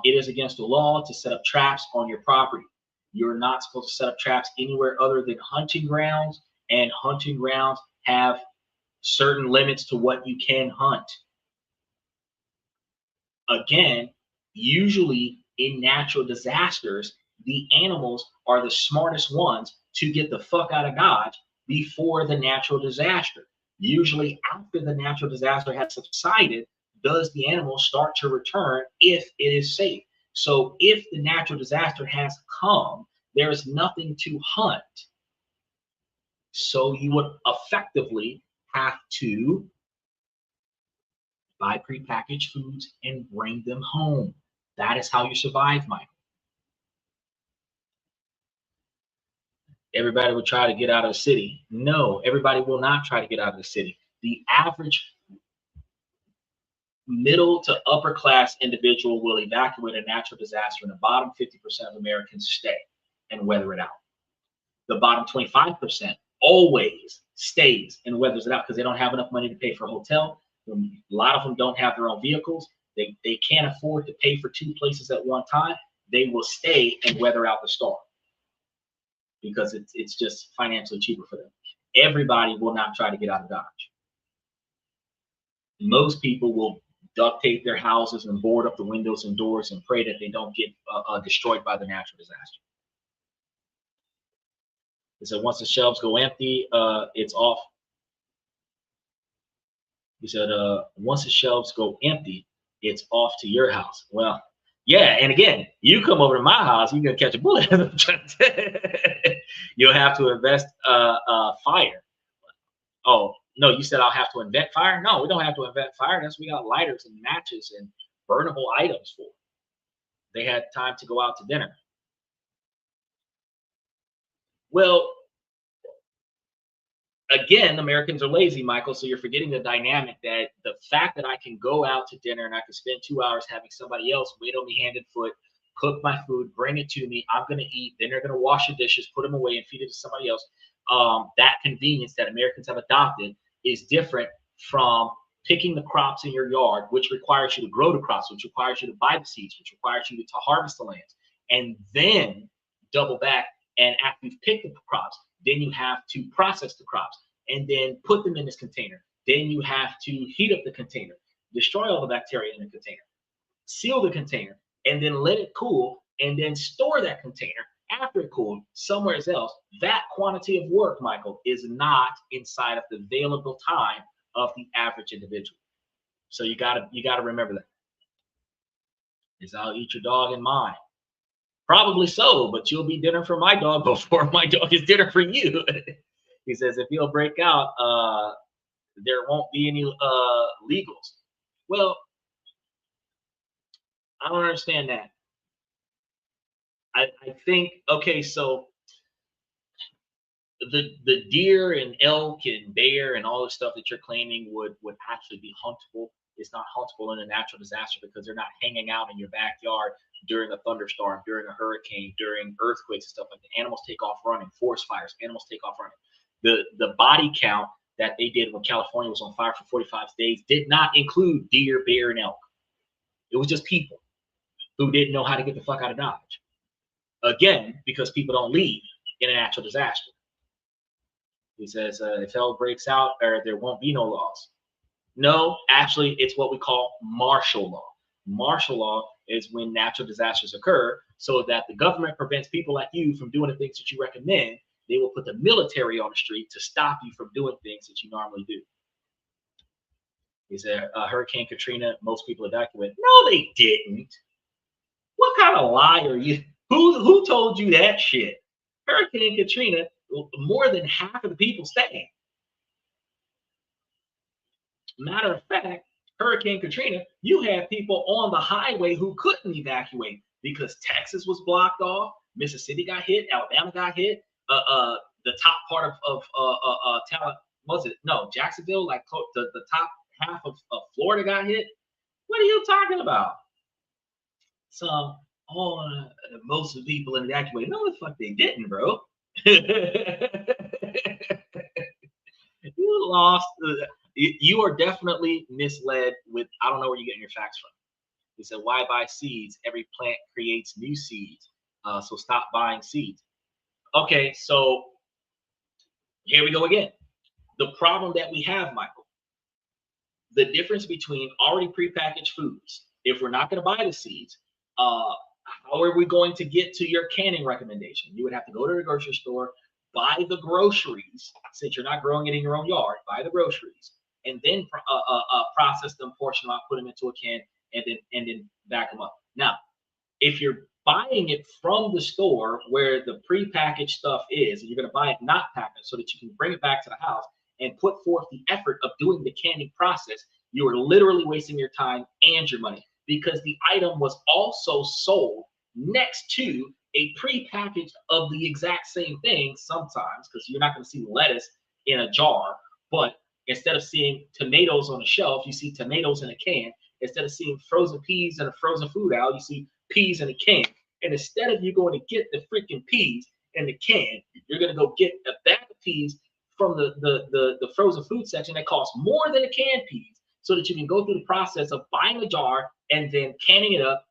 it is against the law to set up traps on your property. You're not supposed to set up traps anywhere other than hunting grounds, and hunting grounds have certain limits to what you can hunt. Again, usually in natural disasters, the animals are the smartest ones to get the fuck out of Dodge before the natural disaster. Usually after the natural disaster has subsided, does the animal start to return if it is safe. So if the natural disaster has come, there is nothing to hunt. So you would effectively have to buy prepackaged foods and bring them home. That is how you survive, Michael. Everybody will try to get out of the city. No, everybody will not try to get out of the city. The average middle to upper class individual will evacuate a natural disaster, and the bottom 50% of Americans stay and weather it out. The bottom 25% always stays and weathers it out because they don't have enough money to pay for a hotel. A lot of them don't have their own vehicles. They can't afford to pay for 2 places at one time. They will stay and weather out the storm because it's just financially cheaper for them. Everybody will not try to get out of Dodge. Most people will duct tape their houses and board up the windows and doors and pray that they don't get destroyed by the natural disaster. He said once the shelves go empty, it's off. He said once the shelves go empty, it's off to your house. Well, yeah, and again, you come over to my house, you're gonna catch a bullet. You'll have to invest fire. Oh, no, you said I'll have to invent fire? No, we don't have to invent fire. We got lighters and matches and burnable items for. They had time to go out to dinner. Well, again, Americans are lazy, Michael, so you're forgetting the dynamic that the fact that I can go out to dinner and I can spend 2 hours having somebody else wait on me hand and foot, cook my food, bring it to me, I'm going to eat, then they're going to wash the dishes, put them away and feed it to somebody else. That convenience that Americans have adopted is different from picking the crops in your yard, which requires you to grow the crops, which requires you to buy the seeds, which requires you to harvest the lands, and then double back. And after you've picked the crops, then you have to process the crops and then put them in this container. Then you have to heat up the container, destroy all the bacteria in the container, seal the container, and then let it cool, and then store that container after it cooled somewhere else. That quantity of work, Michael, is not inside of the available time of the average individual. So you gotta remember that. Is I'll eat your dog and mine. Probably so, but you'll be dinner for my dog before my dog is dinner for you. He says, if you'll break out, there won't be any legals. Well, I don't understand that. I think, okay, so the deer and elk and bear and all the stuff that you're claiming would actually be huntable. It's not huntable in a natural disaster because they're not hanging out in your backyard during a thunderstorm, during a hurricane, during earthquakes and stuff like that. Animals take off running, forest fires, animals take off running. The body count that they did when California was on fire for 45 days did not include deer, bear, and elk. It was just people who didn't know how to get the fuck out of Dodge. Again, because people don't leave in a natural disaster. He says, if hell breaks out, or there won't be no laws. No, actually, it's what we call martial law. Martial law is when natural disasters occur so that the government prevents people like you from doing the things that you recommend. They will put the military on the street to stop you from doing things that you normally do. He said, Hurricane Katrina, most people evacuated. No, they didn't. What kind of lie are you? Who told you that shit? Hurricane Katrina, more than half of the people stayed. Matter of fact, Hurricane Katrina, you had people on the highway who couldn't evacuate because Texas was blocked off, Mississippi got hit, Alabama got hit, the top part of town, was it? No, Jacksonville, like the top half of Florida got hit. What are you talking about? Some, most of the people evacuated. No, the fuck they didn't, bro. You lost. You are definitely misled with, I don't know where you're getting your facts from. He said, why buy seeds? Every plant creates new seeds. So stop buying seeds. Okay, so here we go again. The problem that we have, Michael, the difference between already prepackaged foods, if we're not going to buy the seeds, how are we going to get to your canning recommendation? You would have to go to the grocery store, buy the groceries, since you're not growing it in your own yard, buy the groceries, and then process them, portion them out, put them into a can, and then back them up. Now, if you're buying it from the store where the prepackaged stuff is, and you're going to buy it not packaged so that you can bring it back to the house and put forth the effort of doing the canning process, you are literally wasting your time and your money, because the item was also sold next to a prepackaged of the exact same thing sometimes, because you're not going to see lettuce in a jar, but instead of seeing tomatoes on a shelf, you see tomatoes in a can. Instead of seeing frozen peas in a frozen food aisle, you see peas in a can. And instead of you going to get the freaking peas in the can, you're going to go get a bag of peas from the frozen food section that costs more than a canned peas, so that you can go through the process of buying a jar and then canning it up.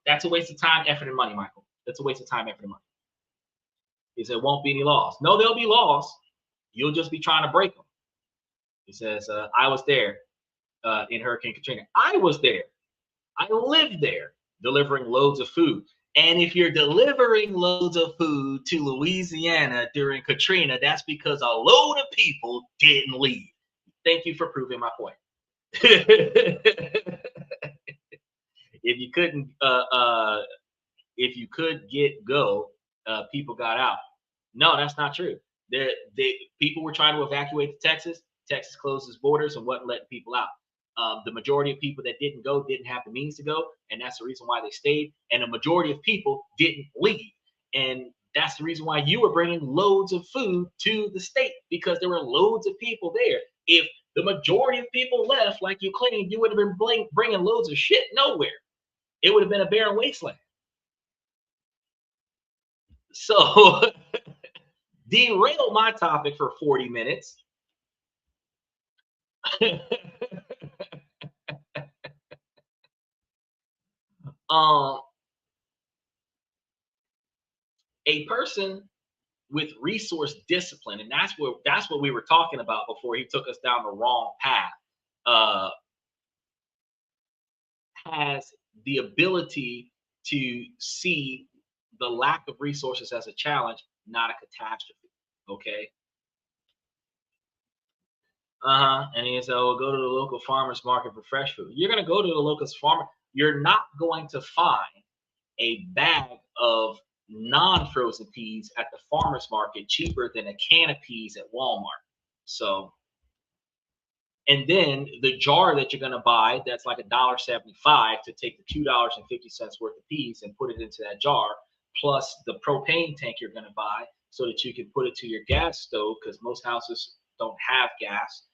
That's a waste of time, effort, and money, Michael. That's a waste of time, effort, and money. He said, won't be any laws. No, there'll be laws. You'll just be trying to break them. He says, I was there in Hurricane Katrina. I was there. I lived there delivering loads of food. And if you're delivering loads of food to Louisiana during Katrina, that's because a load of people didn't leave. Thank you for proving my point. If you couldn't, if you could go, people got out. No, that's not true. People were trying to evacuate to Texas. Texas closed its borders and wasn't letting people out. The majority of people that didn't go didn't have the means to go, and that's the reason why they stayed. And the majority of people didn't leave, and that's the reason why you were bringing loads of food to the state, because there were loads of people there. If the majority of people left, like you claimed, you would have been bringing loads of shit nowhere. It would have been a barren wasteland. So derail my topic for 40 minutes. A person with resource discipline, and that's what we were talking about before he took us down the wrong path, has the ability to see the lack of resources as a challenge, not a catastrophe. Okay. And he said, "Oh, go to the local farmer's market for fresh food." You're gonna go to the local farmer. You're not going to find a bag of non-frozen peas at the farmer's market cheaper than a can of peas at Walmart. So, and then the jar that you're going to buy, that's like $1.75, to take the $2.50 worth of peas and put it into that jar, plus the propane tank you're going to buy so that you can put it to your gas stove, because most houses don't have gas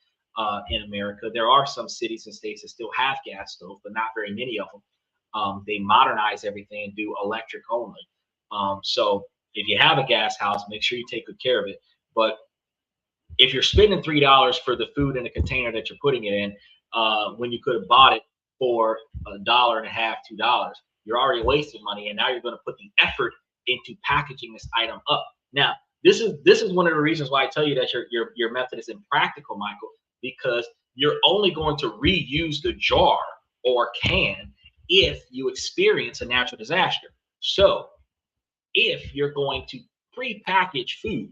in America. There are some cities and states that still have gas stoves, but not very many of them. They modernize everything and do electric only. So if you have a gas house, make sure you take good care of it. But if you're spending $3 for the food in the container that you're putting it in, when you could have bought it for $1.50, $2, you're already wasting money. And now you're going to put the effort into packaging this item up. Now, this is one of the reasons why I tell you that your method is impractical, Michael, because you're only going to reuse the jar or can if you experience a natural disaster. So if you're going to pre-package food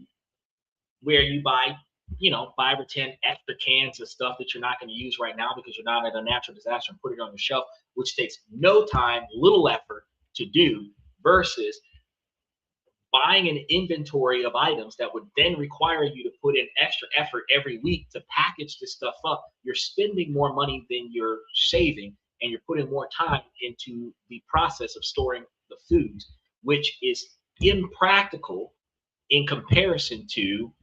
where you buy, 5 or 10 extra cans of stuff that you're not going to use right now because you're not at a natural disaster, and put it on your shelf, which takes no time, little effort to do, versus buying an inventory of items that would then require you to put in extra effort every week to package this stuff up. You're spending more money than you're saving, and you're putting more time into the process of storing the foods, which is impractical in comparison to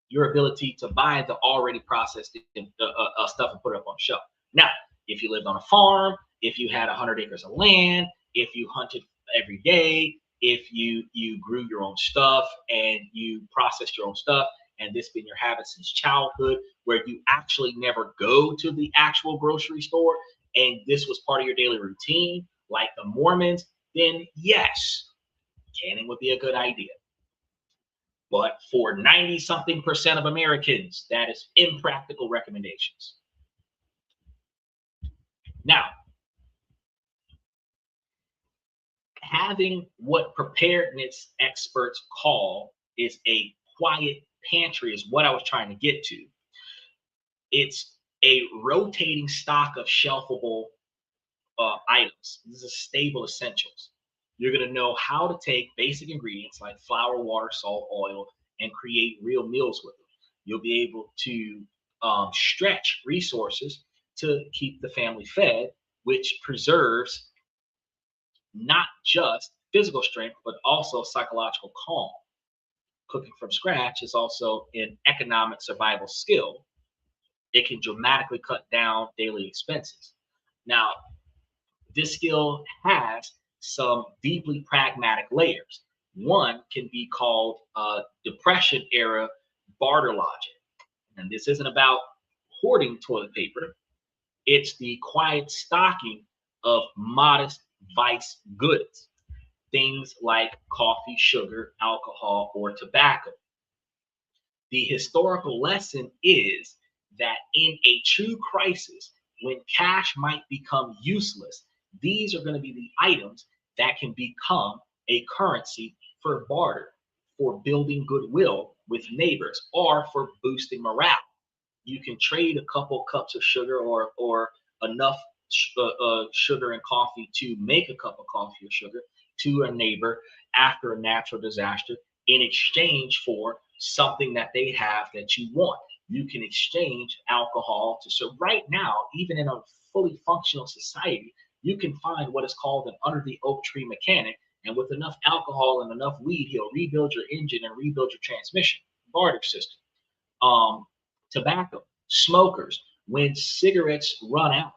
your ability to buy the already processed stuff and put it up on the shelf. Now, if you lived on a farm, if you had 100 acres of land, if you hunted every day, if you grew your own stuff and you processed your own stuff, and this been your habit since childhood, where you actually never go to the actual grocery store, and this was part of your daily routine, like the Mormons, then yes, canning would be a good idea. But for 90-something% of Americans, that is impractical recommendations. Now, having what preparedness experts call is a quiet pantry is what I was trying to get to. It's a rotating stock of shelfable items. This is stable essentials. You're going to know how to take basic ingredients like flour, water, salt, oil, and create real meals with them. You'll be able to stretch resources to keep the family fed, which preserves not just physical strength, but also psychological calm. Cooking from scratch is also an economic survival skill. It can dramatically cut down daily expenses. Now, this skill has some deeply pragmatic layers. One can be called Depression era barter logic. And this isn't about hoarding toilet paper. It's the quiet stocking of modest vice goods, things like coffee, sugar, alcohol, or tobacco. The historical lesson is that in a true crisis, when cash might become useless, these are going to be the items that can become a currency for barter, for building goodwill with neighbors, or for boosting morale. You can trade a couple cups of sugar or enough sugar and coffee to make a cup of coffee or sugar to a neighbor after a natural disaster in exchange for something that they have that you want. You can exchange alcohol so right now, even in a fully functional society, you can find what is called an under the oak tree mechanic, and with enough alcohol and enough weed, he'll rebuild your engine and rebuild your transmission. Barter system. Tobacco, smokers, when cigarettes run out,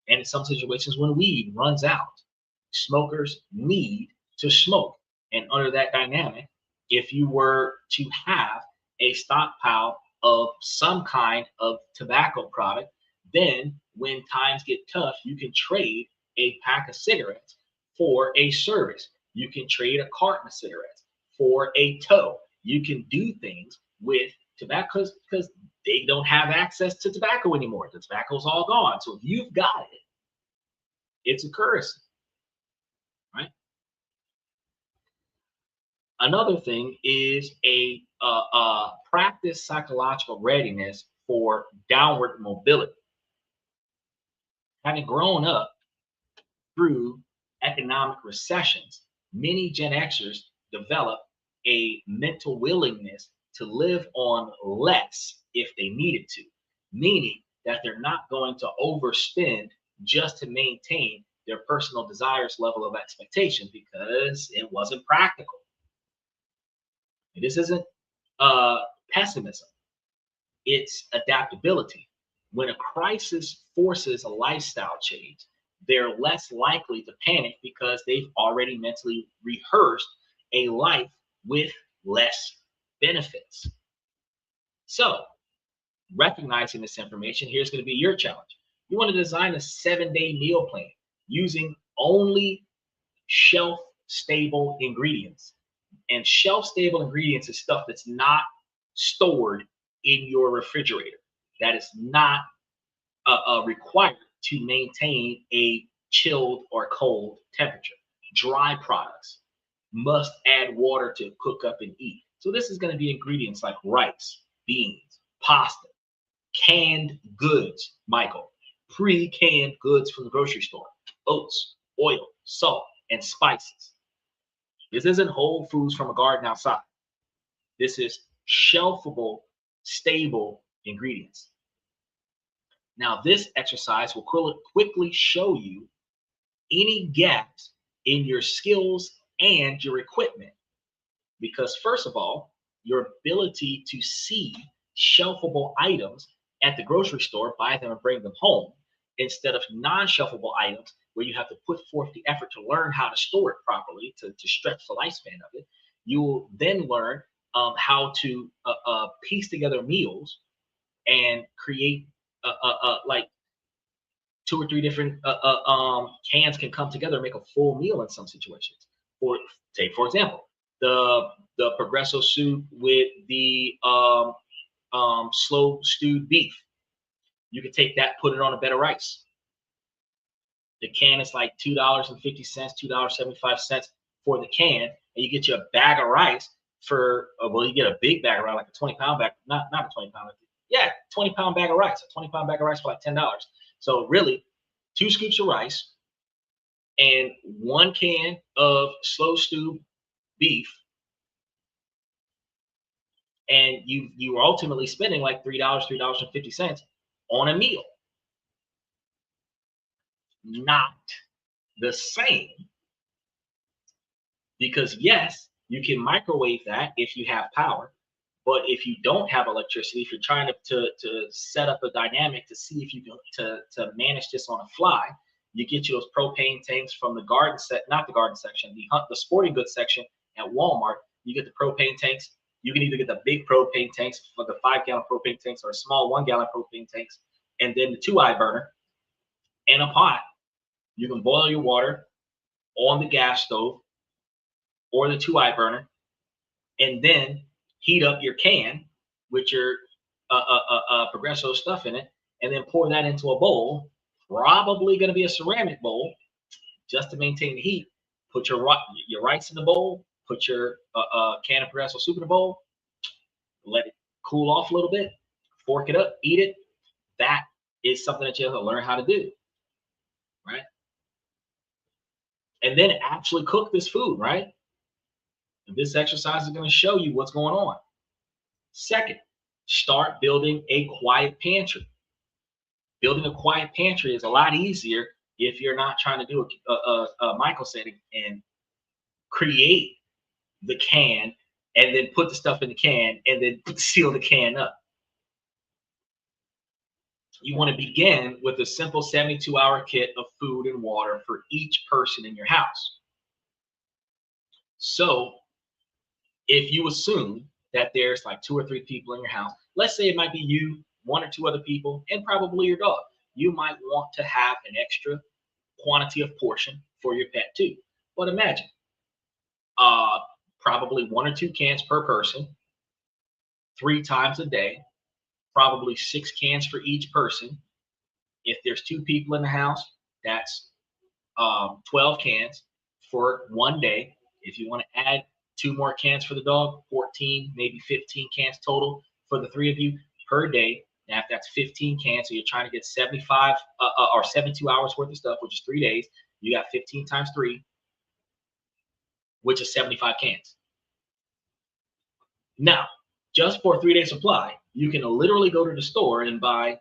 and in some situations when weed runs out, smokers need to smoke. And under that dynamic, if you were to have a stockpile of some kind of tobacco product, then when times get tough, you can trade a pack of cigarettes for a service. You can trade a carton of cigarettes for a tow. You can do things with tobacco because they don't have access to tobacco anymore. The tobacco's all gone. So if you've got it, it's a currency, right? Another thing is a practice psychological readiness for downward mobility. Having grown up through economic recessions, many Gen Xers develop a mental willingness to live on less if they needed to, meaning that they're not going to overspend just to maintain their personal desires level of expectation because it wasn't practical. This isn't pessimism, it's adaptability. When a crisis forces a lifestyle change, they're less likely to panic because they've already mentally rehearsed a life with less benefits. So, recognizing this information, here's going to be your challenge. You want to design a 7-day meal plan using only shelf stable ingredients. And shelf stable ingredients is stuff that's not stored in your refrigerator. That is not required to maintain a chilled or cold temperature. Dry products must add water to cook up and eat. So this is going to be ingredients like rice, beans, pasta, canned goods, Michael, pre-canned goods from the grocery store, oats, oil, salt, and spices. This isn't whole foods from a garden outside. This is shelfable, stable ingredients. Now, this exercise will quickly show you any gaps in your skills and your equipment. Because first of all, your ability to see shelfable items at the grocery store, buy them and bring them home, instead of non-shelfable items where you have to put forth the effort to learn how to store it properly to stretch the lifespan of it. You will then learn how to piece together meals and create like 2 or 3 different cans can come together and make a full meal in some situations. Or take, for example, the Progresso soup with the slow stewed beef. You can take that, put it on a bed of rice. The can is like $2.50, $2.75 for the can, and you get you a bag of rice for well, you get a big bag of rice, like a 20-pound bag, not a 20-pound, yeah, 20-pound bag of rice, a 20-pound bag of rice for like $10. So really, 2 scoops of rice and 1 can of slow stewed beef, and you are ultimately spending like $3, $3.50 on a meal. Not the same, because yes, you can microwave that if you have power, but if you don't have electricity, if you're trying to set up a dynamic to see if you can to manage this on a fly, you get you those propane tanks from the garden set, not the garden section, the sporting goods section at Walmart. You get the propane tanks. You can either get the big propane tanks, for the 5-gallon propane tanks, or a small 1-gallon propane tanks, and then the 2-eye burner and a pot. You can boil your water on the gas stove or the 2-eye burner, and then heat up your can with your Progresso stuff in it, and then pour that into a bowl, probably going to be a ceramic bowl, just to maintain the heat. Put your rice in the bowl, put your can of Progresso soup in the bowl, let it cool off a little bit, fork it up, eat it. That is something that you have to learn how to do, right? And then actually cook this food, right? And this exercise is going to show you what's going on. Second, start building a quiet pantry. Building a quiet pantry is a lot easier if you're not trying to do a Michael setting and create the can and then put the stuff in the can and then seal the can up. You want to begin with a simple 72-hour kit of food and water for each person in your house. So if you assume that there's like 2 or 3 people in your house, let's say it might be you, 1 or 2 other people, and probably your dog. You might want to have an extra quantity of portion for your pet too. But imagine, probably 1 or 2 cans per person, 3 times a day, probably 6 cans for each person. If there's 2 people in the house, that's 12 cans for 1 day. If you want to add 2 more cans for the dog, 14, maybe 15 cans total for the 3 of you per day. Now, if that's 15 cans, so you're trying to get 75 or 72 hours worth of stuff, which is 3 days, you got 15 times 3, which is 75 cans. Now, just for a 3-day supply, you can literally go to the store and buy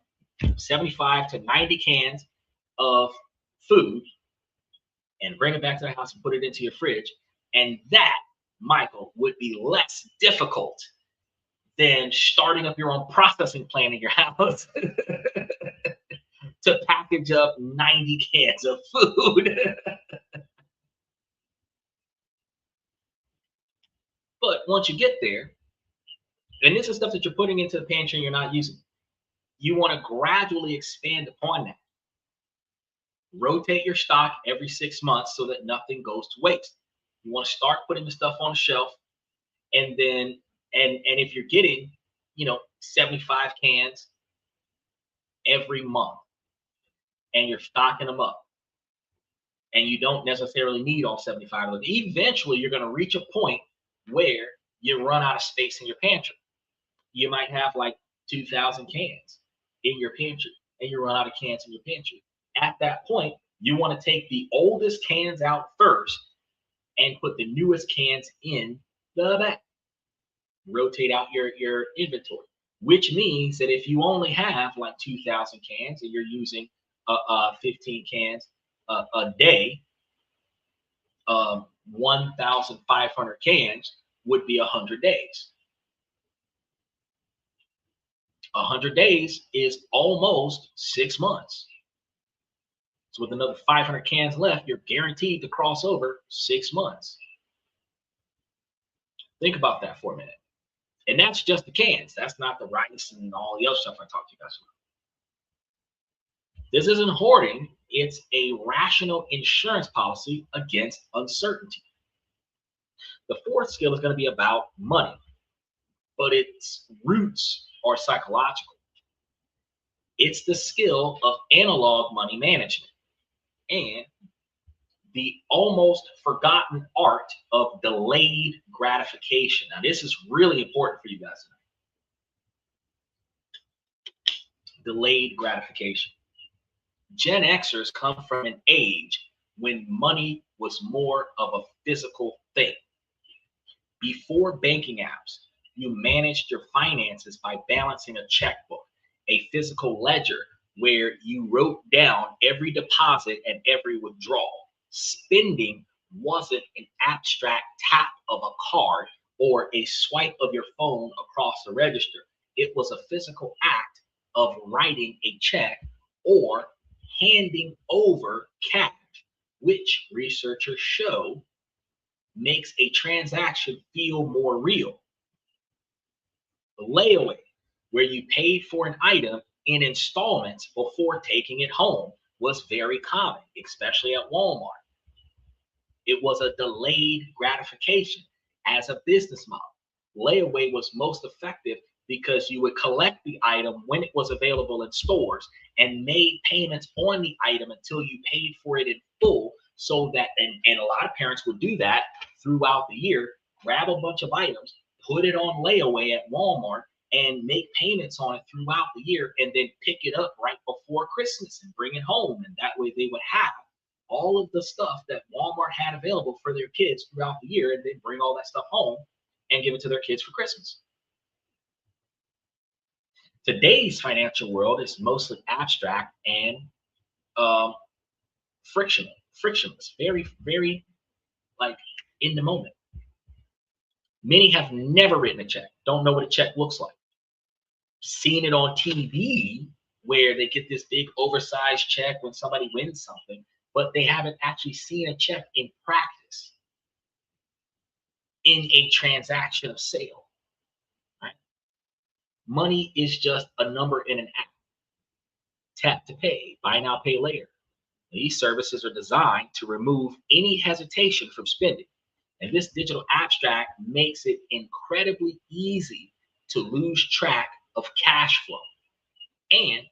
75 to 90 cans of food and bring it back to the house and put it into your fridge. And that, Michael, would be less difficult than starting up your own processing plant in your house to package up 90 cans of food. But once you get there, and this is stuff that you're putting into the pantry and you're not using, you want to gradually expand upon that. Rotate your stock every 6 months so that nothing goes to waste. You want to start putting the stuff on the shelf, and then and if you're getting, 75 cans every month, and you're stocking them up, and you don't necessarily need all 75 of them, eventually you're going to reach a point where you run out of space in your pantry. You might have like 2,000 cans in your pantry, and you run out of cans in your pantry. At that point, you want to take the oldest cans out first and put the newest cans in the back. Rotate out your inventory, which means that if you only have like 2,000 cans and you're using 15 cans a day, 1,500 cans would be 100 days. 100 days is almost 6 months. So with another 500 cans left, you're guaranteed to cross over 6 months. Think about that for a minute. And that's just the cans. That's not the rice and all the other stuff I talked to you guys about. This isn't hoarding. It's a rational insurance policy against uncertainty. The fourth skill is going to be about money, but its roots are psychological. It's the skill of analog money management and the almost forgotten art of delayed gratification. Now, this is really important for you guys tonight. Delayed gratification. Gen Xers come from an age when money was more of a physical thing. Before banking apps, you managed your finances by balancing a checkbook, a physical ledger where you wrote down every deposit and every withdrawal. Spending wasn't an abstract tap of a card or a swipe of your phone across the register. It was a physical act of writing a check or handing over cash, which researchers show makes a transaction feel more real. The layaway, where you paid for an item in installments before taking it home, was very common, especially at Walmart. It was a delayed gratification as a business model. Layaway was most effective because you would collect the item when it was available in stores and made payments on the item until you paid for it in full, so that, and a lot of parents would do that throughout the year, grab a bunch of items, put it on layaway at Walmart, and make payments on it throughout the year, and then pick it up right before Christmas and bring it home. And that way they would have all of the stuff that Walmart had available for their kids throughout the year, and then bring all that stuff home and give it to their kids for Christmas. Today's financial world is mostly abstract and frictionless, very, very like in the moment. Many have never written a check, don't know what a check looks like. Seen it on TV where they get this big oversized check when somebody wins something, but they haven't actually seen a check in practice in a transaction of sale. Right? Money is just a number in an app. Tap to pay, buy now, pay later. These services are designed to remove any hesitation from spending. And this digital abstract makes it incredibly easy to lose track of cash flow. And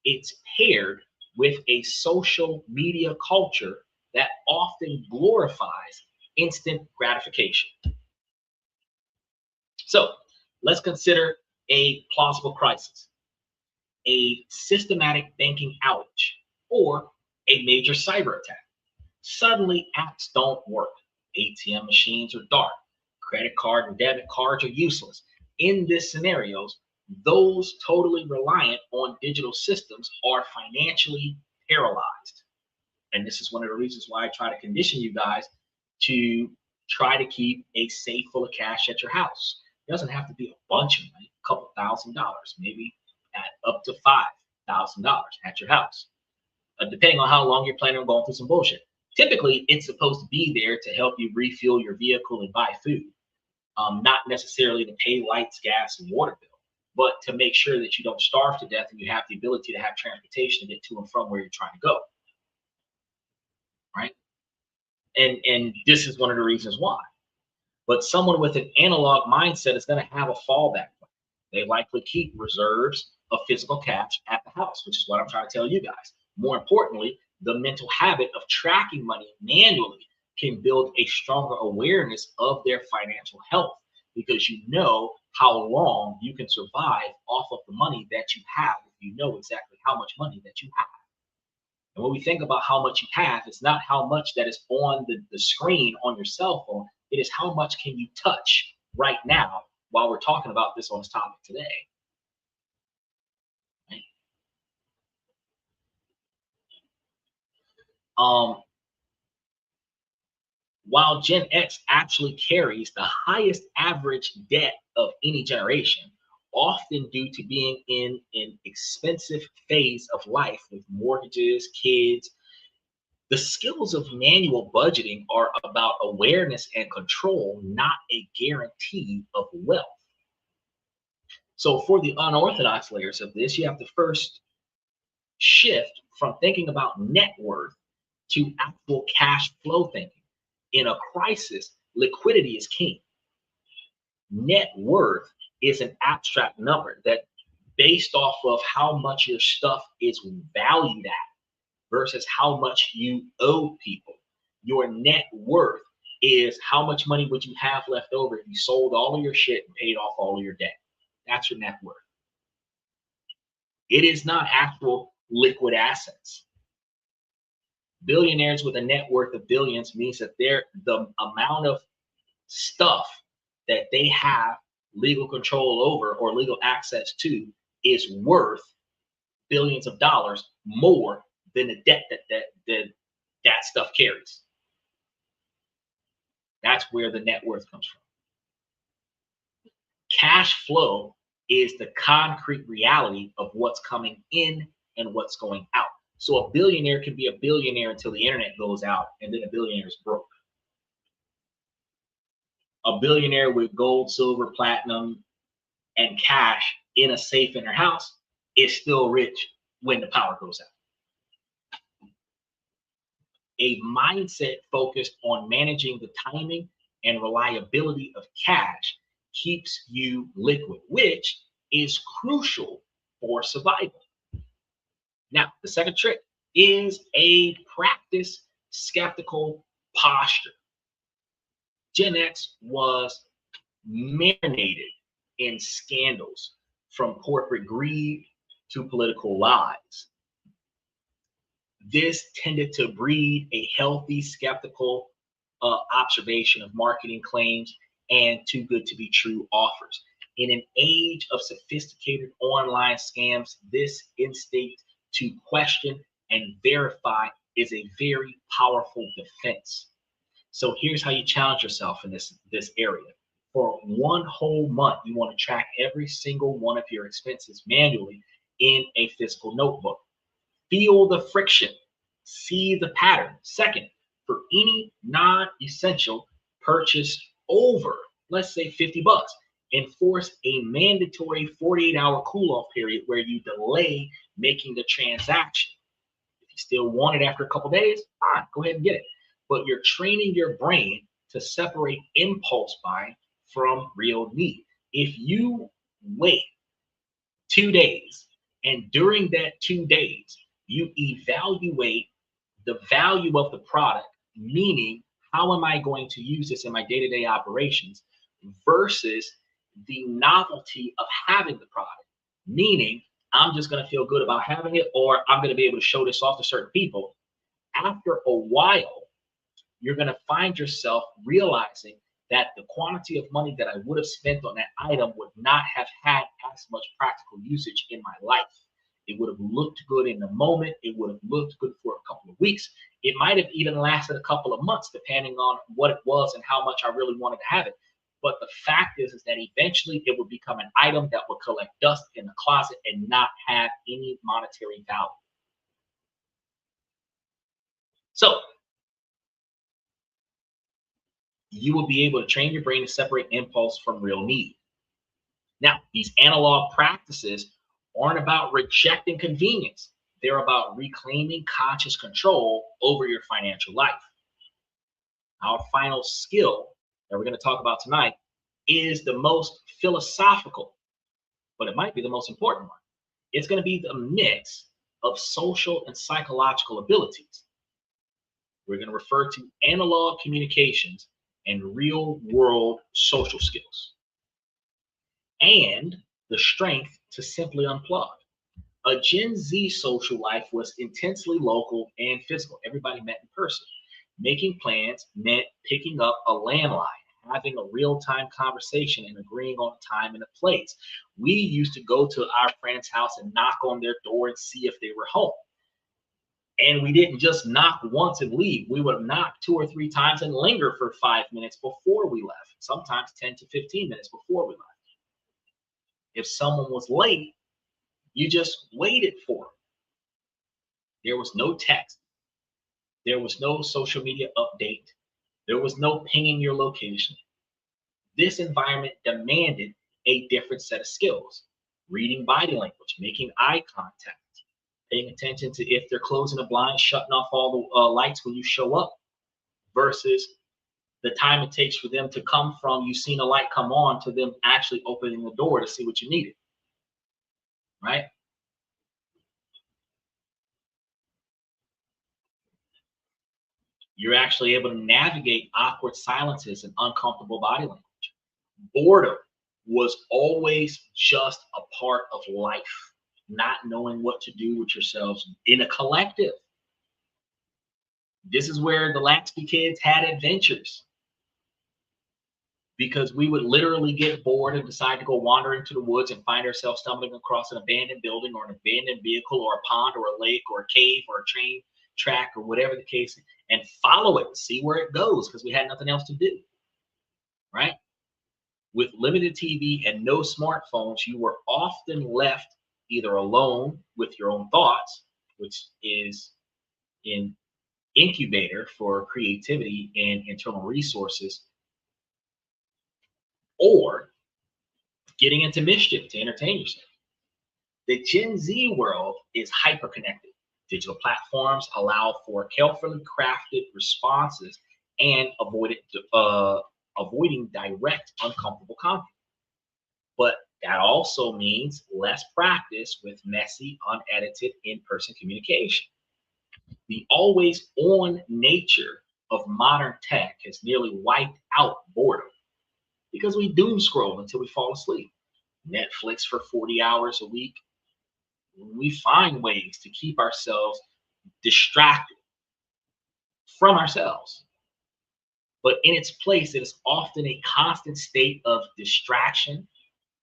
it's paired with a social media culture that often glorifies instant gratification. So let's consider a plausible crisis, a systematic banking outage, or a major cyber attack. Suddenly, apps don't work. ATM machines are dark. Credit card and debit cards are useless. In these scenarios, those totally reliant on digital systems are financially paralyzed. And this is one of the reasons why I try to condition you guys to try to keep a safe full of cash at your house. It doesn't have to be a bunch of money, a couple $1,000, maybe at up to $5,000 at your house, depending on how long you're planning on going through some bullshit. Typically, it's supposed to be there to help you refuel your vehicle and buy food, not necessarily to pay lights, gas, and water bill, but to make sure that you don't starve to death and you have the ability to have transportation to get to and from where you're trying to go, right? And this is one of the reasons why. But someone with an analog mindset is going to have a fallback plan. They likely keep reserves of physical cash at the house, which is what I'm trying to tell you guys. More importantly, the mental habit of tracking money manually can build a stronger awareness of their financial health, because you know how long you can survive off of the money that you have if you know exactly how much money that you have. And when we think about how much you have, it's not how much that is on the screen on your cell phone. It is how much can you touch right now while we're talking about this on this topic today. Right? While Gen X actually carries the highest average debt of any generation, often due to being in an expensive phase of life with mortgages, kids, the skills of manual budgeting are about awareness and control, not a guarantee of wealth. So, for the unorthodox layers of this, you have to first shift from thinking about net worth to actual cash flow thinking. In a crisis, liquidity is king. Net worth is an abstract number that based off of how much your stuff is valued at versus how much you owe people. Your net worth is how much money would you have left over if you sold all of your shit and paid off all of your debt. That's your net worth. It is not actual liquid assets. Billionaires with a net worth of billions means that the amount of stuff that they have legal control over or legal access to is worth billions of dollars more than the debt that stuff carries. That's where the net worth comes from. Cash flow is the concrete reality of what's coming in and what's going out. So a billionaire can be a billionaire until the internet goes out, and then a billionaire is broke. A billionaire with gold, silver, platinum, and cash in a safe in their house is still rich when the power goes out. A mindset focused on managing the timing and reliability of cash keeps you liquid, which is crucial for survival. Now, the second trick is a practice skeptical posture. Gen X was marinated in scandals, from corporate greed to political lies. This tended to breed a healthy skeptical observation of marketing claims and too good to be true offers. In an age of sophisticated online scams, this instinct to question and verify is a very powerful defense. So here's how you challenge yourself in this area. For one whole month, you want to track every single one of your expenses manually in a physical notebook. Feel the friction, see the pattern. Second, for any non-essential purchase over, let's say 50 bucks, enforce a mandatory 48-hour cool-off period where you delay making the transaction. If you still want it after a couple days, fine, go ahead and get it. But you're training your brain to separate impulse buying from real need. If you wait 2 days and during that 2 days, you evaluate the value of the product, meaning how am I going to use this in my day-to-day operations versus the novelty of having the product, meaning I'm just going to feel good about having it, or I'm going to be able to show this off to certain people. After a while, you're going to find yourself realizing that the quantity of money that I would have spent on that item would not have had as much practical usage in my life. It would have looked good in the moment. It would have looked good for a couple of weeks. It might have even lasted a couple of months, depending on what it was and how much I really wanted to have it. But the fact is that eventually it would become an item that would collect dust in the closet and not have any monetary value. So you will be able to train your brain to separate impulse from real need. Now, these analog practices aren't about rejecting convenience. They're about reclaiming conscious control over your financial life. Our final skill that we're going to talk about tonight is the most philosophical, but it might be the most important one. It's going to be the mix of social and psychological abilities. We're going to refer to analog communications and real world social skills, and the strength to simply unplug. A Gen Z social life was intensely local and physical. Everybody met in person. Making plans meant picking up a landline, having a real-time conversation, and agreeing on a time and a place. We used to go to our friend's house and knock on their door and see if they were home. And we didn't just knock once and leave. We would knock 2 or 3 times and linger for 5 minutes before we left, sometimes 10 to 15 minutes before we left. If someone was late, you just waited for them. There was no text. There was no social media update. There was no pinging your location. This environment demanded a different set of skills. Reading body language, making eye contact, paying attention to if they're closing the blinds, shutting off all the lights when you show up, versus the time it takes for them to come from you seen a light come on to them actually opening the door to see what you needed, right? You're actually able to navigate awkward silences and uncomfortable body language. Boredom was always just a part of life, not knowing what to do with yourselves in a collective. This is where the Laxby kids had adventures, because we would literally get bored and decide to go wander into the woods and find ourselves stumbling across an abandoned building or an abandoned vehicle or a pond or a lake or a cave or a train track or whatever the case, and follow it and see where it goes, because we had nothing else to do, right? With limited TV and no smartphones, you were often left either alone with your own thoughts, which is an incubator for creativity and internal resources, or getting into mischief to entertain yourself. The Gen Z world is hyper-connected. Digital platforms allow for carefully crafted responses and avoiding direct, uncomfortable conflict. But that also means less practice with messy, unedited, in-person communication. The always-on nature of modern tech has nearly wiped out boredom, because we doom scroll until we fall asleep. Netflix for 40 hours a week. We find ways to keep ourselves distracted from ourselves. But in its place, it is often a constant state of distraction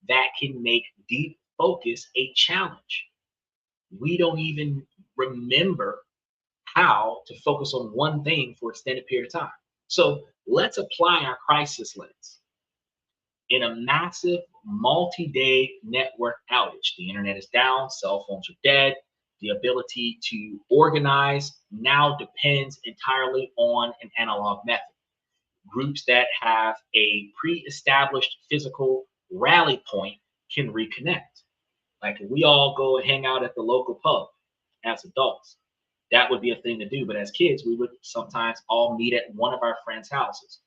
that can make deep focus a challenge. We don't even remember how to focus on one thing for an extended period of time. So let's apply our crisis lens. In a massive multi-day network outage, the internet is down, cell phones are dead, the ability to organize now depends entirely on an analog method. Groups that have a pre-established physical rally point can reconnect. Like if we all go and hang out at the local pub as adults, that would be a thing to do. But as kids, we would sometimes all meet at one of our friends' houses,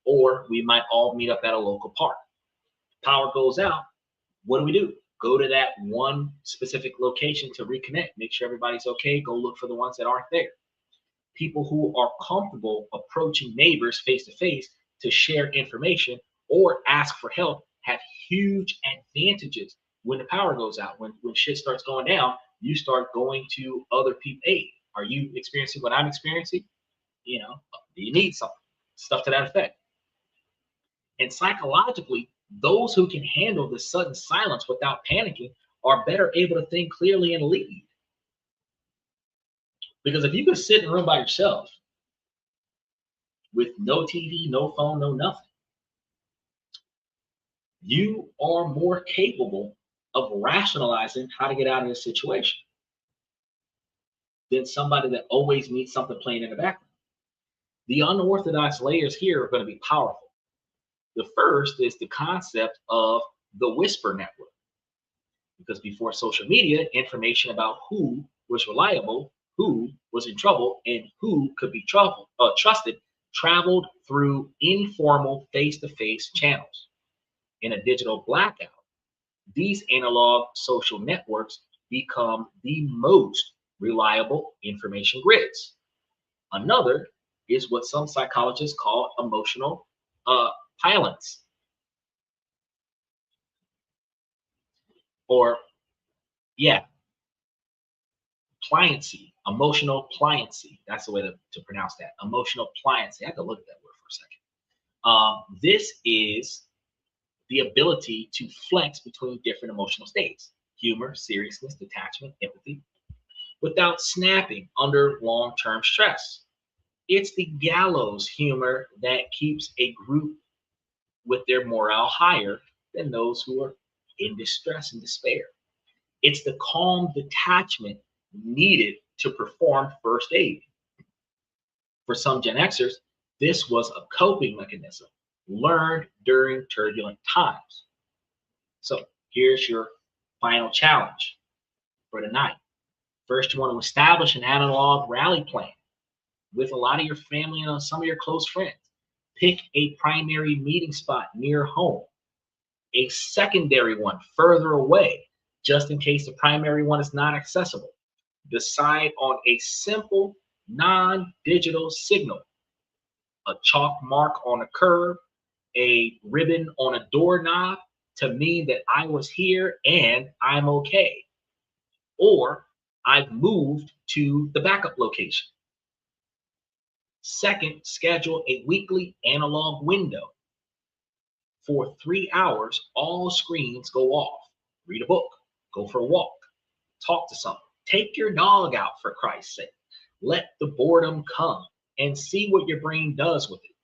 or we might all meet up at a local park. Power goes out, what do? Go to that one specific location to reconnect, make sure everybody's okay, go look for the ones that aren't there. People who are comfortable approaching neighbors face to face to share information or ask for help have huge advantages when the power goes out. When shit starts going down, you start going to other people. Hey, are you experiencing what I'm experiencing? You know, do you need something? Stuff to that effect. And psychologically, those who can handle the sudden silence without panicking are better able to think clearly and lead. Because if you can sit in a room by yourself with no TV, no phone, no nothing, you are more capable of rationalizing how to get out of this situation than somebody that always needs something playing in the background. The unorthodox layers here are going to be powerful. The first is the concept of the whisper network. Because before social media, information about who was reliable, who was in trouble, and who could be trusted traveled through informal face-to-face channels. In a digital blackout, these analog social networks become the most reliable information grids. Another is what some psychologists call emotional pliancy, or yeah, pliancy, emotional pliancy. That's the way to pronounce that. Emotional pliancy. I have to look at that word for a second. This is the ability to flex between different emotional states: humor, seriousness, detachment, empathy, without snapping under long-term stress. It's the gallows humor that keeps a group with their morale higher than those who are in distress and despair. It's the calm detachment needed to perform first aid. For some Gen Xers, this was a coping mechanism learned during turbulent times. So here's your final challenge for tonight. First, you want to establish an analog rally plan with a lot of your family and some of your close friends. Pick a primary meeting spot near home, a secondary one further away, just in case the primary one is not accessible. Decide on a simple, non-digital signal: a chalk mark on a curb, a ribbon on a doorknob to mean that I was here and I'm okay, or I've moved to the backup location. Second, schedule a weekly analog window. For 3 hours, all screens go off. Read a book, go for a walk, talk to someone, take your dog out for Christ's sake. Let the boredom come and see what your brain does with it.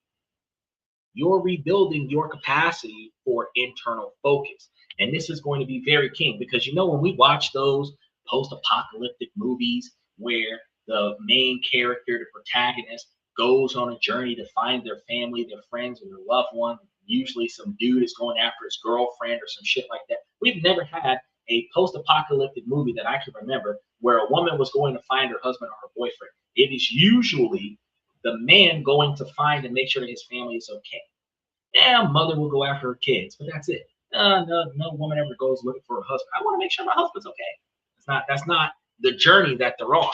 You're rebuilding your capacity for internal focus. And this is going to be very key because, when we watch those post-apocalyptic movies where the main character, the protagonist, goes on a journey to find their family, their friends, or their loved one, usually some dude is going after his girlfriend or some shit like that. We've never had a post-apocalyptic movie that I can remember where a woman was going to find her husband or her boyfriend. It is usually the man going to find and make sure that his family is okay. Yeah, mother will go after her kids, but that's it. No woman ever goes looking for her husband. I want to make sure my husband's okay. That's not the journey that they're on.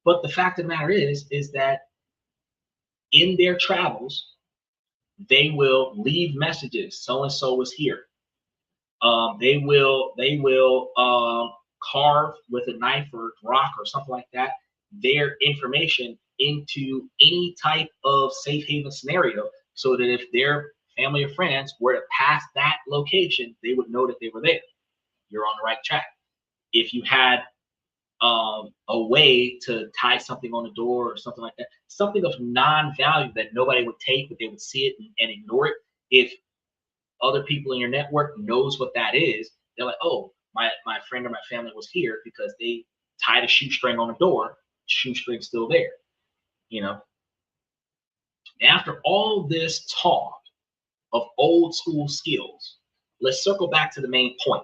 But the fact of the matter is that in their travels, they will leave messages. So and so is here. They will carve with a knife or rock or something like that their information into any type of safe haven scenario, so that if their family or friends were to pass that location, they would know that they were there. You're on the right track. If you had a way to tie something on the door or something like that, something of non-value that nobody would take, but they would see it and ignore it. If other people in your network knows what that is, they're like, oh, my friend or my family was here because they tied a shoestring on the door. Shoestring's still there. After all this talk of old school skills, let's circle back to the main point.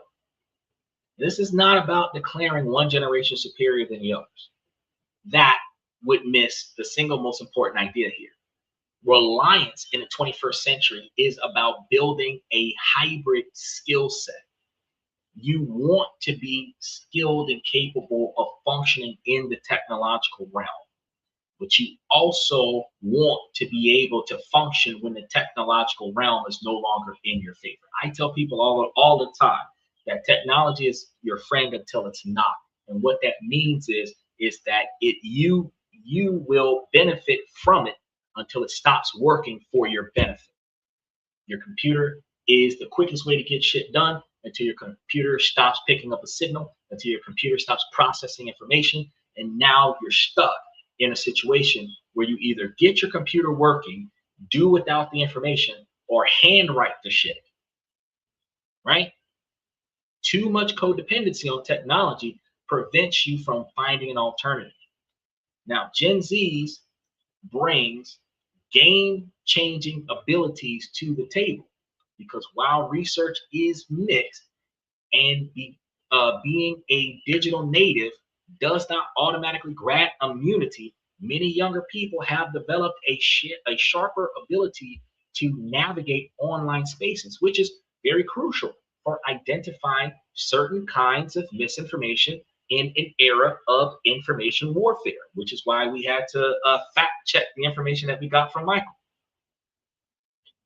This is not about declaring one generation superior than the others. That would miss the single most important idea here. Reliance in the 21st century is about building a hybrid skill set. You want to be skilled and capable of functioning in the technological realm, but you also want to be able to function when the technological realm is no longer in your favor. I tell people all the time that technology is your friend until it's not. And what that means is that you will benefit from it until it stops working for your benefit. Your computer is the quickest way to get shit done until your computer stops picking up a signal, until your computer stops processing information, and now you're stuck in a situation where you either get your computer working, do without the information, or handwrite the shit, right? Too much codependency on technology prevents you from finding an alternative. Now, Gen Z's brings game-changing abilities to the table, because while research is mixed, and being a digital native does not automatically grant immunity Many younger people have developed a sharper ability to navigate online spaces, which is very crucial for identifying certain kinds of misinformation in an era of information warfare, which is why we had to fact check the information that we got from Michael.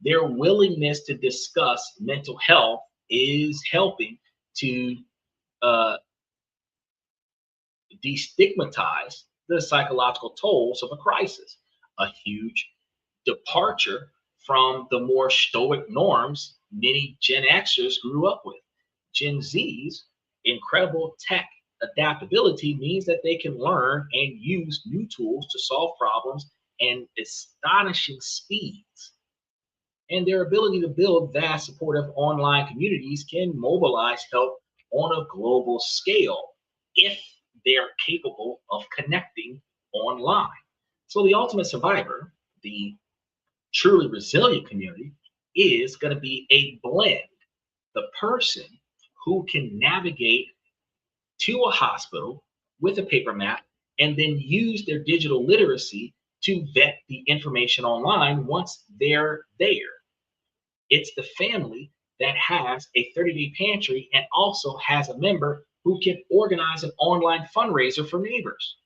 Their willingness to discuss mental health is helping to uh, destigmatize the psychological tolls of a crisis, a huge departure from the more stoic norms many Gen Xers grew up with. Gen Z's incredible tech adaptability means that they can learn and use new tools to solve problems and astonishing speeds. And their ability to build vast supportive online communities can mobilize help on a global scale if they're capable of connecting online. So the ultimate survivor, the truly resilient community, is going to be a blend. The person who can navigate to a hospital with a paper map and then use their digital literacy to vet the information online once they're there. It's the family that has a 30-day pantry and also has a member who can organize an online fundraiser for neighbors.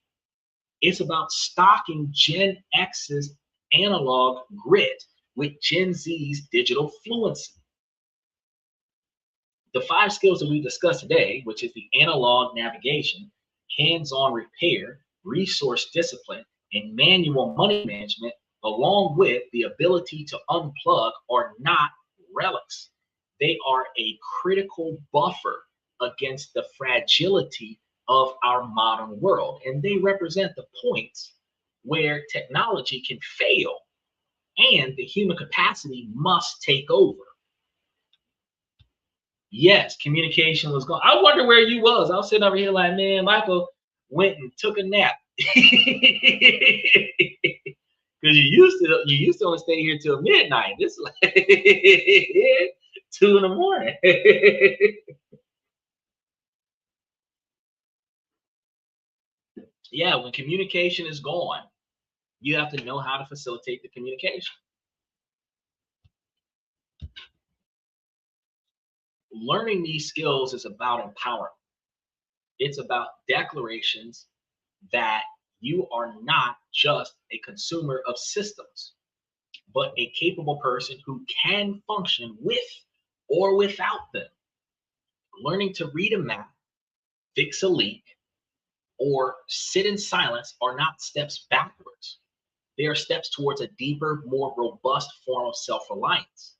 It's about stocking Gen X's analog grit with Gen Z's digital fluency. The 5 skills that we discussed today, which is the analog navigation, hands-on repair, resource discipline, and manual money management, along with the ability to unplug, are not relics. They are a critical buffer against the fragility of our modern world. And they represent the points where technology can fail and the human capacity must take over. Yes, communication was gone. I wonder where you was. I was sitting over here like, man, Michael went and took a nap. Because you used to only stay here till midnight. This is like 2 in the morning. Yeah, when communication is gone, you have to know how to facilitate the communication. Learning these skills is about empowerment. It's about declarations that you are not just a consumer of systems, but a capable person who can function with or without them. Learning to read a map, fix a leak, or sit in silence are not steps backwards. They are steps towards a deeper, more robust form of self-reliance.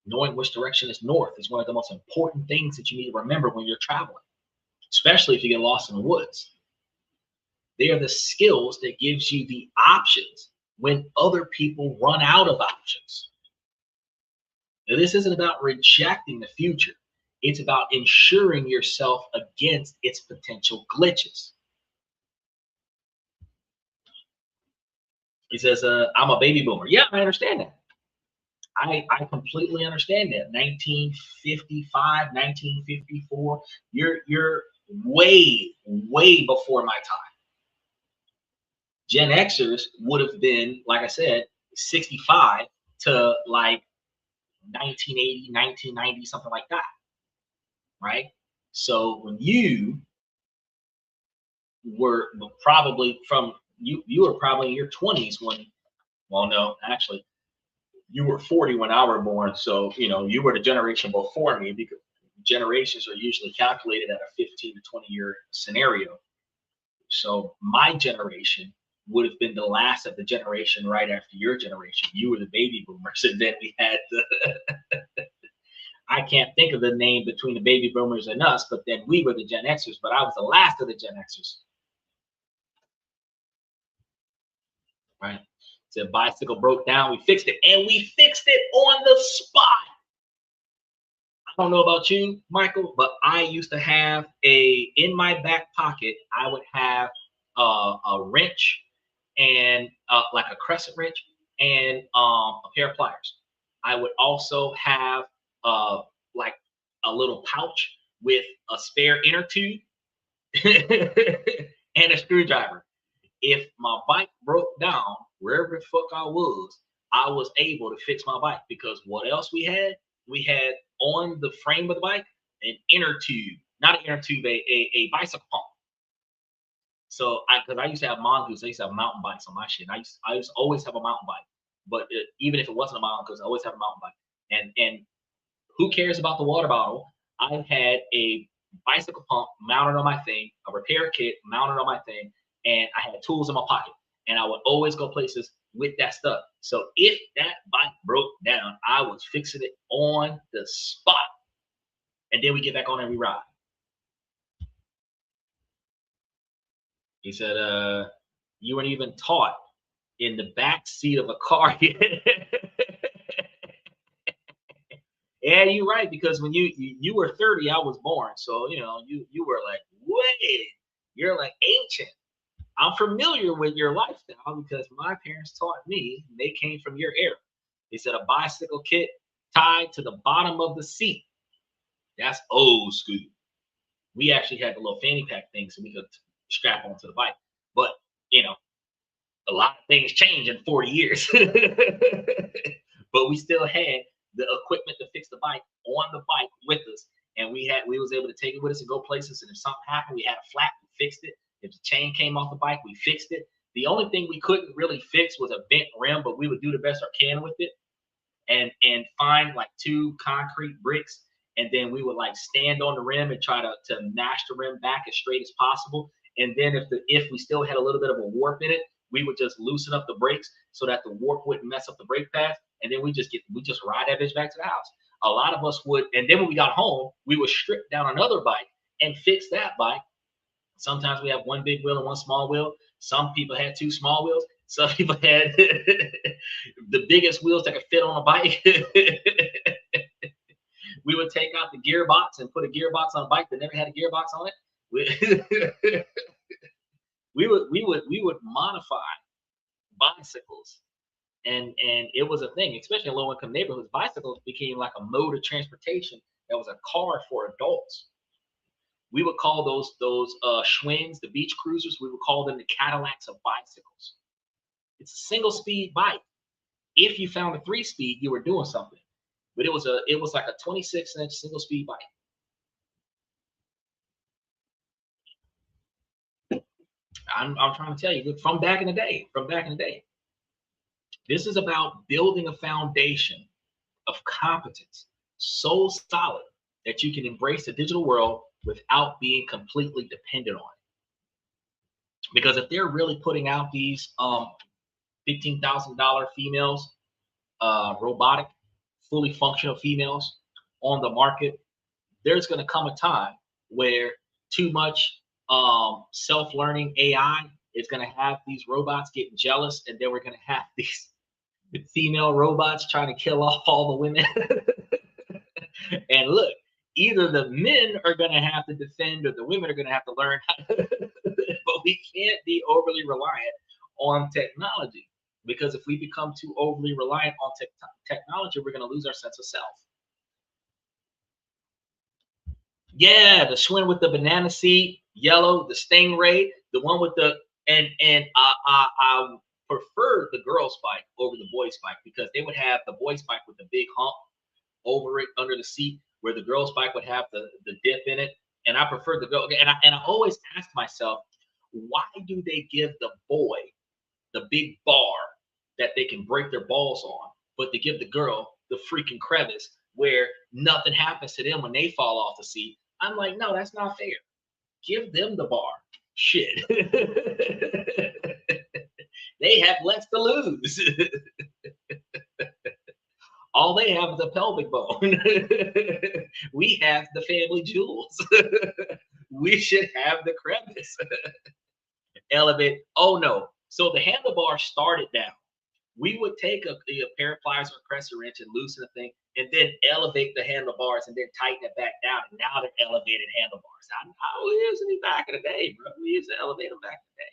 Knowing which direction is north is one of the most important things that you need to remember when you're traveling, especially if you get lost in the woods. They are the skills that gives you the options when other people run out of options. Now, this isn't about rejecting the future. It's about insuring yourself against its potential glitches. He says, I'm a baby boomer. Yeah, I understand that. I completely understand that. 1955, 1954, you're way before my time. Gen Xers would have been, like I said, 65 to like 1980, 1990, something like that, right? So when you were probably you were probably in your 20s when, well, no, actually, you were 40 when I were born. So, you were the generation before me, because generations are usually calculated at a 15 to 20 year scenario. So my generation would have been the last of the generation right after your generation. You were the baby boomers, and then we had I can't think of the name between the baby boomers and us, but then we were the Gen Xers, but I was the last of the Gen Xers. Right? So bicycle broke down, we fixed it, and we fixed it on the spot. I don't know about you, Michael, but I used to have in my back pocket, I would have a wrench and like a crescent wrench and a pair of pliers. I would also have like a little pouch with a spare inner tube and a screwdriver. if my bike broke down, wherever the fuck I was able to fix my bike, because what else we had? We had on the frame of the bike an inner tube, not an inner tube, a bicycle pump. So because I used to have mongoose, I used to have mountain bikes on my shit. I used to always have a mountain bike, but even if it wasn't a mountain, because I always have a mountain bike. And who cares about the water bottle? I had a bicycle pump mounted on my thing, a repair kit mounted on my thing, and I had tools in my pocket. And I would always go places with that stuff. So if that bike broke down, I was fixing it on the spot. And then we get back on and we ride. He said, you weren't even taught in the back seat of a car yet. Yeah, you're right, because when you were 30, I was born. So, you know, you were like, wait, you're like ancient. I'm familiar with your lifestyle because my parents taught me, and they came from your era. They said a bicycle kit tied to the bottom of the seat. That's old school. We actually had the little fanny pack thing so we could strap onto the bike. But, you know, a lot of things change in 40 years. But we still had the equipment to fix the bike on the bike with us. And we was able to take it with us and go places. And if something happened, we had a flat, we fixed it. If the chain came off the bike, we fixed it. The only thing we couldn't really fix was a bent rim, but we would do the best we can with it and find like 2 concrete bricks. And then we would like stand on the rim and try to mash the rim back as straight as possible. And then if we still had a little bit of a warp in it, we would just loosen up the brakes so that the warp wouldn't mess up the brake pads. And then we just ride that bitch back to the house. A lot of us would, and then when we got home, we would strip down another bike and fix that bike. Sometimes we have 1 big wheel and 1 small wheel. Some people had 2 small wheels. Some people had the biggest wheels that could fit on a bike. We would take out the gearbox and put a gearbox on a bike that never had a gearbox on it. We would modify bicycles, and it was a thing, especially in low-income neighborhoods. Bicycles became like a mode of transportation that was a car for adults. We would call those Schwinn's, the beach cruisers, we would call them the Cadillacs of bicycles. It's a single speed bike. If you found a 3-speed, you were doing something. But it was like a 26-inch single speed bike. I'm trying to tell you from back in the day. This is about building a foundation of competence so solid that you can embrace the digital world without being completely dependent on it. Because if they're really putting out these $15,000 females, robotic, fully functional females on the market, there's going to come a time where too much self-learning AI is going to have these robots getting jealous, and then we're going to have these female robots trying to kill off all the women. And look, either the men are going to have to defend or the women are going to have to learn how to, but we can't be overly reliant on technology, because if we become too overly reliant on technology, we're going to lose our sense of self. Yeah, the Schwinn with the banana seat, yellow, the Stingray, the one with the and I preferred the girls' bike over the boys' bike, because they would have the boys' bike with the big hump over it under the seat, where the girls' bike would have the dip in it. And I preferred the girl. And I always ask myself, why do they give the boy the big bar that they can break their balls on, but they give the girl the freaking crevice where nothing happens to them when they fall off the seat? I'm like, no, that's not fair. Give them the bar. Shit. They have less to lose. All they have is a pelvic bone. We have the family jewels. We should have the crevice. Elevate. Oh no. So the handlebar started down. We would take a pair of pliers or a crescent wrench and loosen the thing, and then elevate the handlebars and then tighten it back down. And now they're elevated handlebars. We used to be back in the day, bro. We used to elevate them back in the day.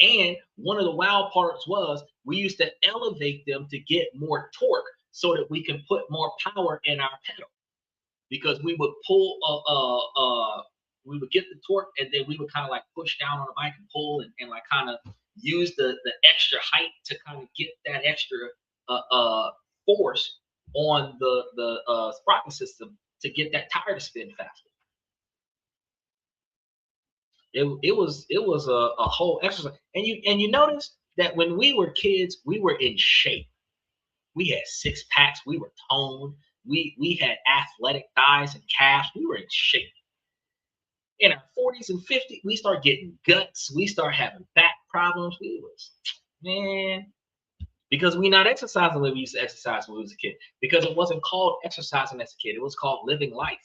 And one of the wild parts was we used to elevate them to get more torque so that we can put more power in our pedal, because we would pull we would get the torque, and then we would kind of like push down on the bike and pull, and like kind of use the extra height to kind of get that extra force on the sprocket system to get that tire to spin faster. It was a whole exercise, and you notice that when we were kids, we were in shape. We had six packs. We were toned. We had athletic thighs and calves. We were in shape. In our 40s and 50s, we start getting guts. We start having back problems. We was, man, because we not exercising the way we used to exercise when we was a kid. Because it wasn't called exercising as a kid. It was called living life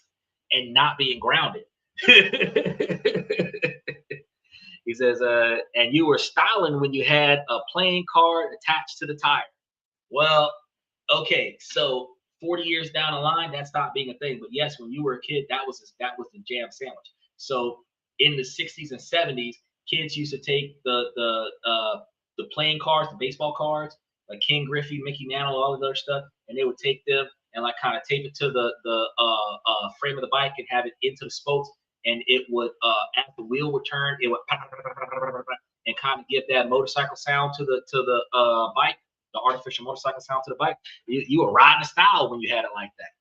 and not being grounded. He says, and you were styling when you had a playing card attached to the tire. Well, okay, so 40 years down the line, that stopped being a thing. But yes, when you were a kid, that was the jam sandwich. So in the 60s and 70s, kids used to take the playing cards, the baseball cards, like Ken Griffey, Mickey Mantle, all of the other stuff, and they would take them and like kind of tape it to the frame of the bike and have it into the spokes, and it would as the wheel would turn, it would and kind of give that motorcycle sound to the bike, the artificial motorcycle sound to the bike. You were riding a style when you had it like that.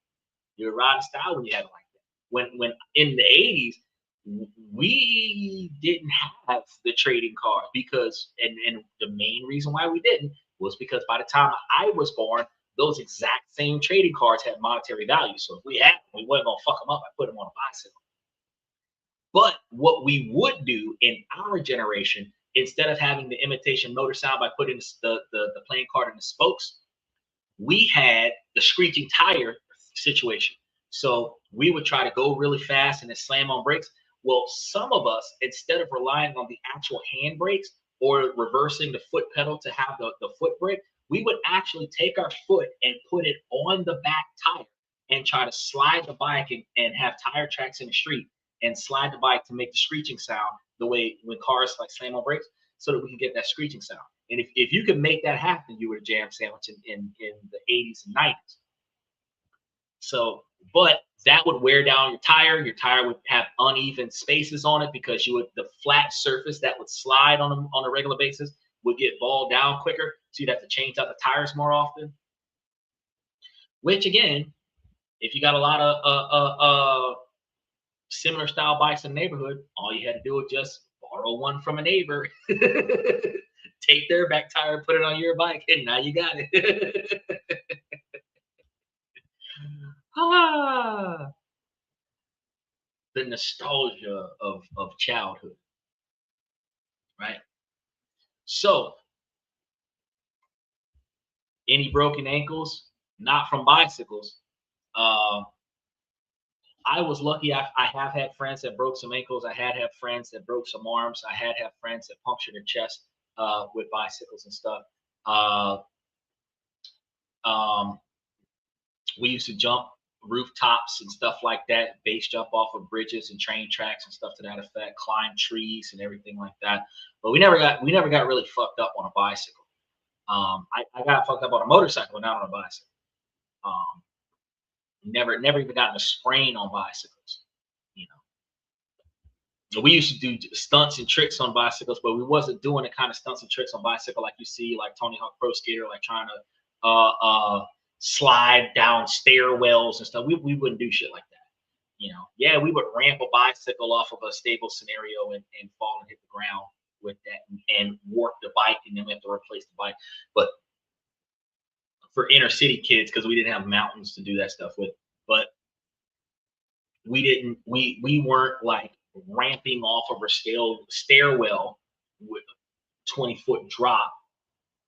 You were riding a style when you had it like that. When in the 80s, we didn't have the trading card because, and the main reason why we didn't was because by the time I was born, those exact same trading cards had monetary value. So if we had them, we wasn't gonna fuck them up. I put them on a bicycle. But what we would do in our generation, instead of having the imitation motor sound by putting the playing card in the spokes, we had the screeching tire situation. So we would try to go really fast and then slam on brakes. Well, some of us, instead of relying on the actual hand brakes or reversing the foot pedal to have the foot brake, we would actually take our foot and put it on the back tire and try to slide the bike and have tire tracks in the street and slide the bike to make the screeching sound the way when cars like slam on brakes, so that we can get that screeching sound. And if you could make that happen, you were a jam sandwich in the 80s and 90s. So, but that would wear down your tire. Your tire would have uneven spaces on it because the flat surface that would slide on a regular basis would get balled down quicker. So you'd have to change out the tires more often. Which again, if you got a lot of similar style bikes in the neighborhood, all you had to do was just borrow one from a neighbor, take their back tire, put it on your bike, and now you got it. The nostalgia of childhood, right? So, any broken ankles? Not from bicycles. I was lucky. I have had friends that broke some ankles. I had friends that broke some arms. I had friends that punctured their chest with bicycles and stuff. We used to jump rooftops and stuff like that, base jump off of bridges and train tracks and stuff to that effect, climb trees and everything like that. But we never got really fucked up on a bicycle. I got fucked up on a motorcycle, but not on a bicycle. Never even gotten a sprain on bicycles. You know, we used to do stunts and tricks on bicycles, but we wasn't doing the kind of stunts and tricks on bicycle like you see, like Tony Hawk Pro Skater, like trying to slide down stairwells and stuff. We wouldn't do shit like that. You know, yeah, we would ramp a bicycle off of a stable scenario and fall and hit the ground with that and warp the bike, and then we have to replace the bike. But for inner city kids, because we didn't have mountains to do that stuff with, but we weren't like ramping off of a stairwell with a 20-foot drop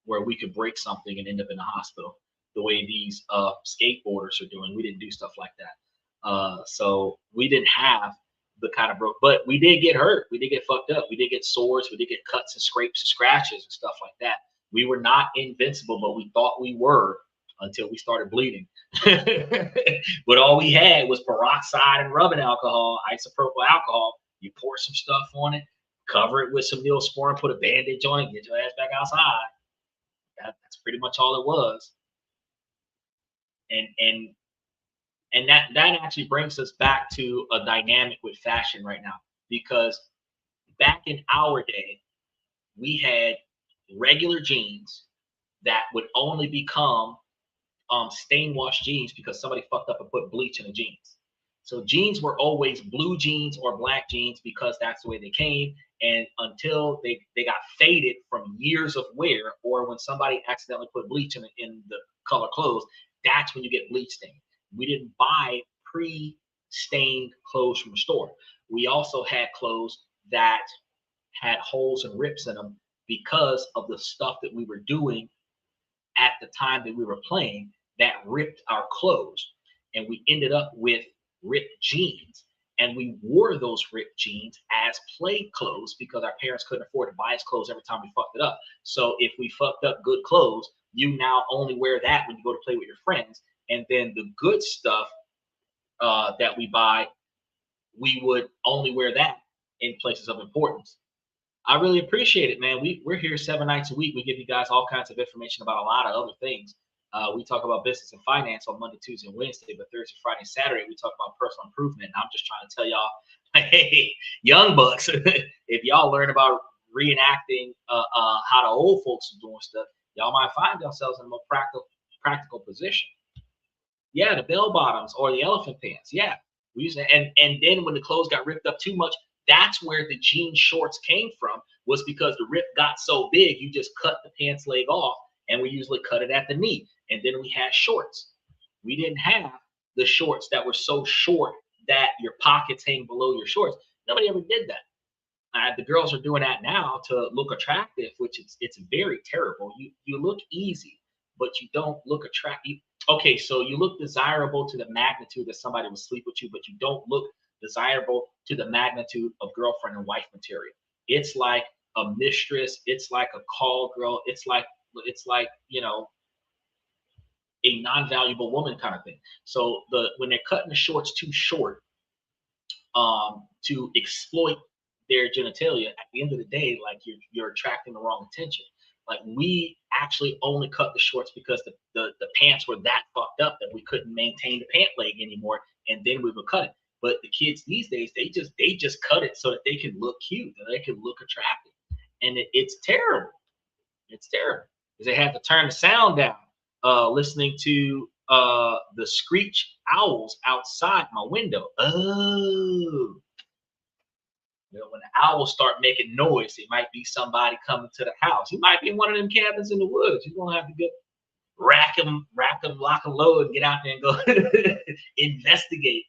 where we could break something and end up in the hospital the way these skateboarders are doing. We didn't do stuff like that. So we didn't have the kind of but we did get hurt. We did get fucked up. We did get sores. We did get cuts and scrapes and scratches and stuff like that. We were not invincible, but we thought we were until we started bleeding. But all we had was peroxide and rubbing alcohol, isopropyl alcohol. You pour some stuff on it, cover it with some Neosporin, put a bandage on it, get your ass back outside. That's pretty much all it was. And And that actually brings us back to a dynamic with fashion right now, because back in our day, we had regular jeans that would only become stain wash jeans because somebody fucked up and put bleach in the jeans. So jeans were always blue jeans or black jeans because that's the way they came. And until they got faded from years of wear, or when somebody accidentally put bleach in the color clothes, that's when you get bleach stain. We didn't buy pre-stained clothes from the store. We also had clothes that had holes and rips in them because of the stuff that we were doing at the time that we were playing that ripped our clothes. And we ended up with ripped jeans. And we wore those ripped jeans as play clothes because our parents couldn't afford to buy us clothes every time we fucked it up. So if we fucked up good clothes, you now only wear that when you go to play with your friends. And then the good stuff that we buy, we would only wear that in places of importance. I really appreciate it, man. We're here 7 nights a week. We give you guys all kinds of information about a lot of other things. We talk about business and finance on Monday, Tuesday, and Wednesday, but Thursday, Friday, and Saturday, we talk about personal improvement. And I'm just trying to tell y'all, hey, young bucks, if y'all learn about reenacting how the old folks are doing stuff, y'all might find yourselves in a more practical position. Yeah, the bell bottoms or the elephant pants. Yeah, we used to, and then when the clothes got ripped up too much, that's where the jean shorts came from. Was because the rip got so big, you just cut the pants leg off, and we usually cut it at the knee. And then we had shorts. We didn't have the shorts that were so short that your pockets hang below your shorts. Nobody ever did that. The girls are doing that now to look attractive, which it's very terrible. You look easy, but you don't look attractive. Okay, so you look desirable to the magnitude that somebody would sleep with you, but you don't look desirable to the magnitude of girlfriend and wife material. It's like a mistress. It's like a call girl. It's like a non-valuable woman kind of thing. So when they're cutting the shorts too short, to exploit their genitalia, at the end of the day, like you're attracting the wrong attention. Like we actually only cut the shorts because the pants were that fucked up that we couldn't maintain the pant leg anymore, and then we would cut it. But the kids these days, they just cut it so that they can look cute and they can look attractive, and it's terrible. It's terrible because they have to turn the sound down, listening to the screech owls outside my window. Oh, when the owls start making noise, it might be somebody coming to the house. It might be one of them cabins in the woods. You're gonna have to get rack them, lock and load, and get out there and go investigate.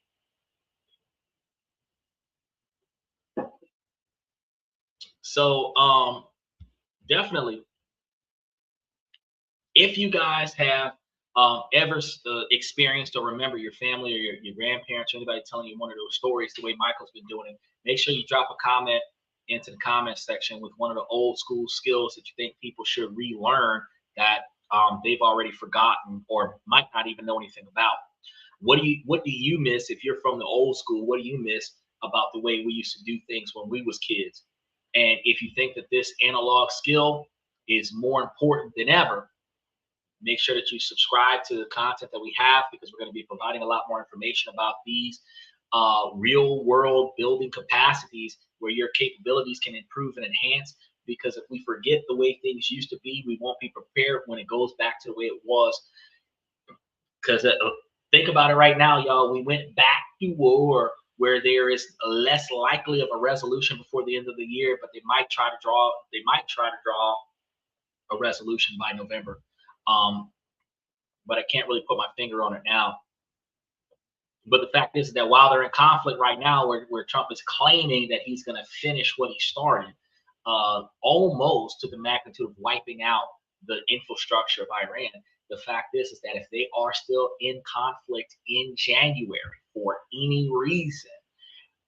So definitely, if you guys have ever experienced or remember your family or your grandparents or anybody telling you one of those stories the way Michael's been doing it, make sure you drop a comment into the comment section with one of the old school skills that you think people should relearn that they've already forgotten or might not even know anything about. What do you miss if you're from the old school? What do you miss about the way we used to do things when we was kids? And if you think that this analog skill is more important than ever, make sure that you subscribe to the content that we have, because we're going to be providing a lot more information about these real world building capacities where your capabilities can improve and enhance. Because if we forget the way things used to be, we won't be prepared when it goes back to the way it was. Because think about it right now, y'all. We went back to war where there is less likely of a resolution before the end of the year, but they might try to draw a resolution by November. But I can't really put my finger on it now. But the fact is that while they're in conflict right now, where Trump is claiming that he's going to finish what he started, almost to the magnitude of wiping out the infrastructure of Iran, the fact is that if they are still in conflict in January for any reason,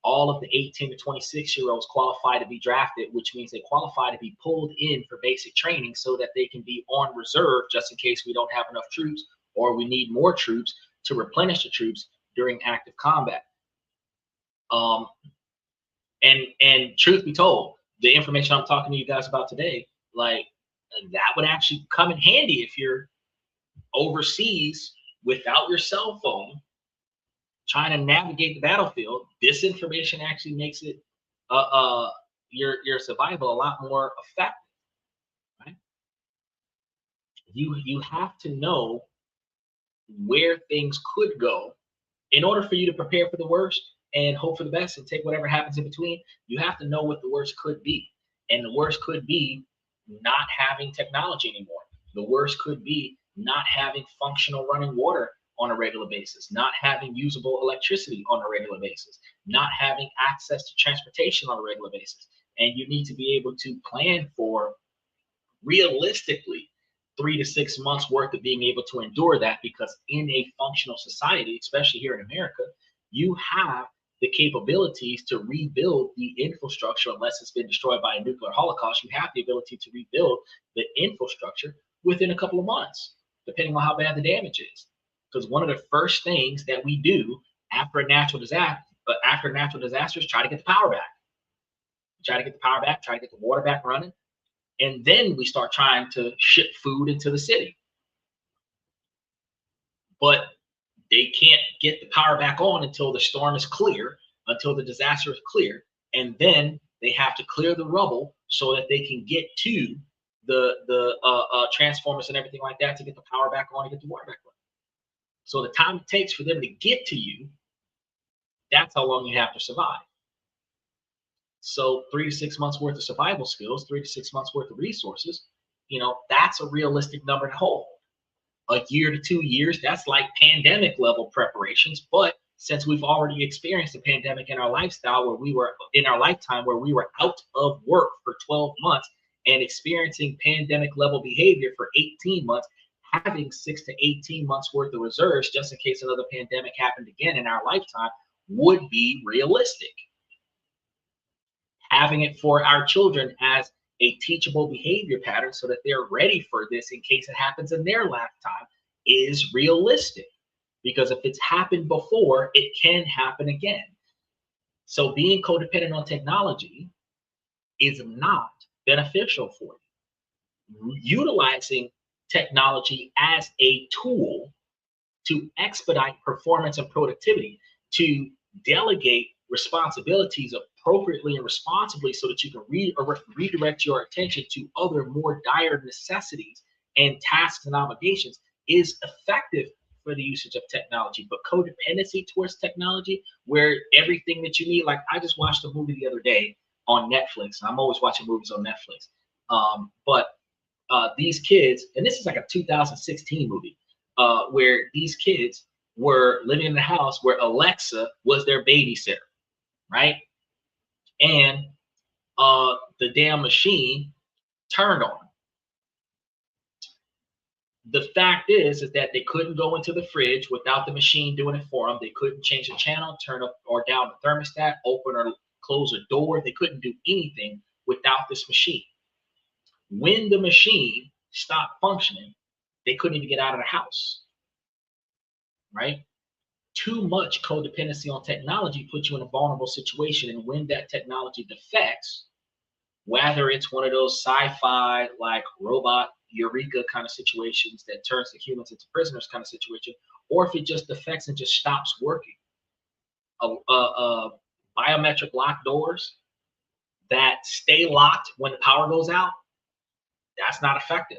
all of the 18 to 26-year-olds qualify to be drafted, which means they qualify to be pulled in for basic training so that they can be on reserve just in case we don't have enough troops or we need more troops to replenish the troops during active combat. And truth be told, the information I'm talking to you guys about today, like that would actually come in handy if you're overseas without your cell phone trying to navigate the battlefield, this information actually makes it your survival a lot more effective. Right? You have to know where things could go in order for you to prepare for the worst and hope for the best and take whatever happens in between. You have to know what the worst could be. And the worst could be not having technology anymore. The worst could be not having functional running water on a regular basis, not having usable electricity on a regular basis, not having access to transportation on a regular basis. And you need to be able to plan for realistically 3 to 6 months worth of being able to endure that, because in a functional society, especially here in America, you have the capabilities to rebuild the infrastructure. Unless it's been destroyed by a nuclear holocaust, you have the ability to rebuild the infrastructure within a couple of months, depending on how bad the damage is. Because one of the first things that we do after a natural disaster, is try to get the power back. Try to get the power back, try to get the water back running. And then we start trying to ship food into the city. But they can't get the power back on until the storm is clear, until the disaster is clear. And then they have to clear the rubble so that they can get to the transformers and everything like that to get the power back on and get the water back on. So the time it takes for them to get to you, that's how long you have to survive. So 3 to 6 months worth of survival skills, 3 to 6 months worth of resources, that's a realistic number to hold. A year to 2 years, that's like pandemic level preparations. But since we've already experienced a pandemic in our lifestyle, where we were out of work for 12 months and experiencing pandemic level behavior for 18 months, having 6 to 18 months worth of reserves just in case another pandemic happened again in our lifetime would be realistic. Having it for our children as a teachable behavior pattern so that they're ready for this in case it happens in their lifetime is realistic. Because if it's happened before, it can happen again. So being codependent on technology is not beneficial for you. Utilizing technology as a tool to expedite performance and productivity, to delegate responsibilities appropriately and responsibly so that you can redirect your attention to other more dire necessities and tasks and obligations is effective for the usage of technology. But codependency towards technology, where everything that you need, like I just watched a movie the other day on Netflix. I'm always watching movies on Netflix. But these kids, and this is like a 2016 movie, where these kids were living in a house where Alexa was their babysitter, right? And the damn machine turned on. The fact is that they couldn't go into the fridge without the machine doing it for them. They couldn't change the channel, turn up or down the thermostat, open or close a door. They couldn't do anything without this machine. When the machine stopped functioning, they couldn't even get out of the house, right? Too much codependency on technology puts you in a vulnerable situation. And when that technology defects, whether it's one of those sci-fi like robot Eureka kind of situations that turns the humans into prisoners kind of situation, or if it just defects and just stops working. Biometric locked doors that stay locked when the power goes out, that's not effective.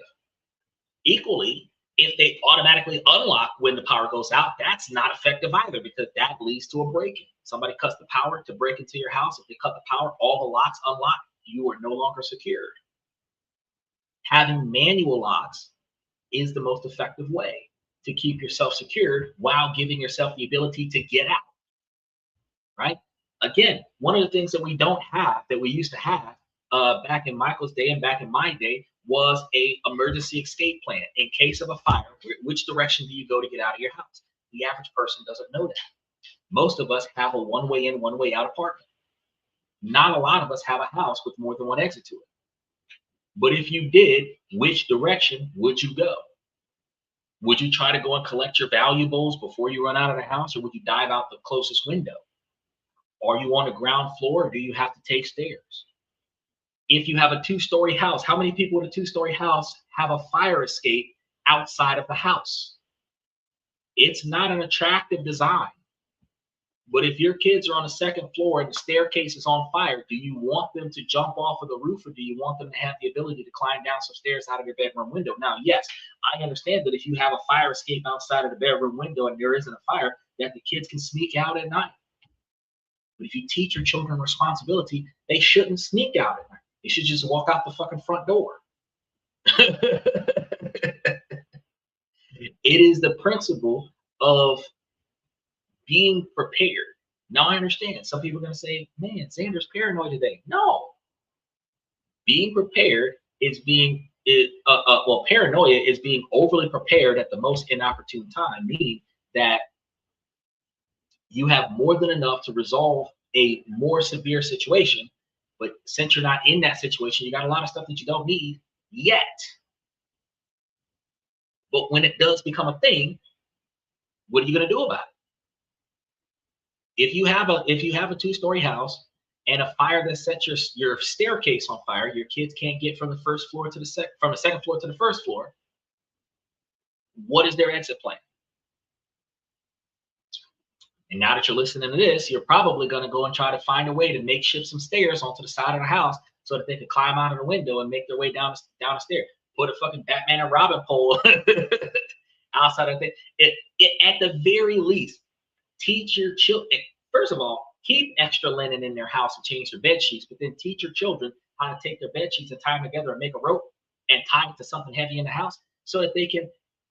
Equally, if they automatically unlock when the power goes out, that's not effective either, because that leads to a break-in. Somebody cuts the power to break into your house. If they cut the power, all the locks unlock. You are no longer secured. Having manual locks is the most effective way to keep yourself secured while giving yourself the ability to get out, right? Again, one of the things that we don't have, that we used to have back in Michael's day and back in my day, was a emergency escape plan. In case of a fire, which direction do you go to get out of your house? The average person doesn't know that. Most of us have a one-way in, one-way out apartment. Not a lot of us have a house with more than one exit to it. But if you did, which direction would you go? Would you try to go and collect your valuables before you run out of the house, or would you dive out the closest window? Are you on the ground floor, or do you have to take stairs? If you have a 2-story house, how many people in a 2-story house have a fire escape outside of the house? It's not an attractive design. But if your kids are on the second floor and the staircase is on fire, do you want them to jump off of the roof, or do you want them to have the ability to climb down some stairs out of their bedroom window? Now, yes, I understand that if you have a fire escape outside of the bedroom window and there isn't a fire, that the kids can sneak out at night. But if you teach your children responsibility, they shouldn't sneak out at night. They should just walk out the fucking front door. It is the principle of being prepared. Now I understand. Some people are going to say, man, Xander's paranoid today. No. Being prepared is paranoia is being overly prepared at the most inopportune time, meaning that you have more than enough to resolve a more severe situation. But since you're not in that situation, you got a lot of stuff that you don't need yet. But when it does become a thing, what are you going to do about it? If you have a 2-story house and a fire that sets your staircase on fire, your kids can't get from the first floor to from the second floor to the first floor. What is their exit plan? And now that you're listening to this, you're probably going to go and try to find a way to makeshift some stairs onto the side of the house so that they can climb out of the window and make their way down the stairs. Put a fucking Batman and Robin pole outside of it. At the very least, teach your children. First of all, keep extra linen in their house and change their bed sheets, but then teach your children how to take their bed sheets and tie them together and make a rope and tie it to something heavy in the house so that they can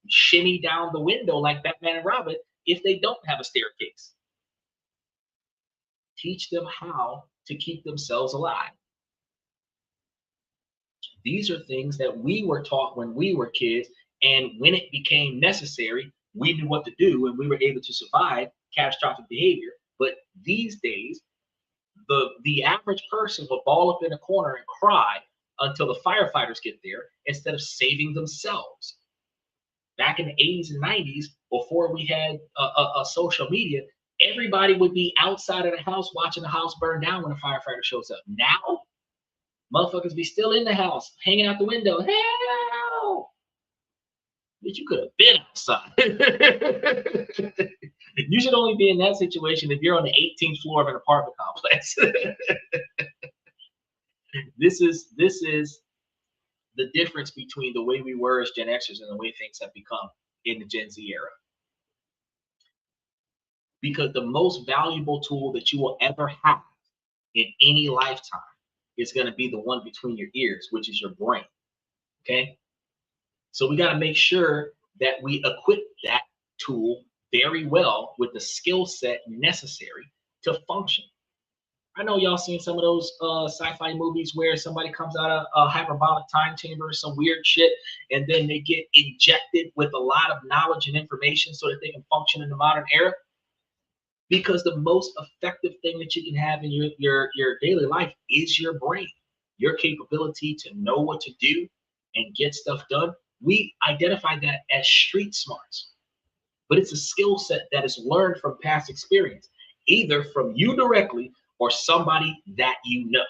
shimmy down the window like Batman and Robin if they don't have a staircase. Teach them how to keep themselves alive. These are things that we were taught when we were kids, and when it became necessary, we knew what to do and we were able to survive catastrophic behavior. But these days, the average person will ball up in a corner and cry until the firefighters get there instead of saving themselves. Back in the 80s and 90s, before we had a social media, everybody would be outside of the house watching the house burn down when a firefighter shows up. Now, motherfuckers be still in the house, hanging out the window. Help! But you could have been outside. You should only be in that situation if you're on the 18th floor of an apartment complex. This is the difference between the way we were as Gen Xers and the way things have become in the Gen Z era. Because the most valuable tool that you will ever have in any lifetime is going to be the one between your ears, which is your brain. Okay? So we got to make sure that we equip that tool very well with the skill set necessary to function. I know y'all seen some of those sci-fi movies where somebody comes out of a hyperbolic time chamber or some weird shit, and then they get injected with a lot of knowledge and information so that they can function in the modern era. Because the most effective thing that you can have in your daily life is your brain, your capability to know what to do and get stuff done. We identify that as street smarts, but it's a skill set that is learned from past experience, either from you directly or somebody that you know.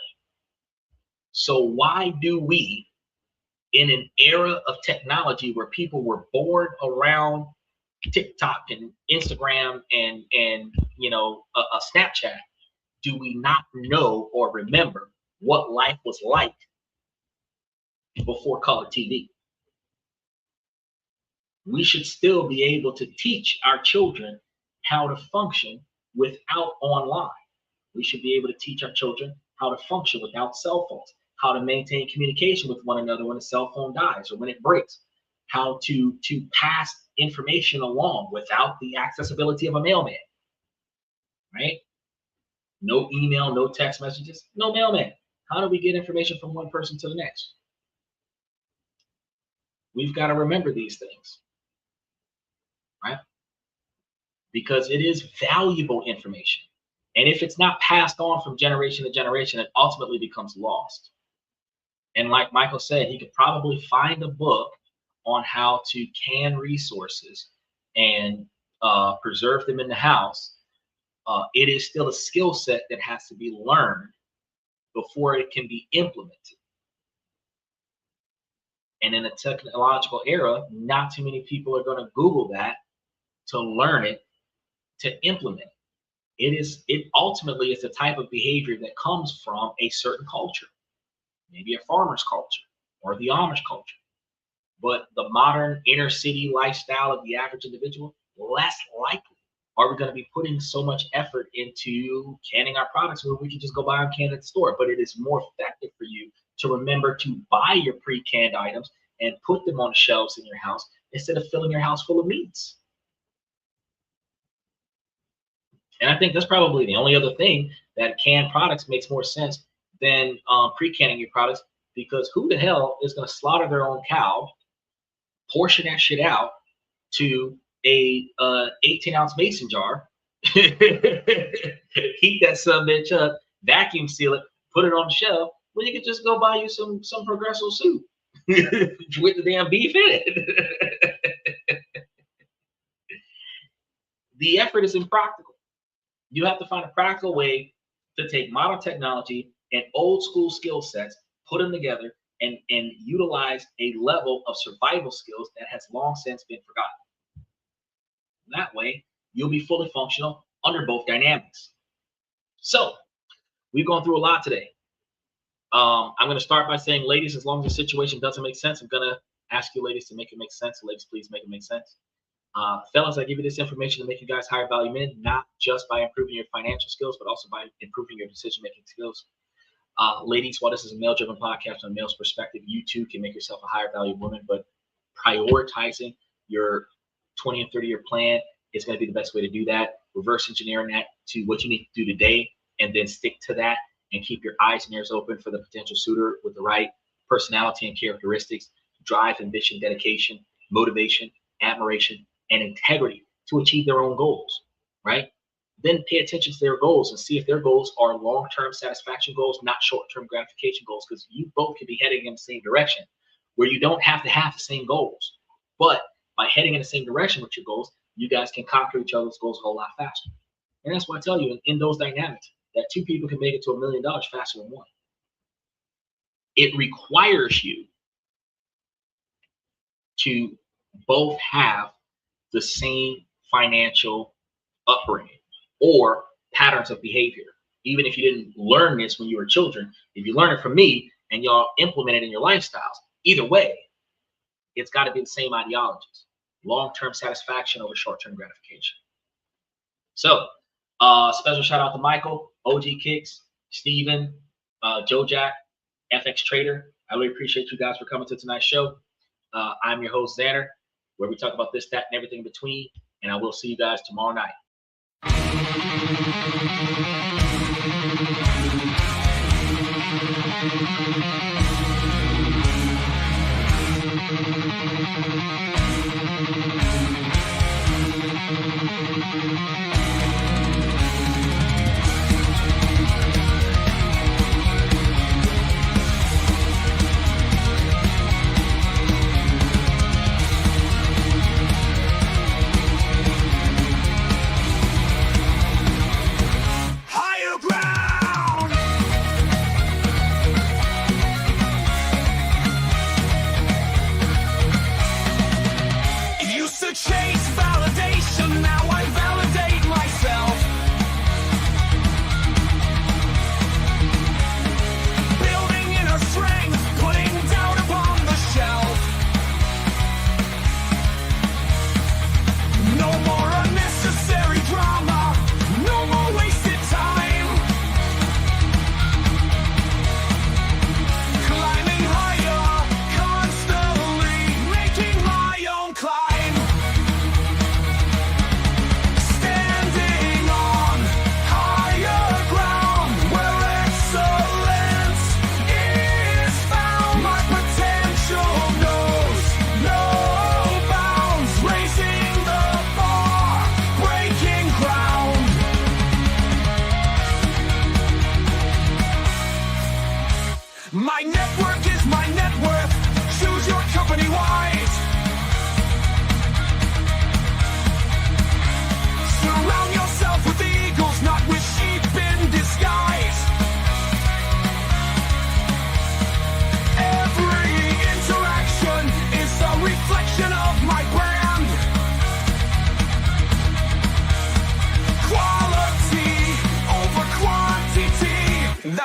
So why do we, in an era of technology where people were born around TikTok and Instagram and a Snapchat, do we not know or remember what life was like before color TV? We should still be able to teach our children how to function without online. We should be able to teach our children how to function without cell phones, how to maintain communication with one another when a cell phone dies or when it breaks, how to pass information along without the accessibility of a mailman, right? No email, no text messages, no mailman. How do we get information from one person to the next? We've got to remember these things, right? Because it is valuable information. And if it's not passed on from generation to generation, it ultimately becomes lost. And like Michael said, he could probably find a book on how to can resources and preserve them in the house. It is still a skill set that has to be learned before it can be implemented. And in a technological era, not too many people are going to Google that to learn it, to implement it. It ultimately is the type of behavior that comes from a certain culture, maybe a farmer's culture or the Amish culture. But the modern inner city lifestyle of the average individual, less likely are we going to be putting so much effort into canning our products where we can just go buy them canned at the store. But it is more effective for you to remember to buy your pre-canned items and put them on the shelves in your house instead of filling your house full of meats. And I think that's probably the only other thing that canned products makes more sense than pre-canning your products, because who the hell is going to slaughter their own cow, portion that shit out to a 18-ounce mason jar, heat that son bitch up, vacuum seal it, put it on the shelf, when you could just go buy you some Progresso soup with the damn beef in it. The effort is impractical. You have to find a practical way to take modern technology and old school skill sets, put them together, and utilize a level of survival skills that has long since been forgotten. That way, you'll be fully functional under both dynamics. So, we've gone through a lot today. I'm going to start by saying, ladies, as long as the situation doesn't make sense, I'm going to ask you ladies to make it make sense. Ladies, please make it make sense. Fellas, I give you this information to make you guys higher value men, not just by improving your financial skills, but also by improving your decision-making skills. Ladies, while this is a male-driven podcast from a male's perspective, you too can make yourself a higher value woman, but prioritizing your 20 and 30-year plan is going to be the best way to do that. Reverse engineering that to what you need to do today, and then stick to that and keep your eyes and ears open for the potential suitor with the right personality and characteristics, drive, ambition, dedication, motivation, admiration, and integrity to achieve their own goals, right? Then pay attention to their goals and see if their goals are long-term satisfaction goals, not short-term gratification goals, because you both could be heading in the same direction where you don't have to have the same goals. But by heading in the same direction with your goals, you guys can conquer each other's goals a whole lot faster. And that's why I tell you, in those dynamics, that two people can make it to $1 million faster than one. It requires you to both have the same financial upbringing or patterns of behavior. Even if you didn't learn this when you were children, if you learn it from me and y'all implement it in your lifestyles, either way, it's got to be the same ideologies. Long-term satisfaction over short-term gratification. So, special shout out to Michael, OG Kicks, Steven, Joe Jack, FX Trader. I really appreciate you guys for coming to tonight's show. I'm your host, Xander, where we talk about this, that, and everything in between. And I will see you guys tomorrow night. Higher ground. Used to chase validation, now I validate myself.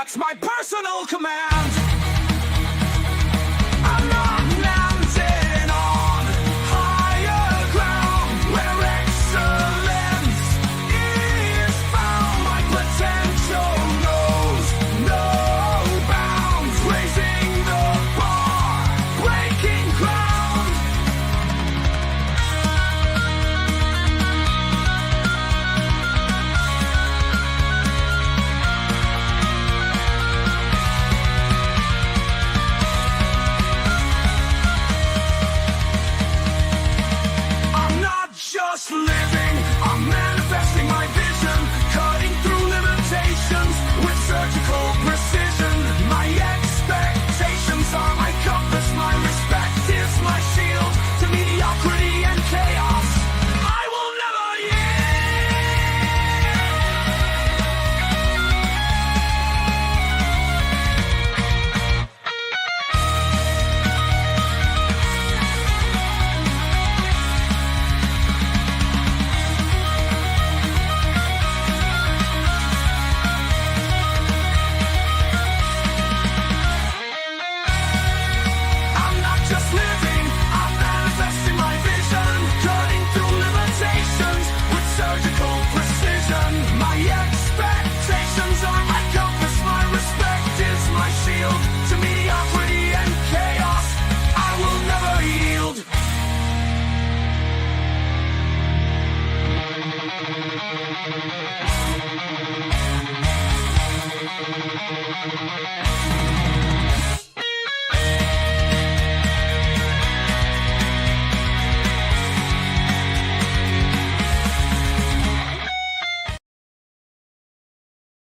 That's my personal command. I'm not